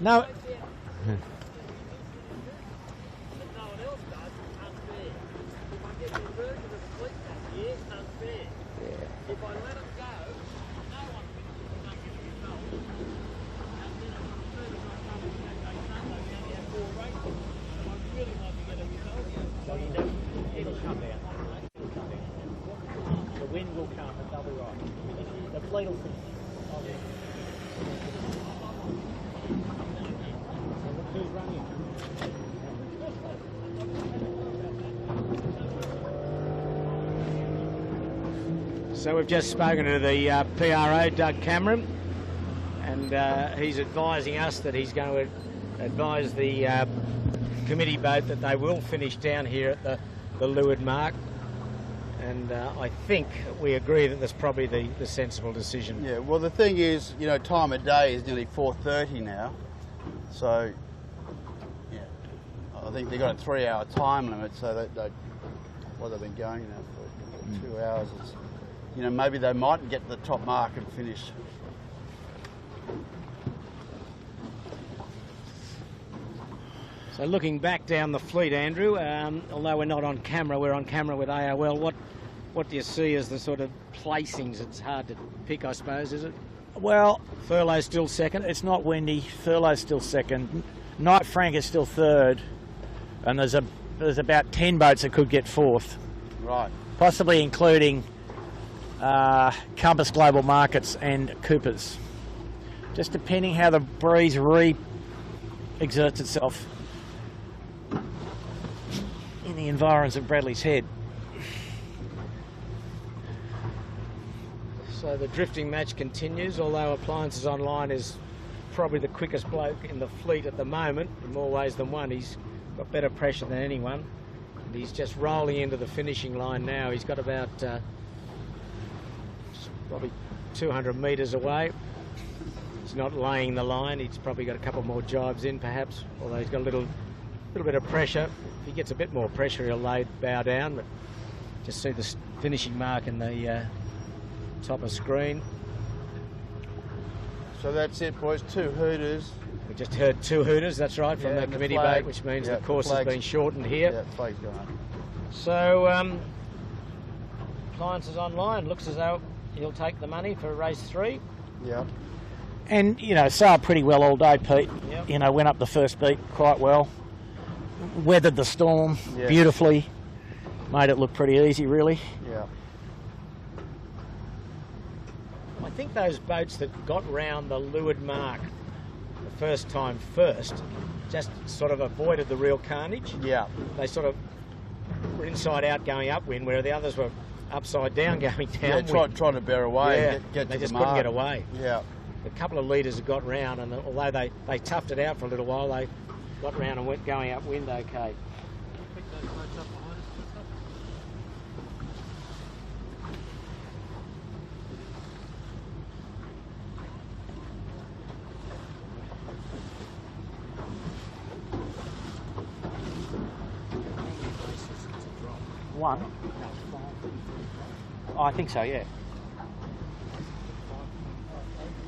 No. The wind will come and they'll be right. The fleet will finish. Who's running? So we've just spoken to the PRO, Doug Cameron, and he's advising us that he's going to advise the committee boat that they will finish down here at the leeward mark. And I think we agree that that's probably the sensible decision. Yeah, well the thing is, you know, time of day is nearly 4:30 now. So, yeah, I think they've got a 3-hour time limit, so they've been going now for 2 hours. It's, you know, maybe they mightn't get to the top mark and finish. So looking back down the fleet, Andrew, although we're not on camera, we're on camera with AOL, what do you see as the sort of placings? It's hard to pick, I suppose, is it? Well, Thurlow's still second? it's not windy. Thurlow's still second. Knight Frank is still third. And there's about 10 boats that could get fourth. Right. Possibly including Compass Global Markets and Coopers. Just depending how the breeze exerts itself in the environs of Bradley's Head. So the drifting match continues, although Appliances Online is probably the quickest bloke in the fleet at the moment, in more ways than one. He's got better pressure than anyone. And he's just rolling into the finishing line now. He's got about probably 200 metres away. He's not laying the line. He's probably got a couple more jibes in, perhaps, although he's got a little bit of pressure. If he gets a bit more pressure, he'll bow down, but just see the finishing mark in the top of screen. So that's it, boys. 2 hooters. We just heard 2 hooters, that's right, from the committee boat, which means the course has been shortened here. Yeah, the flag's going up. So, Appliances Online looks as though he'll take the money for race 3. Yeah. And, you know, sailed pretty well all day, Pete. Yep. You know, went up the first beat quite well. Weathered the storm beautifully. Made it look pretty easy, really. Yeah. I think those boats that got round the leeward mark the first time first just sort of avoided the real carnage. Yeah. They sort of were inside out going upwind, where the others were upside down going downwind. Yeah, trying to bear away. Yeah, and get they to just the couldn't mark. get away. Yeah. A couple of leaders had got round, and although they toughed it out for a little while, they got round and went going upwind okay. One? Oh, I think so, yeah.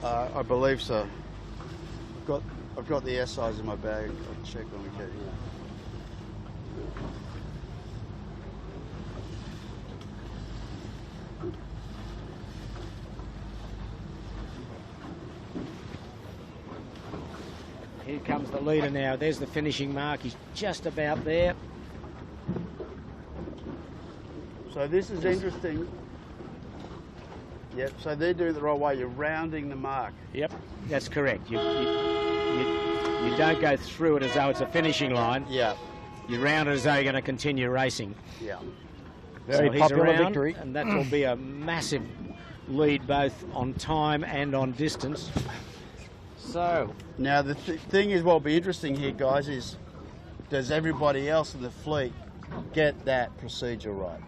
I believe so. I've got the SIs in my bag. I'll check when we get here. Here comes the leader now. There's the finishing mark. He's just about there. So this is interesting. Yep, so they're doing it the right way. You're rounding the mark. Yep, that's correct. You don't go through it as though it's a finishing line. Yeah. You round it as though you're going to continue racing. Yeah. Very so popular he's around, victory. and that will be a massive lead both on time and on distance. So Now the thing is, what'll be interesting here, guys, is does everybody else in the fleet get that procedure right?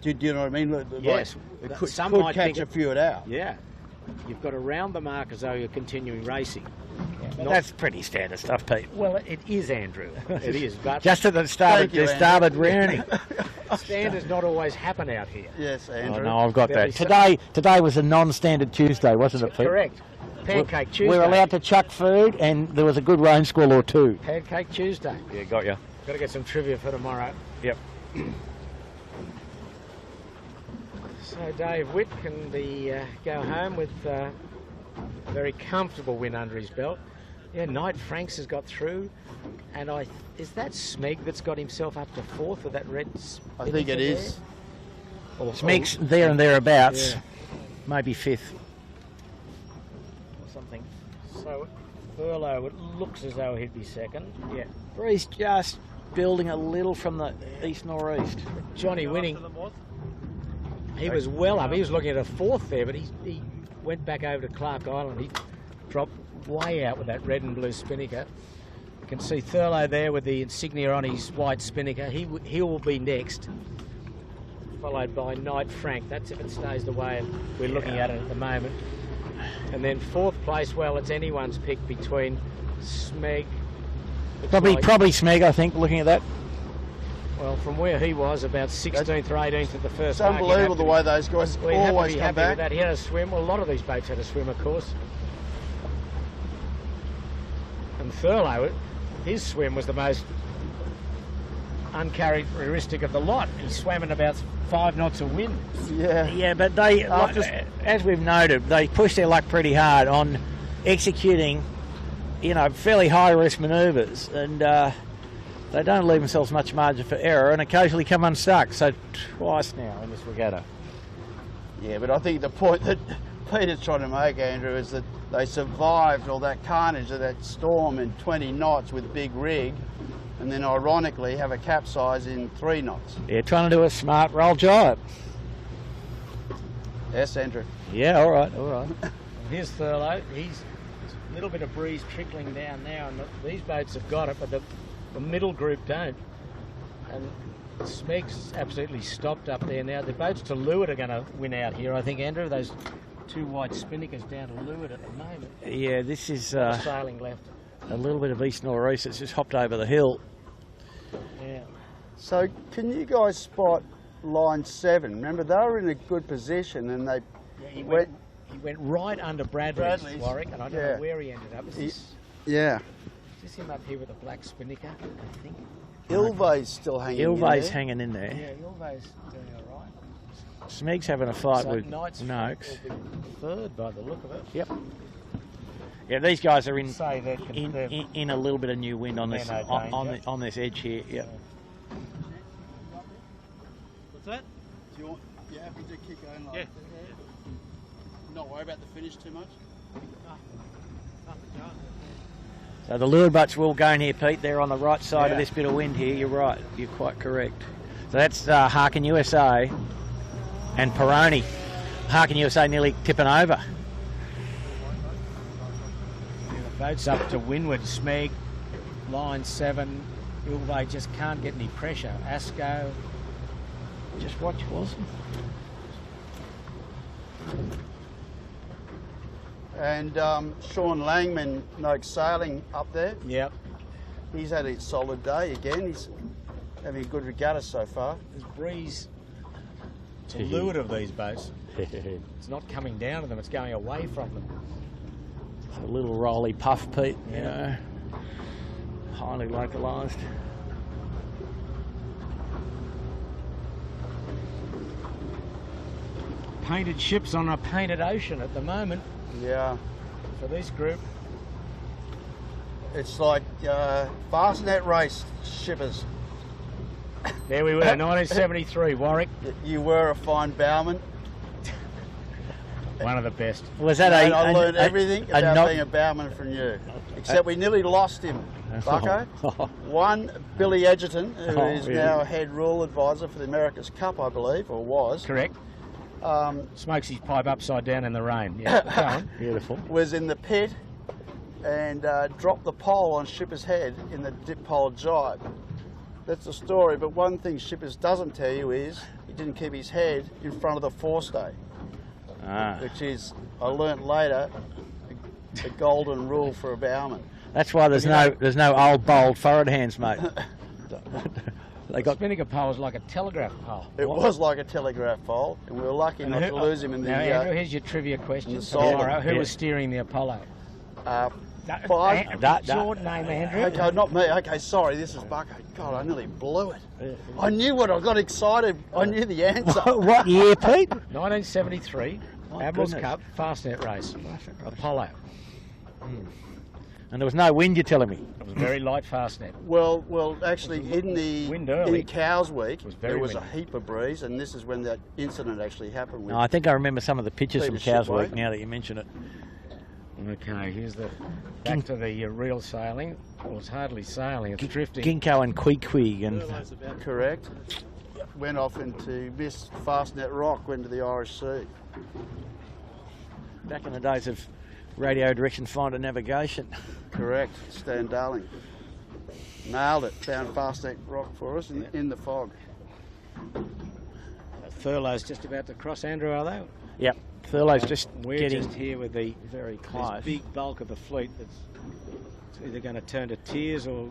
Do you know what I mean? Like, yes, it could some catch might think a few it out. yeah, you've got to round the mark as though you're continuing racing. That's pretty standard stuff, Pete. Well, it is, Andrew. It is, but Just at the start, they started rounding. standards not always happen out here. Yes, Oh, Andrew. no, I've got Very that. Today was a non-standard Tuesday, wasn't it, Pete? Correct. Pancake Tuesday. We were allowed to chuck food, and there was a good rain squall or two. Pancake Tuesday. Yeah, got you. Got to get some trivia for tomorrow. Yep. So Dave Witt can go home with a very comfortable win under his belt. Yeah, Knight Franks has got through, and is that Smeg that's got himself up to 4th with that red? I think it is. Smeg's there and thereabouts. Yeah. Maybe 5th. Or something. So Thurlow, it looks as though he'd be second. Yeah. Breeze just building a little from the east-northeast. Johnny Winning. He was well up. He was looking at a 4th there, but he went back over to Clark Island. He dropped way out with that red and blue spinnaker. You can see Thurlow there with the insignia on his white spinnaker. He will be next, followed by Knight Frank. That's if it stays the way we're looking at it at the moment. And then 4th place, well, it's anyone's pick between Smeg. Probably Smeg, I think, looking at that. Well, from where he was, about 16th or 18th at the first. It's unbelievable the way those guys always come back. With that. He had a swim. Well, a lot of these boats had a swim, of course. And Thurlow, his swim was the most uncharacteristic of the lot. He swam in about 5 knots of wind. Yeah. Yeah, but they, as we've noted, they push their luck pretty hard on executing, you know, fairly high-risk manoeuvres, and they don't leave themselves much margin for error, and occasionally come unstuck. So twice now in this regatta. Yeah, but I think the point that Peter's trying to make, Andrew, is that they survived all that carnage of that storm in 20 knots with big rig, and then ironically have a capsize in 3 knots. Yeah, trying to do a smart roll jibe. Yes, Andrew. Yeah, all right, all right. Here's Thurlow. He's a little bit of breeze trickling down now, and these boats have got it, but the middle group don't. And Smeg's absolutely stopped up there now. The boats to leeward are going to win out here, I think, Andrew. Those 2 white spinnakers down to leeward at the moment. Yeah, this is sailing left. a little bit of east nor'east. It's just hopped over the hill. Yeah. So can you guys spot line 7? Remember, they were in a good position, and they He went right under Bradley's, Warwick, and I don't know where he ended up. Is this him up here with a black spinnaker, I think? Ilve's still hanging in there. Ilve's hanging in there. Yeah, Ilve's doing all right. Smeg's having a fight So with Knight's Noakes. will be third by the look of it. Yep. Yeah, these guys are in Say they're in a little bit of new wind on this no danger. on this edge here. Yep. What's that? Do you want? You happy to kick on like that? Not worry about the finish too much. So the leeward boats will go in here, Pete. They're on the right side of this bit of wind here. You're right. You're quite correct. So that's Harkin USA and Peroni. Harkin USA nearly tipping over. The boat's up to windward. Smeg, line 7. Ilve just can't get any pressure. Asco. Just watch Wilson. And Sean Langman, Noakes Sailing up there. Yep. He's had a solid day again. He's having a good regatta so far. There's breeze to leeward of these boats. It's not coming down to them, it's going away from them. A little rolly puff, Pete, you know. Highly localised. Painted ships on a painted ocean at the moment Yeah. for this group. It's like Fastnet Race shippers. There we were, 1973, Warwick. You were a fine bowman. One of the best. Was that I learned everything about not being a bowman from you. Except we nearly lost him, Bucko. One, Billy Edgerton, who is now head rule advisor for the America's Cup, I believe, or was. Correct. Smokes his pipe upside down in the rain. Yeah, go on. beautiful? Was in the pit and dropped the pole on Shipper's head in the dip pole jibe. That's the story, but one thing Shippers doesn't tell you is he didn't keep his head in front of the forestay, which is, I learnt later, the golden rule for a bowman. That's why there's no old bold forward hands, mate. They got spinnaker pole was like a telegraph pole. It was like a telegraph pole, and we were lucky not to lose him in the... Now, Andrew, here's your trivia question. Who was steering the Apollo? Short name, Andrew. Okay, not me. Okay, sorry, this is Bucko. God, I nearly blew it. I knew what I got excited. I knew the answer. What year, Pete? 1973, Admiral's Cup, Fastnet Race, Apollo. And there was no wind, you're telling me? It was very light Fastnet. Well, actually, in Cows Week, there was windy. a heap of breeze, and this is when that incident actually happened. With No, I think I remember some of the pictures from Peter Cows Shipway. Week now that you mention it. Okay, here's the back to the real sailing. Well, it's hardly sailing, it's drifting. Ginkgo and Queequeg and... Correct. Went off into missed Fastnet Rock, went to the Irish Sea. Back in the days of radio direction finder navigation. Correct. Stan Darling. Nailed it. Found Fastnet Rock for us in the fog. Thurlow's just about to cross, Andrew, are they? Yep. Thurlow's just We're getting just here with the very close. this big bulk of the fleet that's either going to turn to tears or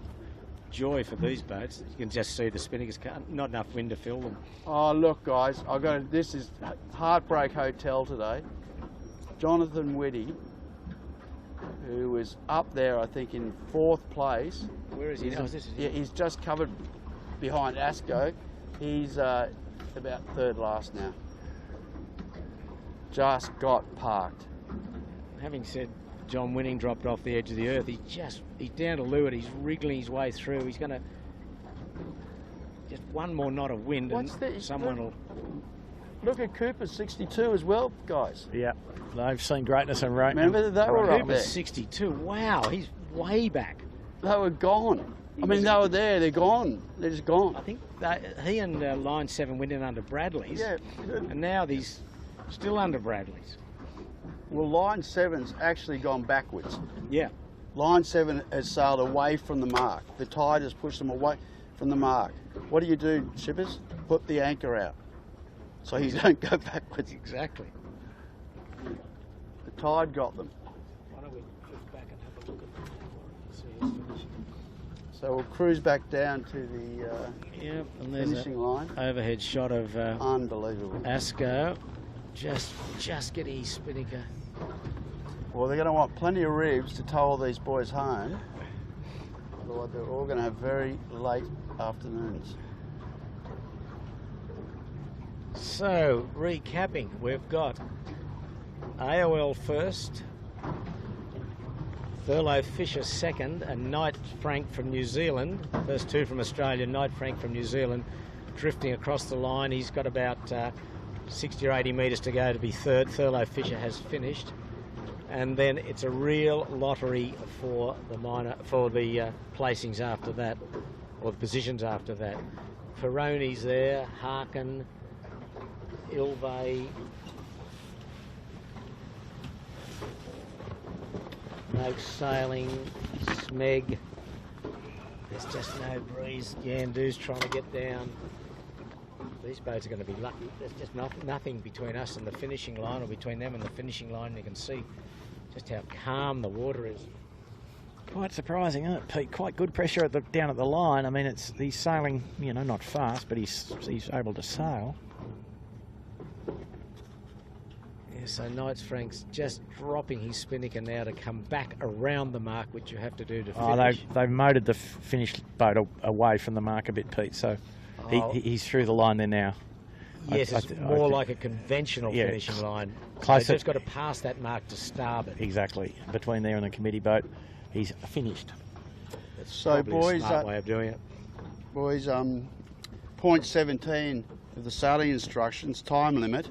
joy for these boats. You can just see the spinnakers, not enough wind to fill them. Oh, look, guys. This is Heartbreak Hotel today. Jonathan Whitty, who was up there, I think, in 4th place. Where is he now? Yeah, he's just covered behind Asco. He's about 3rd last now. Just got parked. Having said John Winning dropped off the edge of the earth, he's down to leeward, he's wriggling his way through, he's going to just one more knot of wind and someone will... Look at Cooper's 62 as well, guys. Yeah, they've seen greatness and right. Remember they were up there. Cooper's 62, wow, he's way back. They were gone. I mean, they were there, they're gone. They're just gone. I think he and Line 7 went in under Bradley's, yeah. And now he's still under Bradley's. Well, Line 7's actually gone backwards. Yeah. Line 7 has sailed away from the mark. The tide has pushed them away from the mark. What do, shippers? Put the anchor out so you don't go backwards. Exactly. The tide got them. Why don't we drift back and have a look at see who's finishing. So we'll cruise back down to the and there's finishing line. Overhead shot of unbelievable. Asco. Just getting his spinnaker. Well, they're going to want plenty of ribs to tow all these boys home. Otherwise, they're all going to have very late afternoons. So, recapping, we've got AOL first, Thurlow Fisher second, and Knight Frank from New Zealand. First 2 from Australia, Knight Frank from New Zealand, drifting across the line. He's got about 60 or 80 metres to go to be 3rd. Thurlow Fisher has finished. And then it's a real lottery for the placings after that, or the positions after that. Ferroni's there, Harkin, Ilvay, no sailing, Smeg. There's just no breeze. Yandu's trying to get down. These boats are going to be lucky. There's just nothing between us and the finishing line, or between them and the finishing line. You can see just how calm the water is. Quite surprising, isn't it, Pete? Quite good pressure down at the line. I mean, he's sailing, not fast, but he's able to sail. Yeah, so Knights Frank's just dropping his spinnaker now to come back around the mark, which you have to do to finish. They've motored the finished boat away from the mark a bit, Pete, so he's through the line there now. Yes, it's more like a conventional finishing line. So he's just got to pass that mark to starboard. Exactly. Between there and the committee boat, he's finished. That's so, boys, a smart way of doing it. Boys, point 17 of the sailing instructions, time limit.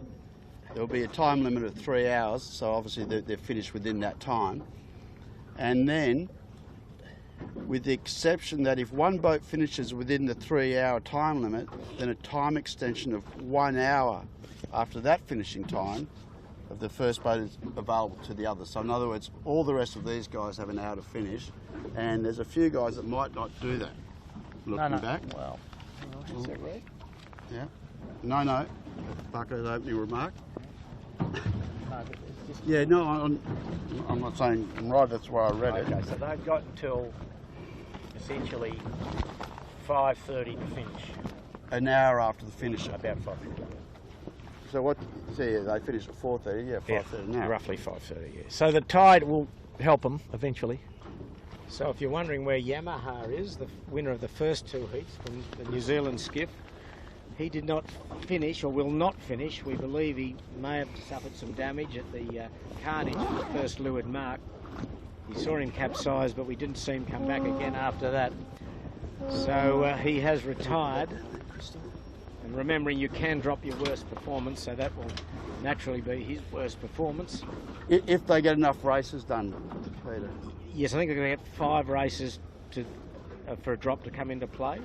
There'll be a time limit of 3 hours, so obviously they're finished within that time. And then, with the exception that if one boat finishes within the 3-hour time limit, then a time extension of 1 hour after that finishing time of the first boat is available to the other. So in other words, all the rest of these guys have an hour to finish, and there's a few guys that might not do that. Looking back. Well, is that right? Yeah. No. Bucko's opening remark. Yeah, no, I'm not saying I'm right, that's why I read it. Okay, so they've got until essentially 5:30 to finish. An hour after the finish. About 5:30. So what, they finish at 4:30, 5:30 now. Roughly 5:30, yeah. So the tide will help them eventually. So if you're wondering where Yamaha is, the winner of the first 2 heats from the New Zealand skiff, he did not finish, or will not finish. We believe he may have suffered some damage at the Carnage, the first leeward mark. We saw him capsize, but we didn't see him come back again after that. So he has retired. And remembering, you can drop your worst performance, so that will naturally be his worst performance. If they get enough races done, Peter. Yes, I think they're going to get 5 races for a drop to come into play.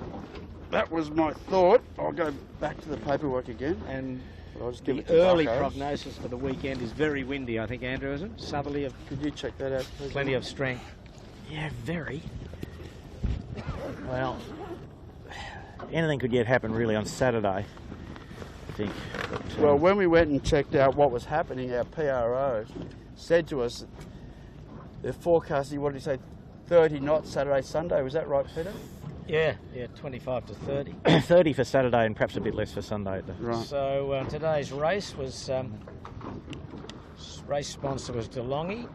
That was my thought. I'll go back to the paperwork again. And I'll just give the it to early Buccos. prognosis for the weekend is very windy, I think, Andrew, isn't it? Southerly of... Could you check that out, please? Plenty of strength. Yeah, very. Well, anything could yet happen really on Saturday, I think. But, well, when we went and checked out what was happening, our PRO said to us that they're forecasting, what did he say, 30 knots Saturday, Sunday. Was that right, Peter? Yeah, 25 to 30. 30 for Saturday and perhaps a bit less for Sunday. Right. So today's race was, race sponsor was DeLonghi.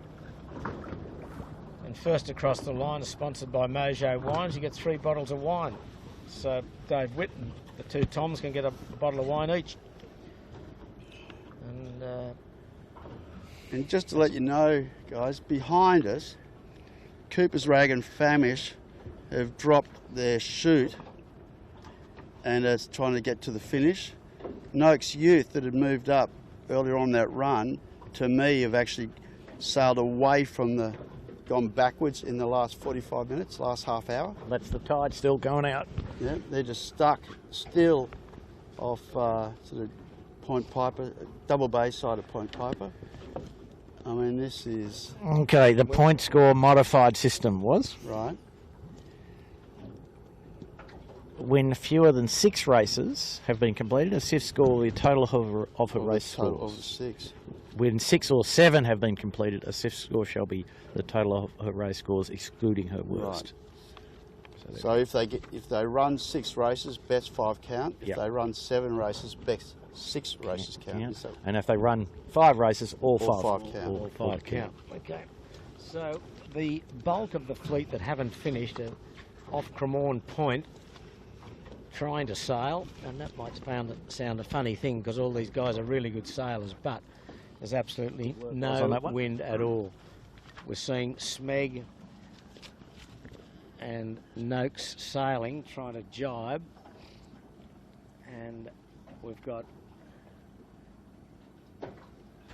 first across the line is sponsored by Mojo Wines. You get 3 bottles of wine. So Dave Witt and the 2 Toms can get a bottle of wine each. And just to let you know, guys, behind us, Cooper's Rag and Famish have dropped their chute and it's trying to get to the finish. Noakes Youth, that had moved up earlier on that run, to me have actually sailed away from the, gone backwards in the last 45 minutes, last half hour. That's the tide still going out. Yeah, they're just stuck still off sort of Point Piper, double bay side of Point Piper. I mean, this is... Okay, the point score modified system was? Right. When fewer than 6 races have been completed, a SIF score will be a total of her race Total scores. of 6. When 6 or 7 have been completed, a SIF score shall be the total of her race scores, excluding her worst. Right. So if they run 6 races, best 5 count. If Yep. they run 7 races, best 6 races count. Yeah. Is that- And if they run 5 races, all 5 count. All 5 count. Okay. So the bulk of the fleet that haven't finished are off Cremorne Point trying to sail, and that might sound a funny thing because all these guys are really good sailors, but there's absolutely no wind at all. We're seeing Smeg and Noakes sailing, trying to jibe, and we've got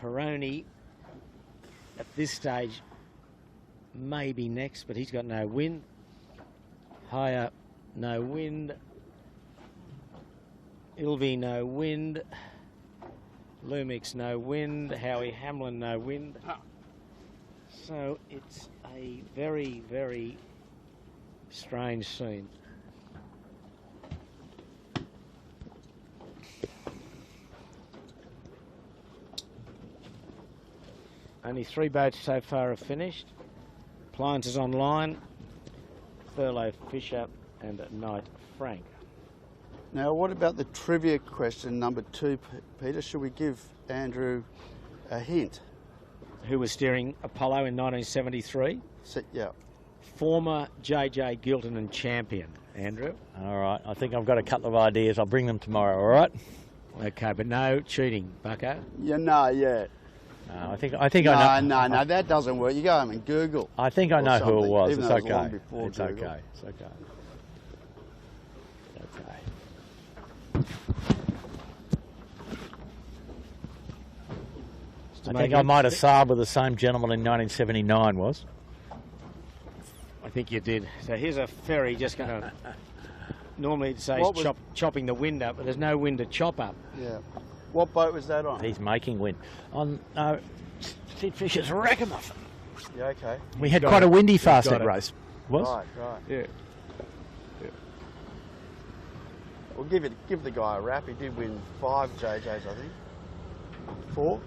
Peroni at this stage maybe next, but he's got no wind. Higher, no wind. Ilvey, no wind. Lumix, no wind. Howie Hamlin, no wind. So it's a very, very strange scene. Only 3 boats so far have finished. Pliance is online. Thurlow, Fisher and Knight Frank. Now, what about the trivia question number 2, Peter? Should we give Andrew a hint? Who was steering Apollo in 1973? Yeah. Former JJ Giltinan champion, Andrew. All right, I think I've got a couple of ideas. I'll bring them tomorrow, all right? Okay, but no cheating, Bucko. Yeah, no, yeah. I think I know. No, that doesn't work. You go home and Google. I think I know who it was. Even It's though it was long okay. before It's Google. okay. It's okay. Okay. I think I might have sailed with the same gentleman in 1979, was? I think you did. So here's a ferry just going to... Normally it says What was- chopping the wind up, but there's no wind to chop up. Yeah. What boat was that on? He's making wind. On Sid Fisher's Ragamuffin. Yeah, okay. We had got quite it. a windy He's got Fastnet it. race. Was? Right, right. Yeah. Well, give the guy a rap. He did win 5 JJs, I think. 4?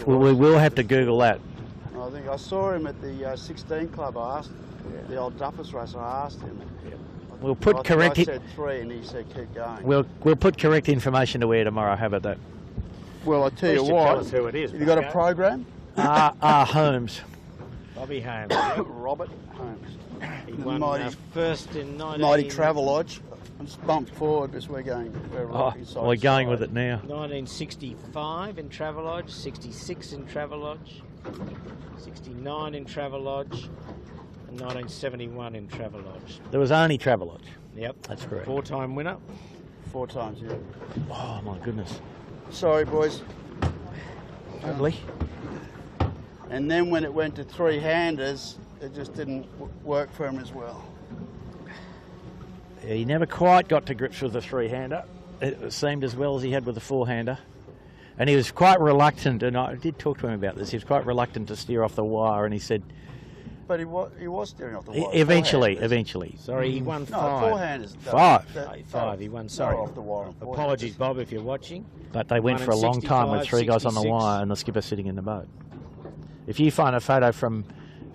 We will have to Google that. I think I saw him at the 16 Club. I asked the old Duffers race. I asked him. We'll put I think correct. I said 3, and he said keep going. We'll put correct information to air tomorrow. How about that? Well, I tell you Tell what. us who it is. Have you got a Bucko. program? R. Holmes. Bobby Holmes. Robert Holmes. He The won mighty- first in 19... Mighty Travelodge. Let's bump forward because we're Oh, inside we're going side. with it now. 1965 in Travelodge, 66 in Travelodge, 69 in Travelodge, and 1971 in Travelodge. There was only Travelodge. Yep. That's correct. 4-time winner. 4 times, yeah. Oh my goodness. Sorry, boys. Ugly. And then when it went to 3-handers, it just didn't work for him as well. He never quite got to grips with the 3-hander. It seemed as well as he had with the 4-hander. And he was quite reluctant, and I did talk to him about this, he was quite reluctant to steer off the wire, and he said... But he was steering off the wire. Eventually. Sorry, he won No, 5. 4-handers. 5, he won, sorry. Off the wire. Apologies, Bob, if you're watching. But they went for a long time with 3 guys on the 65, wire and the skipper sitting in the boat. If you find a photo from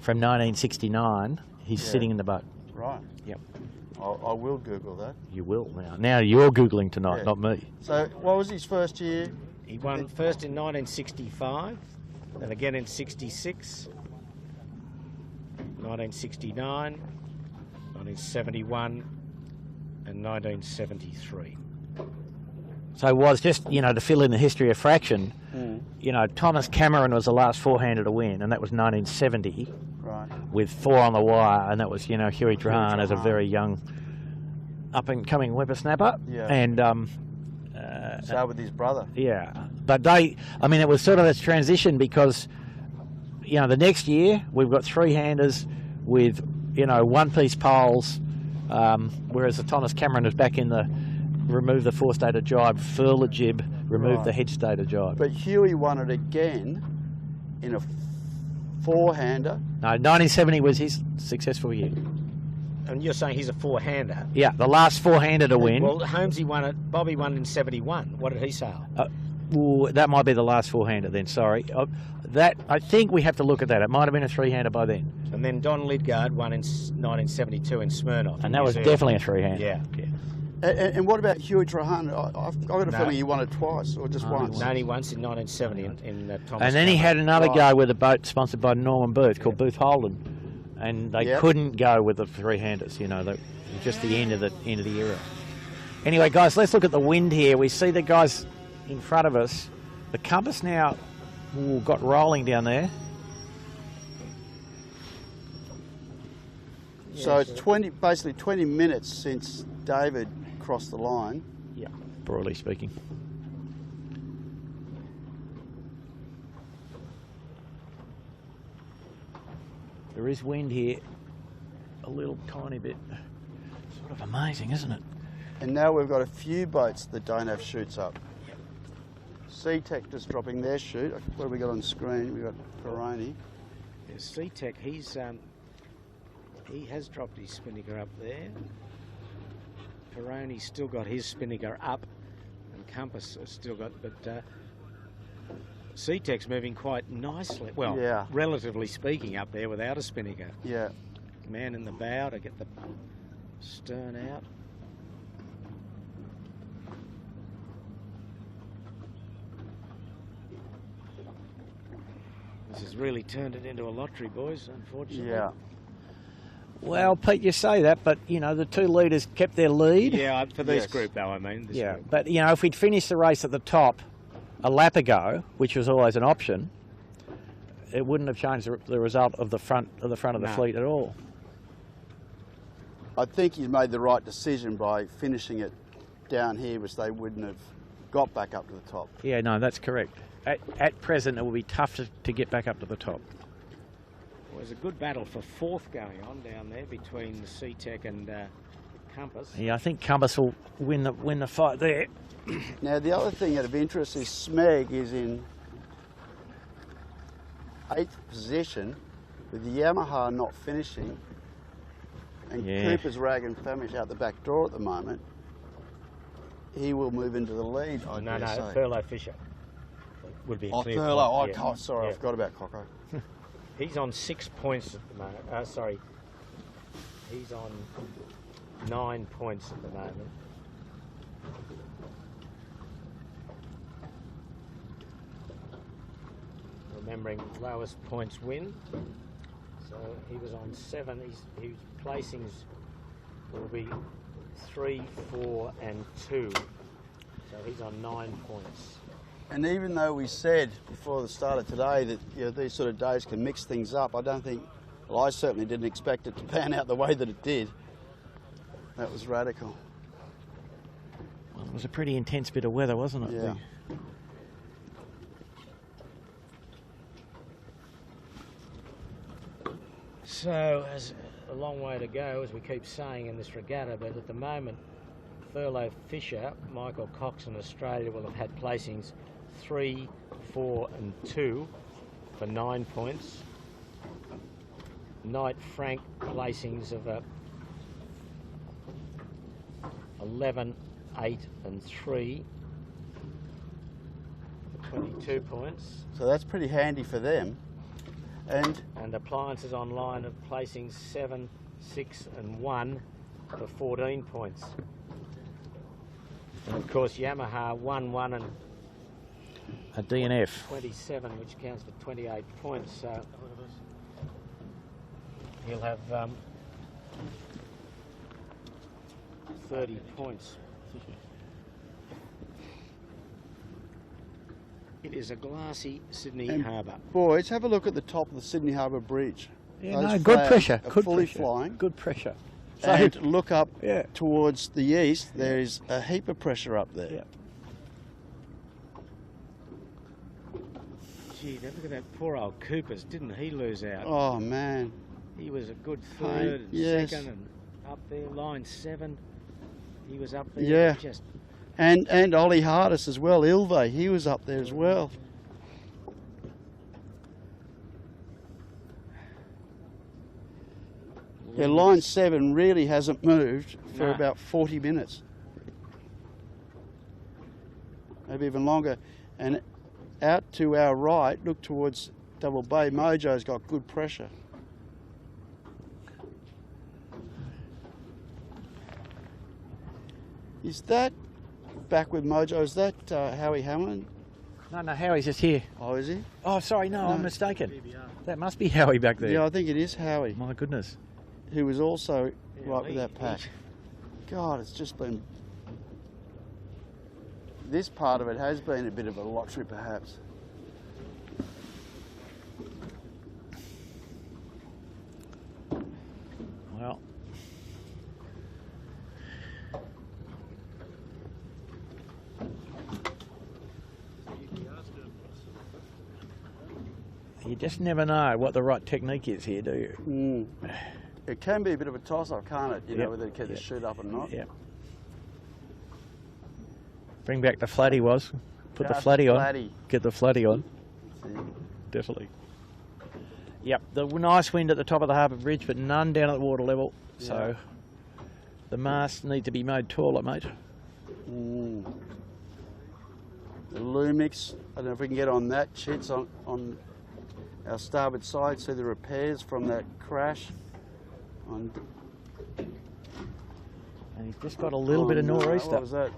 1969, he's sitting in the boat. Right. Yep. I will Google that. You will now. Now you're Googling tonight, Yeah. not me. So what was his first year? He won first in 1965, then again in 66, 1969, 1971 and 1973. So it was just, you know, to fill in the history of fraction, you know, Thomas Cameron was the last four-hander to win, and that was 1970, Right. with 4 on the wire, and that was, you know, Huey Trahan as a very young, up-and-coming whippersnapper. Yeah. And So with his brother. yeah, but I mean, it was sort of this transition because, you know, the next year we've got three-handers with, you know, one-piece poles, whereas the Thomas Cameron was back in the remove the four-stater jibe, furl the jib, remove the head-stater jibe. But Huey won it again in a four-hander. No, 1970 was his successful year. And you're saying he's a four-hander? Yeah, the last four-hander to win. Well, Holmesy won it. Bobby won in 71. What did he sail? Well, that might be the last four-hander then, sorry. That I think we have to look at that. It might have been a three-hander by then. And then Don Lidgard won in 1972 in Smirnoff. And that was definitely a three-hander. Yeah. And what about Huey Trahan? I've got a feeling he won it twice, or just once. Only once in 1970 in Thomas. And then he had another go with a boat sponsored by Norman Booth called Booth Holden, and they couldn't go with the three-handers. You know, just the end of the era. Anyway, guys, let's look at the wind here. We see the guys in front of us. The compass now got rolling down there. So it's basically 20 minutes since David crossed the line. Yeah, broadly speaking. There is wind here, a little tiny bit. Sort of amazing, isn't it? And now we've got a few boats that don't have chutes up. SeaTech just dropping their chute. What have we got on screen? We've got Peroni. Yeah, SeaTech, he has dropped his spinnaker up there. Peroni's still got his spinnaker up, and Compass has still got, but SeaTech's moving quite nicely. Well, relatively speaking, up there without a spinnaker. Yeah. Man in the bow to get the stern out. This has really turned it into a lottery, boys, unfortunately. Yeah. Well, Pete, you say that, but, you know, the two leaders kept their lead. Yeah, for this group, though, I mean. Yeah, but, you know, if we'd finished the race at the top a lap ago, which was always an option, it wouldn't have changed the result of the front of the fleet at all. I think you made the right decision by finishing it down here, which they wouldn't have got back up to the top. Yeah, no, that's correct. At present, it will be tough to get back up to the top. Well, there's a good battle for fourth going on down there between the SeaTech and Compass. Yeah, I think Compass will win the fight there. Now, the other thing of interest is Smeg is in 8th position with the Yamaha not finishing, and Cooper's Rag and Famish out the back door at the moment. He will move into the lead. No, Thurlow Fisher would be a clear Thurlow. point. Sorry, I forgot about Coco. He's on 6 points at the moment. Sorry, he's on 9 points at the moment. Remembering lowest points win. So he was on 7. His placings will be 3, 4 and 2. So he's on 9 points. And even though we said before the start of today that these sort of days can mix things up, I don't think, well, I certainly didn't expect it to pan out the way that it did. That was radical. Well, it was a pretty intense bit of weather, wasn't it? Yeah. So, as a long way to go, as we keep saying in this regatta, but at the moment, Thurlow Fisher, Michael Cox in Australia will have had placings 3, 4 and 2 for 9 points. Knight Frank placings of 11, 8 and 3 for 22 points. So that's pretty handy for them. And Appliances Online of placings 7, 6 and 1 for 14 points. And of course Yamaha 1, 1 and a DNF. 27, which counts for 28 points. So he'll have 30 points. It is a glassy Sydney Harbour. Boys, have a look at the top of the Sydney Harbour Bridge. Yeah, no, good pressure. Are Good fully pressure. flying. Good pressure. So, And look up yeah. towards the east. There is a heap of pressure up there. Yeah. Gee, look at that poor old Coopers. Didn't he lose out? Oh man. He was a good third and yes. second and up there, line 7. He was up there. Yeah. Just And Ollie Hardis as well, Ilve, he was up there as well. Yeah, line 7 really hasn't moved for No. about 40 minutes. Maybe even longer. And out to our right, look towards Double Bay, Mojo's got good pressure. Is that back with Mojo? Is that Howie Hammond? no, Howie's just here. Oh, is he? Oh, sorry, no, No. I'm mistaken. That must be Howie back there. Yeah, I think it is Howie, My goodness. who was also Yeah, right with he- that pack. God, it's just been... This part of it has been a bit of a lottery, perhaps. Well, you just never know what the right technique is here, do you? Mm. It can be a bit of a toss-up, can't it? You Yep. know, whether to keep the Yep. shoot up or not. Yeah. Bring back the flatty was. Put the Just flatty on. flatty. Get the flatty on. See. Definitely. Yep, the nice wind at the top of the harbour bridge, but none down at the water level. So the masts need to be made taller, mate. Mm. The Lumix, I don't know if we can get on that, Chits, on our starboard side, see the repairs from that crash. On, And he's just got a little bit of nor'easter. What was that?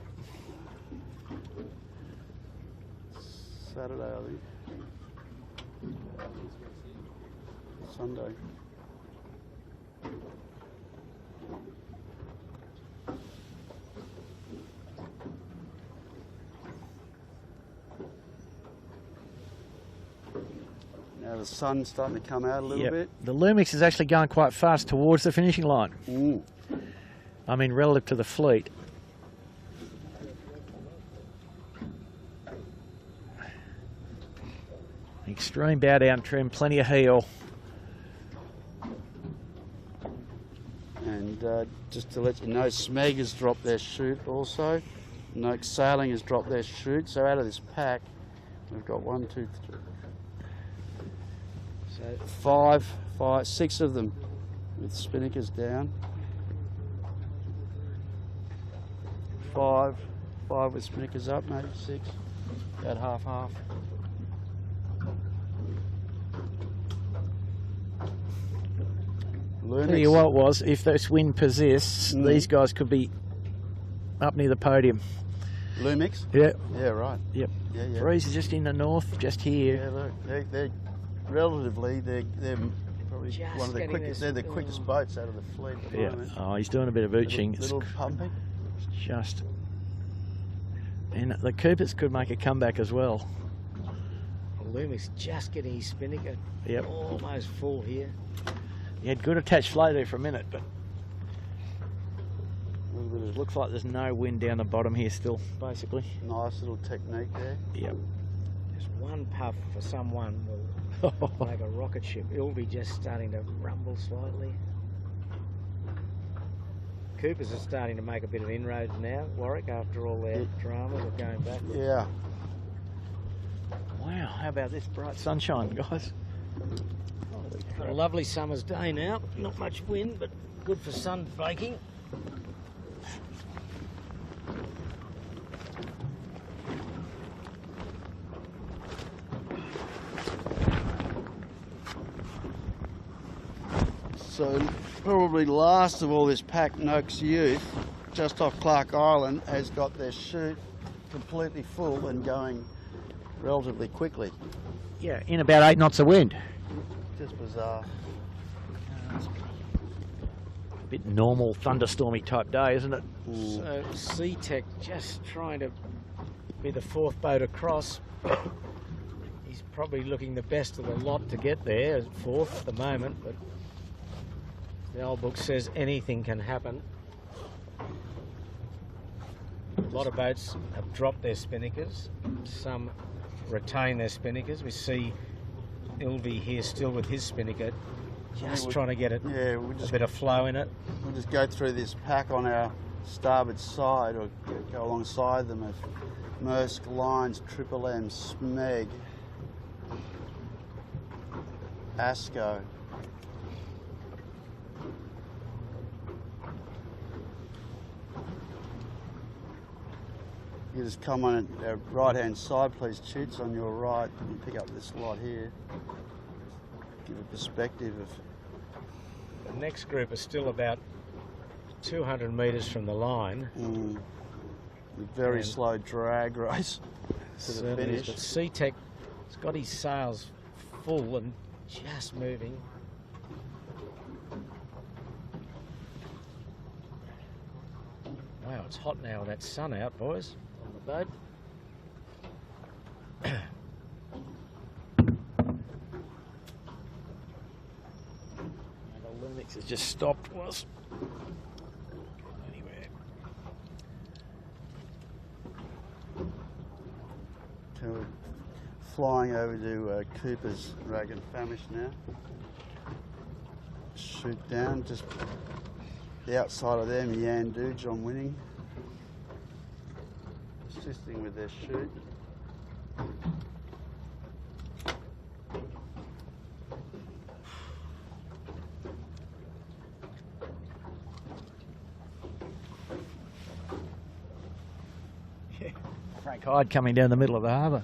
Saturday, I think. Sunday. Now the sun's starting to come out a little Yep. bit. The Lumix is actually going quite fast towards the finishing line. Mm. I mean, relative to the fleet. Extreme bow down trim, plenty of heel. And just to let you know, Smeg has dropped their chute also. Noak Sailing has dropped their chute. So out of this pack, we've got 1, 2, 3, so 6 of them with spinnakers down. 5 with spinnakers up, maybe 6. About half-half. Tell you what was, if this wind persists, these guys could be up near the podium. Lumix? Yeah. Yeah, right. Yep. Yeah, yeah. Breeze is just in the north, just here. Yeah, look, they're relatively, they're probably Just one of the getting quickest. this- They're the quickest boats out of the fleet at the Yeah. moment. Oh, he's doing a bit of ooching. Little pumping. It's just. And the Coopers could make a comeback as well. Lumix just getting his spinnaker. Yep. Almost full here. He had good attached flow there for a minute, but A little bit it looks like there's no wind down the bottom here still, basically. of nice little technique there. Yep. Just one puff for someone will make a rocket ship. It'll be just starting to rumble slightly. Coopers are starting to make a bit of inroads now, Warwick, after all their dramas of going backwards. Yeah. Wow, how about this bright sunshine, guys? Got a lovely summer's day now. Not much wind, but good for sun baking. So probably last of all this pack, Noakes Youth, just off Clark Island, has got their chute completely full and going relatively quickly. Yeah, in about 8 knots of wind. Just bizarre. A bit normal thunderstormy type day, isn't it? So SeaTech just trying to be the fourth boat across. He's probably looking the best of the lot to get there, as fourth at the moment, but the old book says anything can happen. A lot of boats have dropped their spinnakers. Some retain their spinnakers. We see Ilvey here still with his spinnaker, just trying to get it, a bit of flow in it. We'll just go through this pack on our starboard side, or go alongside them of Maersk Lines, Triple M, Smeg, Asco. You just come on our right hand side, please, Chits, on your right, and pick up this lot here. Give a perspective of. The next group is still about 200 metres from the line. A very slow drag race to the finish. But SeaTech has got his sails full and just moving. Wow, it's hot now with that sun out, boys, on the boat. The Linux has just stopped. Anyway. So we're flying over to Cooper's Rag and Famish now. Shoot down, just the outside of them, Yandu, John Winning, assisting with their shoot. Frank Hyde coming down the middle of the harbour.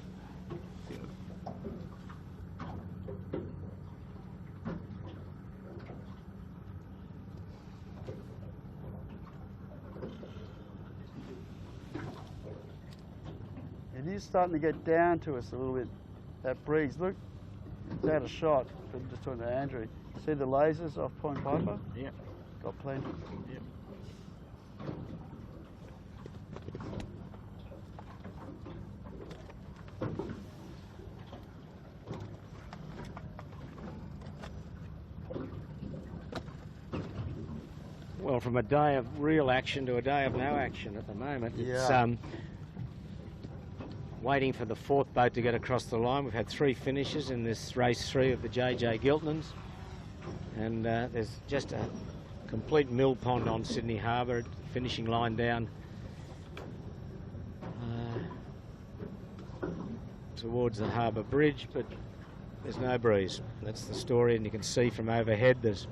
It is starting to get down to us a little bit, that breeze. Look, it's out of shot. I'm just talking to Andrew. See the lasers off Point Piper? Yeah. Got plenty. Yep. Well, from a day of real action to a day of no action at the moment. It's waiting for the fourth boat to get across the line. We've had 3 finishes in this race 3 of the JJ Giltinans, and there's just a complete mill pond on Sydney Harbour, finishing line down towards the harbour bridge, but there's no breeze. That's the story, and you can see from overhead there's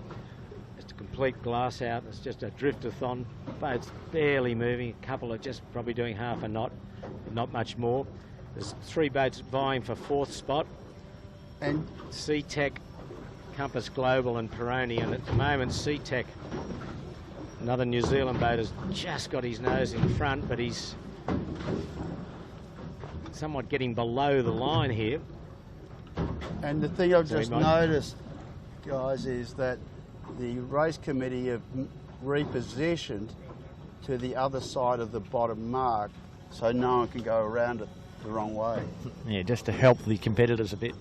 just a complete glass out. It's just a drift-a-thon. Boats barely moving. A couple are just probably doing half a knot, not much more. There's 3 boats vying for 4th spot. And SeaTech, Compass Global and Peroni, and at the moment SeaTech, another New Zealand boat, has just got his nose in front, but he's somewhat getting below the line here. And the thing I've just noticed, guys, is that the race committee have repositioned to the other side of the bottom mark, so no one can go around it the wrong way. Yeah, just to help the competitors a bit.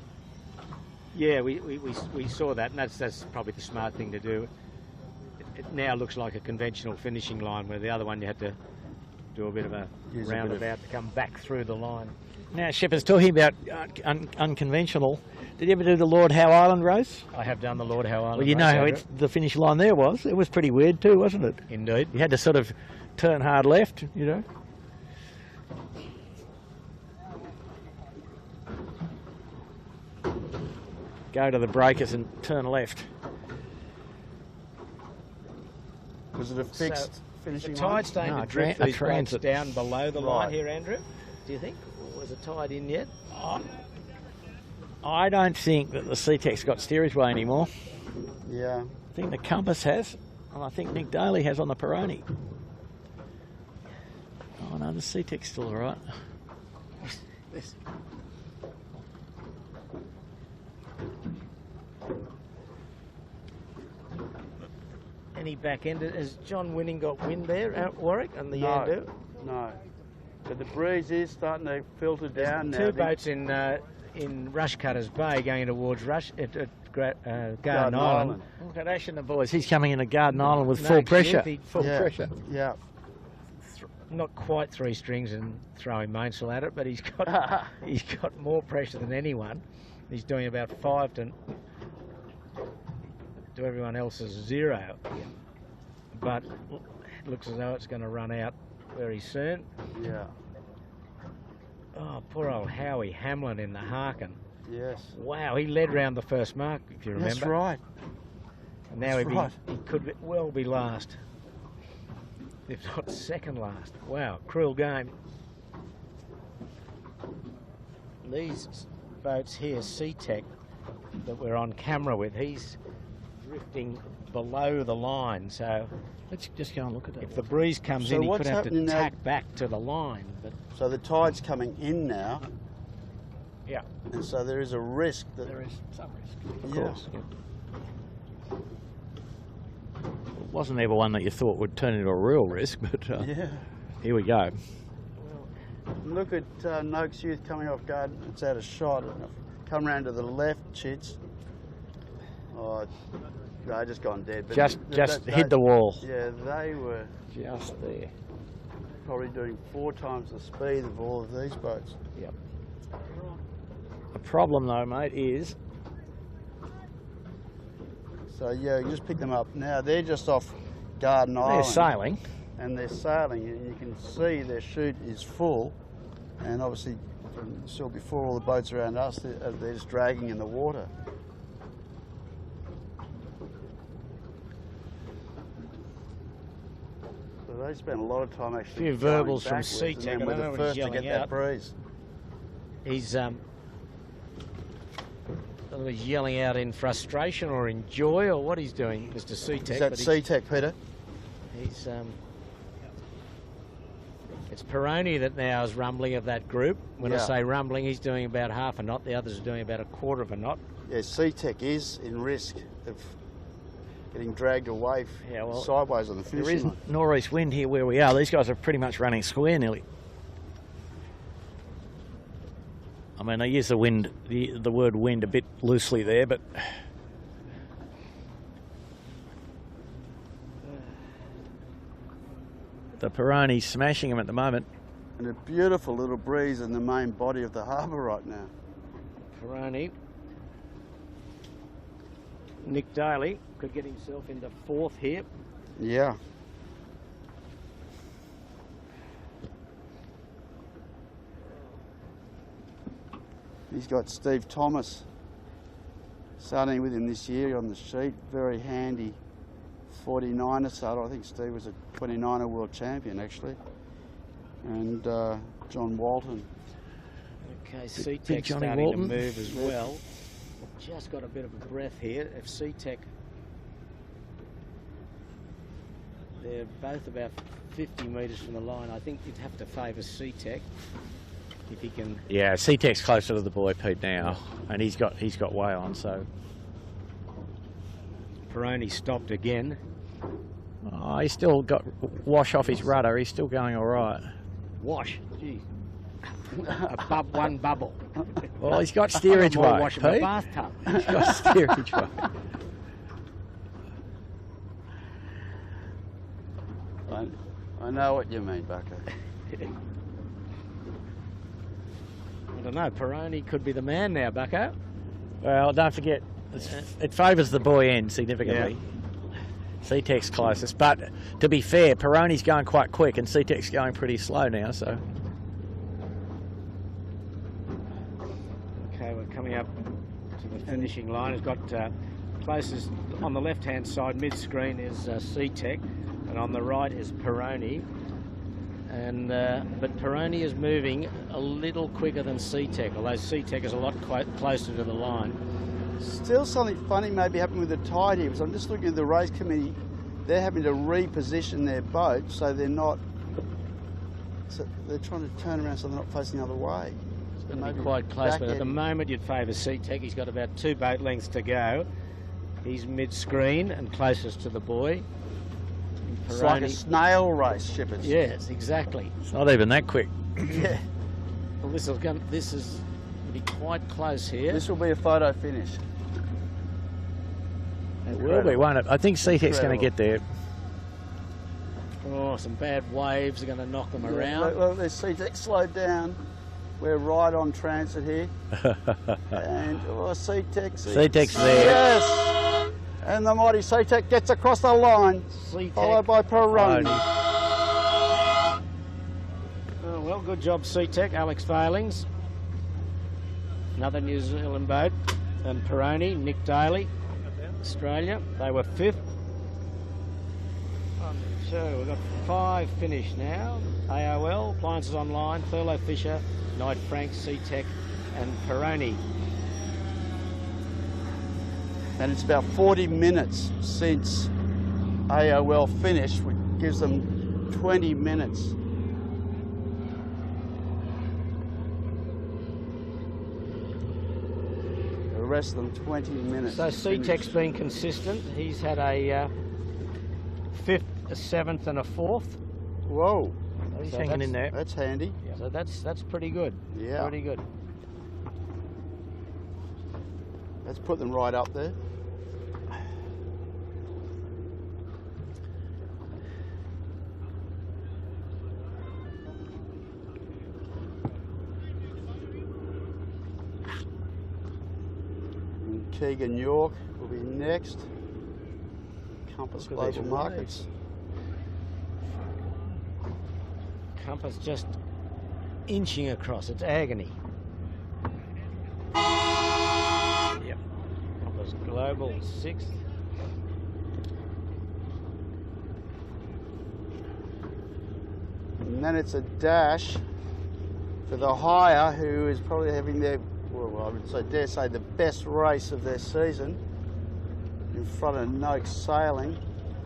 Yeah, we saw that, and that's probably the smart thing to do. It now looks like a conventional finishing line, where the other one you had to do a bit of a roundabout to come back through the line. Now, Shepherd's talking about unconventional. Did you ever do the Lord Howe Island race? I have done the Lord Howe Island Well, you race, know how Andrew. the finish line there was. It was pretty weird too, wasn't it? Indeed. You had to sort of turn hard left, you know. Go to the breakers and turn left. Was it a fixed finishing the line? tide's starting No, to drift a these boats transit. down below the line Right. here, Andrew? Do you think? Or was the tide in yet? I don't think that the SeaTech's got steerage way anymore. Yeah. I think the Compass has, and I think Nick Daly has on the Peroni. Oh no, the SeaTech's still all right. any back end. Has John Winning got wind there, Warwick, and the Yandu? No. But the breeze is starting to filter down now. Two boats in Rushcutters Bay going towards Garden Island. Look at Ash and the boys. He's coming into Garden Island with full pressure. Full pressure. Yeah. Not quite 3 strings and throwing mainsail at it, but he's got more pressure than anyone. He's doing about 5 to everyone else's 0. But it looks as though it's going to run out very soon. Yeah. Oh, poor old Howie Hamlin in the Harkin. Yes. Wow, he led round the first mark, if you remember. That's right. And now he could well be last, if not second last. Wow, cruel game. These boats here, SeaTech, that we're on camera with, he's drifting below the line, so let's just go and look at that. If the breeze comes in, he could have to tack back to the line. But so the tide's coming in now. Yeah. And so there is a risk that... There is some risk, of Yeah. course. It wasn't ever one that you thought would turn into a real risk, but here we go. Look at Noakes Youth coming off guard. It's out of shot. Come round to the left, Chits. Oh, they just gone dead. But Just hit the wall. Yeah, they were Just there. probably doing 4 times the speed of all of these boats. Yep. The problem though, mate, is... So yeah, you just pick them up. Now they're just off Garden Island. They're sailing. And they're sailing, and you can see their chute is full. And obviously, from you saw before, all the boats around us, they're just dragging in the water. So they spent a lot of time actually. A few verbals from backwards, SeaTech. and then we're the first to get that breeze. He's he's yelling out in frustration or in joy, or what he's doing, Mr. SeaTech. Is that SeaTech, Peter? He's it's Peroni that now is rumbling of that group. When I say rumbling, he's doing about half a knot. The others are doing about a quarter of a knot. Yeah, SeaTech is in risk of getting dragged away sideways on the finishing line. There is northeast wind here where we are. These guys are pretty much running square nearly. I mean, I use the wind, the word wind a bit loosely there, but the Peroni's smashing them at the moment. And a beautiful little breeze in the main body of the harbour right now. Peroni. Nick Daly could get himself into 4th here. Yeah. He's got Steve Thomas starting with him this year on the sheet. Very handy 49er starter. I think Steve was a 29er world champion actually. And John Walton. Okay, SeaTech starting to move as well. Just got a bit of a breath here. If SeaTech, they're both about 50 metres from the line. I think you'd have to favour SeaTech if he can. Yeah, SeaTech's closer to the buoy, Pete, now, and he's got way on. So Peroni stopped again. Oh, he's still got wash off his rudder. He's still going all right. Wash, gee. One bubble. Well, he's got steerage way, wash in a bathtub. He's got steerage way. I know what you mean, Bucko. I don't know, Peroni could be the man now, Bucko. Well, don't forget, it favours the buoy end significantly. Yeah. SeaTech's closest, but to be fair, Peroni's going quite quick and SeaTech's going pretty slow now, so... Okay, we're coming up to the finishing line. It's got closest on the left-hand side, mid-screen, is SeaTech, and on the right is Peroni. And but Peroni is moving a little quicker than SeaTech, although SeaTech is a lot closer to the line. Still something funny maybe happened with the tide here, because I'm just looking at the race committee. They're having to reposition their boat so they're not... So they're trying to turn around so they're not facing the other way. It's going to be quite close, but at the moment you'd favour SeaTech. He's got about 2 boat lengths to go. He's mid-screen and closest to the buoy. It's like a snail race, Shepherds. Yes, exactly. It's not even that quick. Yeah. Well, this is be quite close here. This will be a photo finish. It will be, won't it? I think CTEC's going to get there. Oh, some bad waves are going to knock them around. Look, there's CTEC slowed down. We're right on transit here. And CTEC's there. Yes! And the mighty CTEC gets across the line, followed by Peroni. Oh, well, good job, CTEC. Alex Failings. Another New Zealand boat. And Peroni, Nick Daly, Australia. They were 5th. 1, 2, we've got 5 finished now. AOL, Appliances Online, Thurlow Fisher, Knight Frank, CTEC and Peroni. And it's about 40 minutes since AOL finished, which gives them 20 minutes. The rest of them 20 minutes. So CTEC's been consistent. He's had a 5th, a 7th and a 4th. Whoa. He's hanging in there. That's handy. So that's pretty good. Yeah. Pretty good. Let's put them right up there. And Keegan York will be next. Compass Global Markets. Compass just inching across. It's agony. Yep. Compass Global 6th. And then it's a dash for the Hire, who is probably having their, well, I would say, dare say, the best race of their season. In front of Noakes Sailing,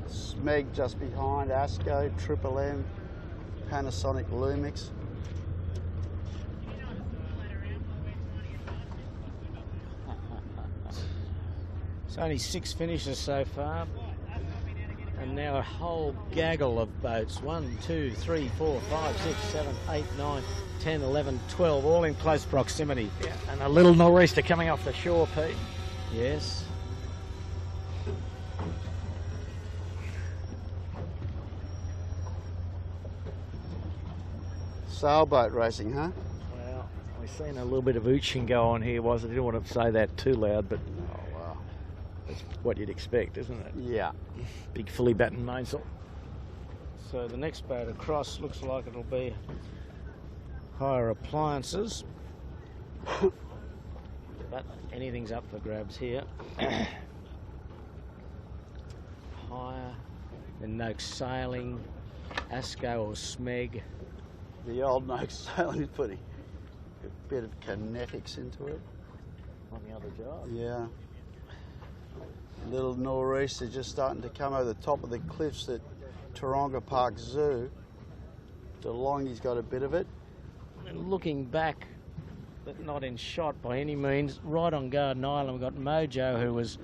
Smeg just behind, Asco, Triple M, Panasonic Lumix. It's only 6 finishes so far. And now a whole gaggle of boats. 1, 2, 3, 4, 5, 6, 7, 8, 9, 10, 11, 12, all in close proximity. Yeah, and a little nor'easter coming off the shore, Pete. Yes. Sailboat racing, huh? Well, we've seen a little bit of ooching go on here, I didn't want to say that too loud, but that's what you'd expect, isn't it? Yeah. Big fully battened mainsail. So the next boat across looks like it'll be Hire Appliances. But anything's up for grabs here. Hire, then Noakes Sailing, Asco or Smeg. The old Noakes Sailing is putting a bit of kinetics into it. On the other job. Yeah. Little nor'easter just starting to come over the top of the cliffs at Taronga Park Zoo. DeLonghi's got a bit of it. And looking back, but not in shot by any means, right on Garden Island we've got Mojo, who was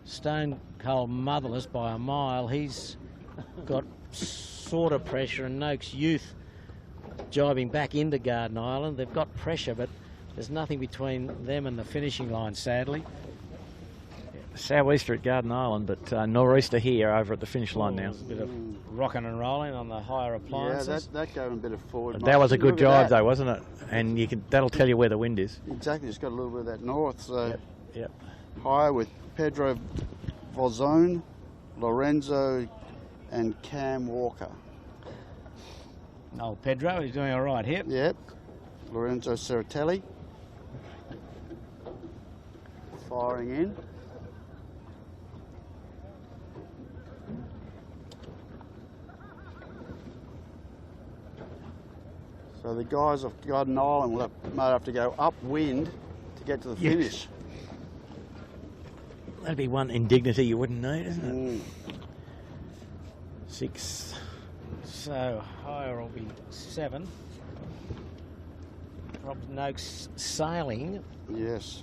stone cold motherless by a mile. He's got sort of pressure, and Noakes Youth jibing back into Garden Island. They've got pressure, but there's nothing between them and the finishing line, sadly. Southeaster at Garden Island, but nor'easter here over at the finish line now. There's a bit of rocking and rolling on the Hire Appliances. Yeah, that gave him a bit of forward. That was a good drive that. though, wasn't it? And that'll tell you where the wind is. Exactly, it's got a little bit of that north. So Yep. Hire with Pedro Vozone, Lorenzo and Cam Walker. Oh, Pedro, he's doing all right here. Yep. Lorenzo Ceratelli. Firing in. So the guys of Garden Island might have to go upwind to get to the finish. That'd be one indignity you wouldn't need, isn't it? 6. So Hire will be 7. Rob Noakes Sailing. Yes.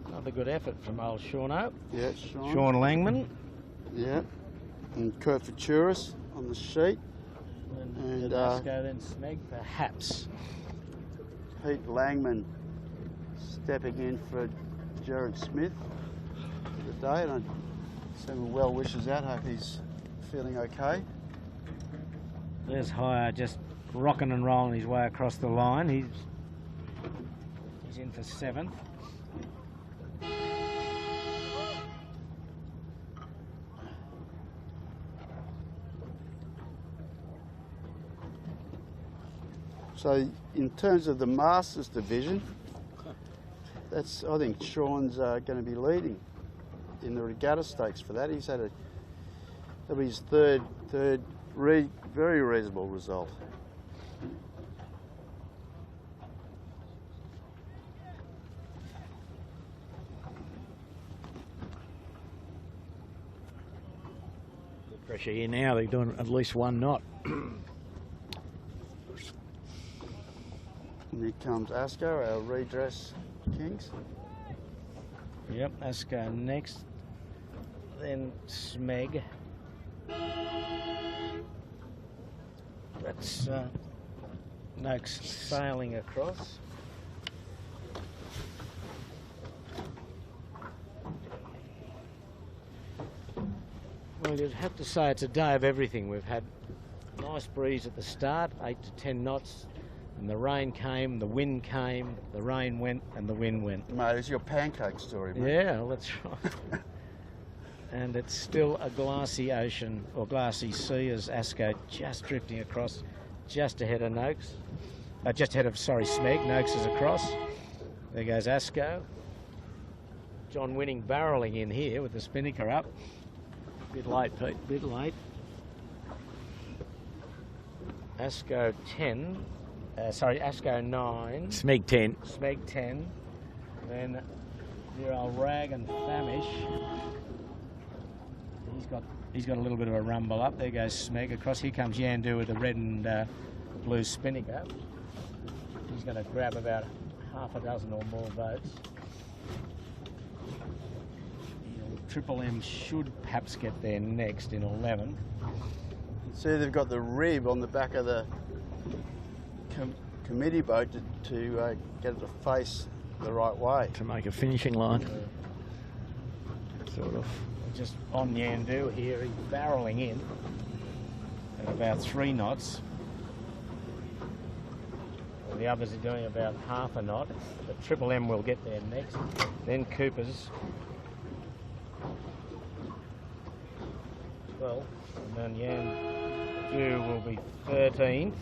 Another good effort from old Shauno. Yeah, Sean Langman. Yeah. And Kurt Futuris on the sheet. And Asco then Smeg, perhaps. Pete Langman stepping in for Jared Smith for the day, and I send well wishes out. Hope he's feeling okay. There's Hire just rocking and rolling his way across the line. He's in for 7th. So in terms of the Masters division, that's, I think Sean's going to be leading in the regatta stakes for that. He's had that'll be his third very reasonable result. Pressure here now, they're doing at least 1 knot. And here comes Asco, our redress kings. Yep, Asco next. Then Smeg. That's Noakes sailing across. Well, you'd have to say it's a day of everything. We've had a nice breeze at the start, 8 to 10 knots. And the rain came, the wind came, the rain went, and the wind went. Mate, it's your pancake story, mate. Yeah, well, that's right. And it's still a glassy ocean, or glassy sea, as Asco just drifting across, just ahead of Noakes. Just ahead of, Smeg. Noakes is across. There goes Asco. John Winning barrelling in here with the spinnaker up. Bit late, Pete, bit late. Asco 10. Asco 9. Smeg 10. Smeg 10. Then dear old Rag and Famish. He's got a little bit of a rumble up. There goes Smeg across. Here comes Yandu with the red and blue spinnaker. He's going to grab about half a dozen or more boats. Triple M should perhaps get there next in 11. See, they've got the rib on the back of the committee boat to get it to face the right way. To make a finishing line. Sort of. Just on Yandu here, he's barrelling in at about 3 knots. The others are doing about half a knot. The Triple M will get there next. Then Cooper's 12. And then Yandu will be 13th.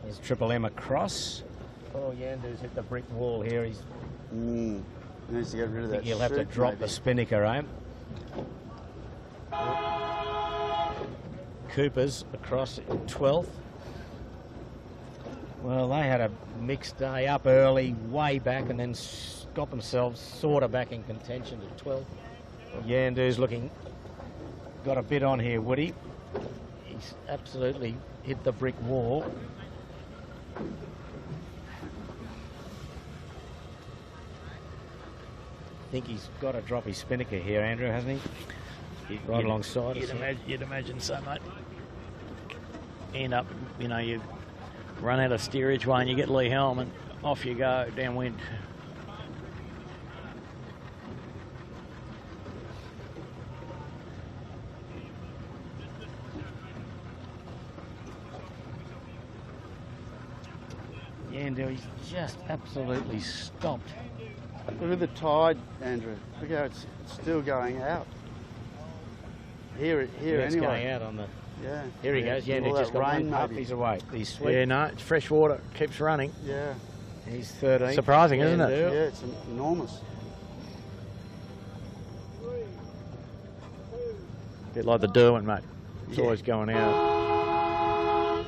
There's Triple M across. Oh, Yandu's hit the brick wall here. He needs to get rid of that. He'll have to drop the spinnaker, eh? Cooper's across in 12th. Well, they had a mixed day, up early, way back, and then got themselves sort of back in contention to 12th. Yandu's got a bit on here, Woody. He's absolutely hit the brick wall. I think he's got to drop his spinnaker here, Andrew, hasn't he? Right alongside us. You'd imagine so, mate. End up, you run out of steerage way and you get lee helm and off you go, downwind. Yandu, he's just absolutely stopped. Look at the tide, Andrew. Look how it's still going out. Here it's anyway. Going out on the... Yeah. Here he goes. Yandu just got one up. He's away. He's sweet. Yeah, no, it's fresh water. Keeps running. Yeah. He's 13th. Surprising, isn't it? Yeah, it's enormous. Bit like the Derwent, mate. It's always going out.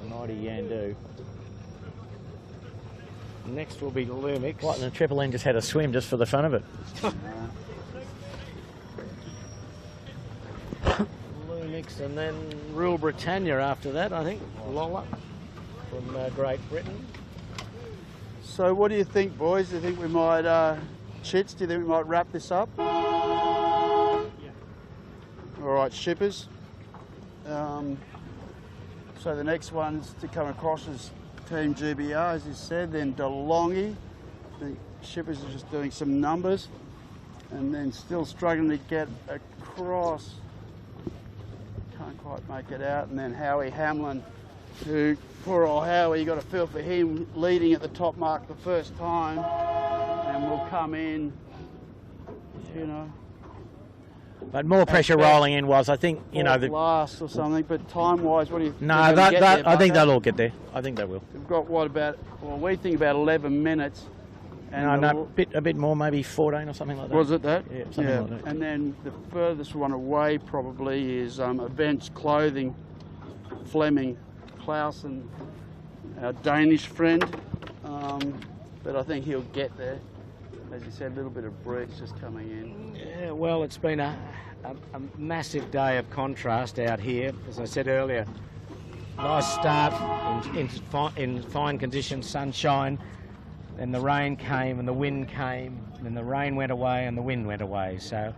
Mighty Yandu. Next will be Lumix. What, and the Triple M just had a swim just for the fun of it. Lumix and then Rule Britannia after that, I think. Lola from Great Britain. So what do you think, boys? Do you think we might, Chits, do you think we might wrap this up? Yeah. All right, shippers. So the next ones to come across is Team GBR, as you said, then DeLonghi. The shippers are just doing some numbers, and then still struggling to get across. Can't quite make it out. And then Howie Hamlin, who, poor old Howie, you got a feel for him, leading at the top mark the first time, and will come in, you know. But more pressure rolling in was, I think, you know, the last or something. But time-wise, what do you think? No, I think they'll all get there. I think they will. We've got what about? Well, we think about 11 minutes. And no, a bit more, maybe 14 or something like that. Was it that? Yeah, something like that. And then the furthest one away probably is Events Clothing, Fleming Clausen, our Danish friend. But I think he'll get there. As you said, a little bit of breeze just coming in. Yeah, well, it's been a massive day of contrast out here. As I said earlier, nice start in fine conditions, sunshine. Then the rain came and the wind came, and then the rain went away and the wind went away. So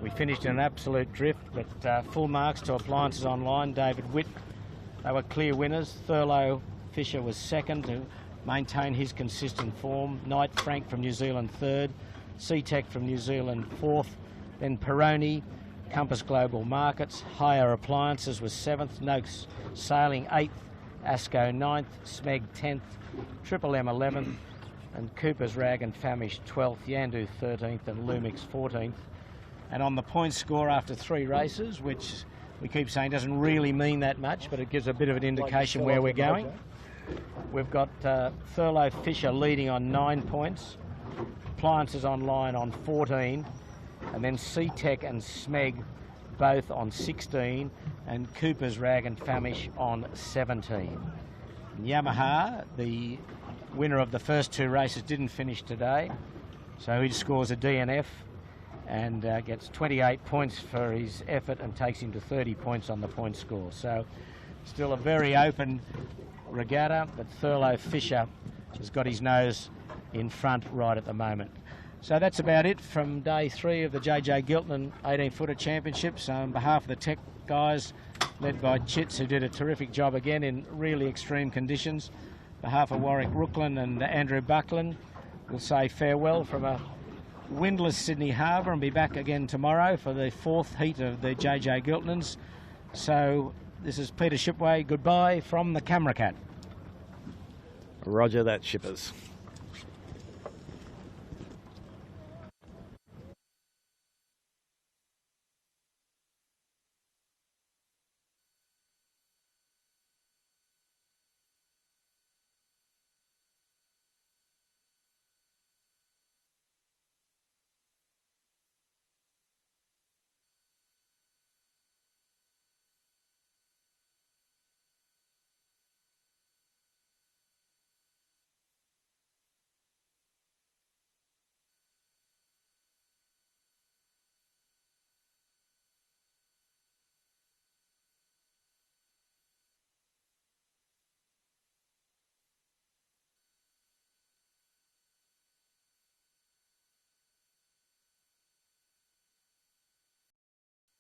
we finished in an absolute drift, but full marks to Appliances Online. David Witt, they were clear winners. Thurlow Fisher was second to maintain his consistent form. Knight Frank from New Zealand third. C-Tech from New Zealand fourth. Then Peroni, Compass Global Markets. Higher Appliances was seventh. Noakes Sailing eighth. Asco ninth. Smeg 10th. Triple M 11th. And Cooper's Rag and Famish 12th, Yandu 13th and Lumix 14th. And on the point score after 3 races, which we keep saying doesn't really mean that much, but it gives a bit of an indication where we're going. We've got Thurlow Fisher leading on 9 points, Appliances Online on 14, and then C-Tech and Smeg both on 16, and Cooper's Rag and Famish on 17. Yamaha, the winner of the first 2 races, didn't finish today, so he scores a DNF and gets 28 points for his effort and takes him to 30 points on the point score. So still a very open regatta, but Thurlow Fisher has got his nose in front right at the moment. So that's about it from day 3 of the JJ Giltinan 18-footer championships. On behalf of the tech guys, led by Chits, who did a terrific job again in really extreme conditions, on behalf of Warwick Rooklin and Andrew Buckland, we'll say farewell from a windless Sydney Harbour and be back again tomorrow for the 4th heat of the JJ Giltinans. So this is Peter Shipway. Goodbye from the Camera Cat. Roger that, shippers.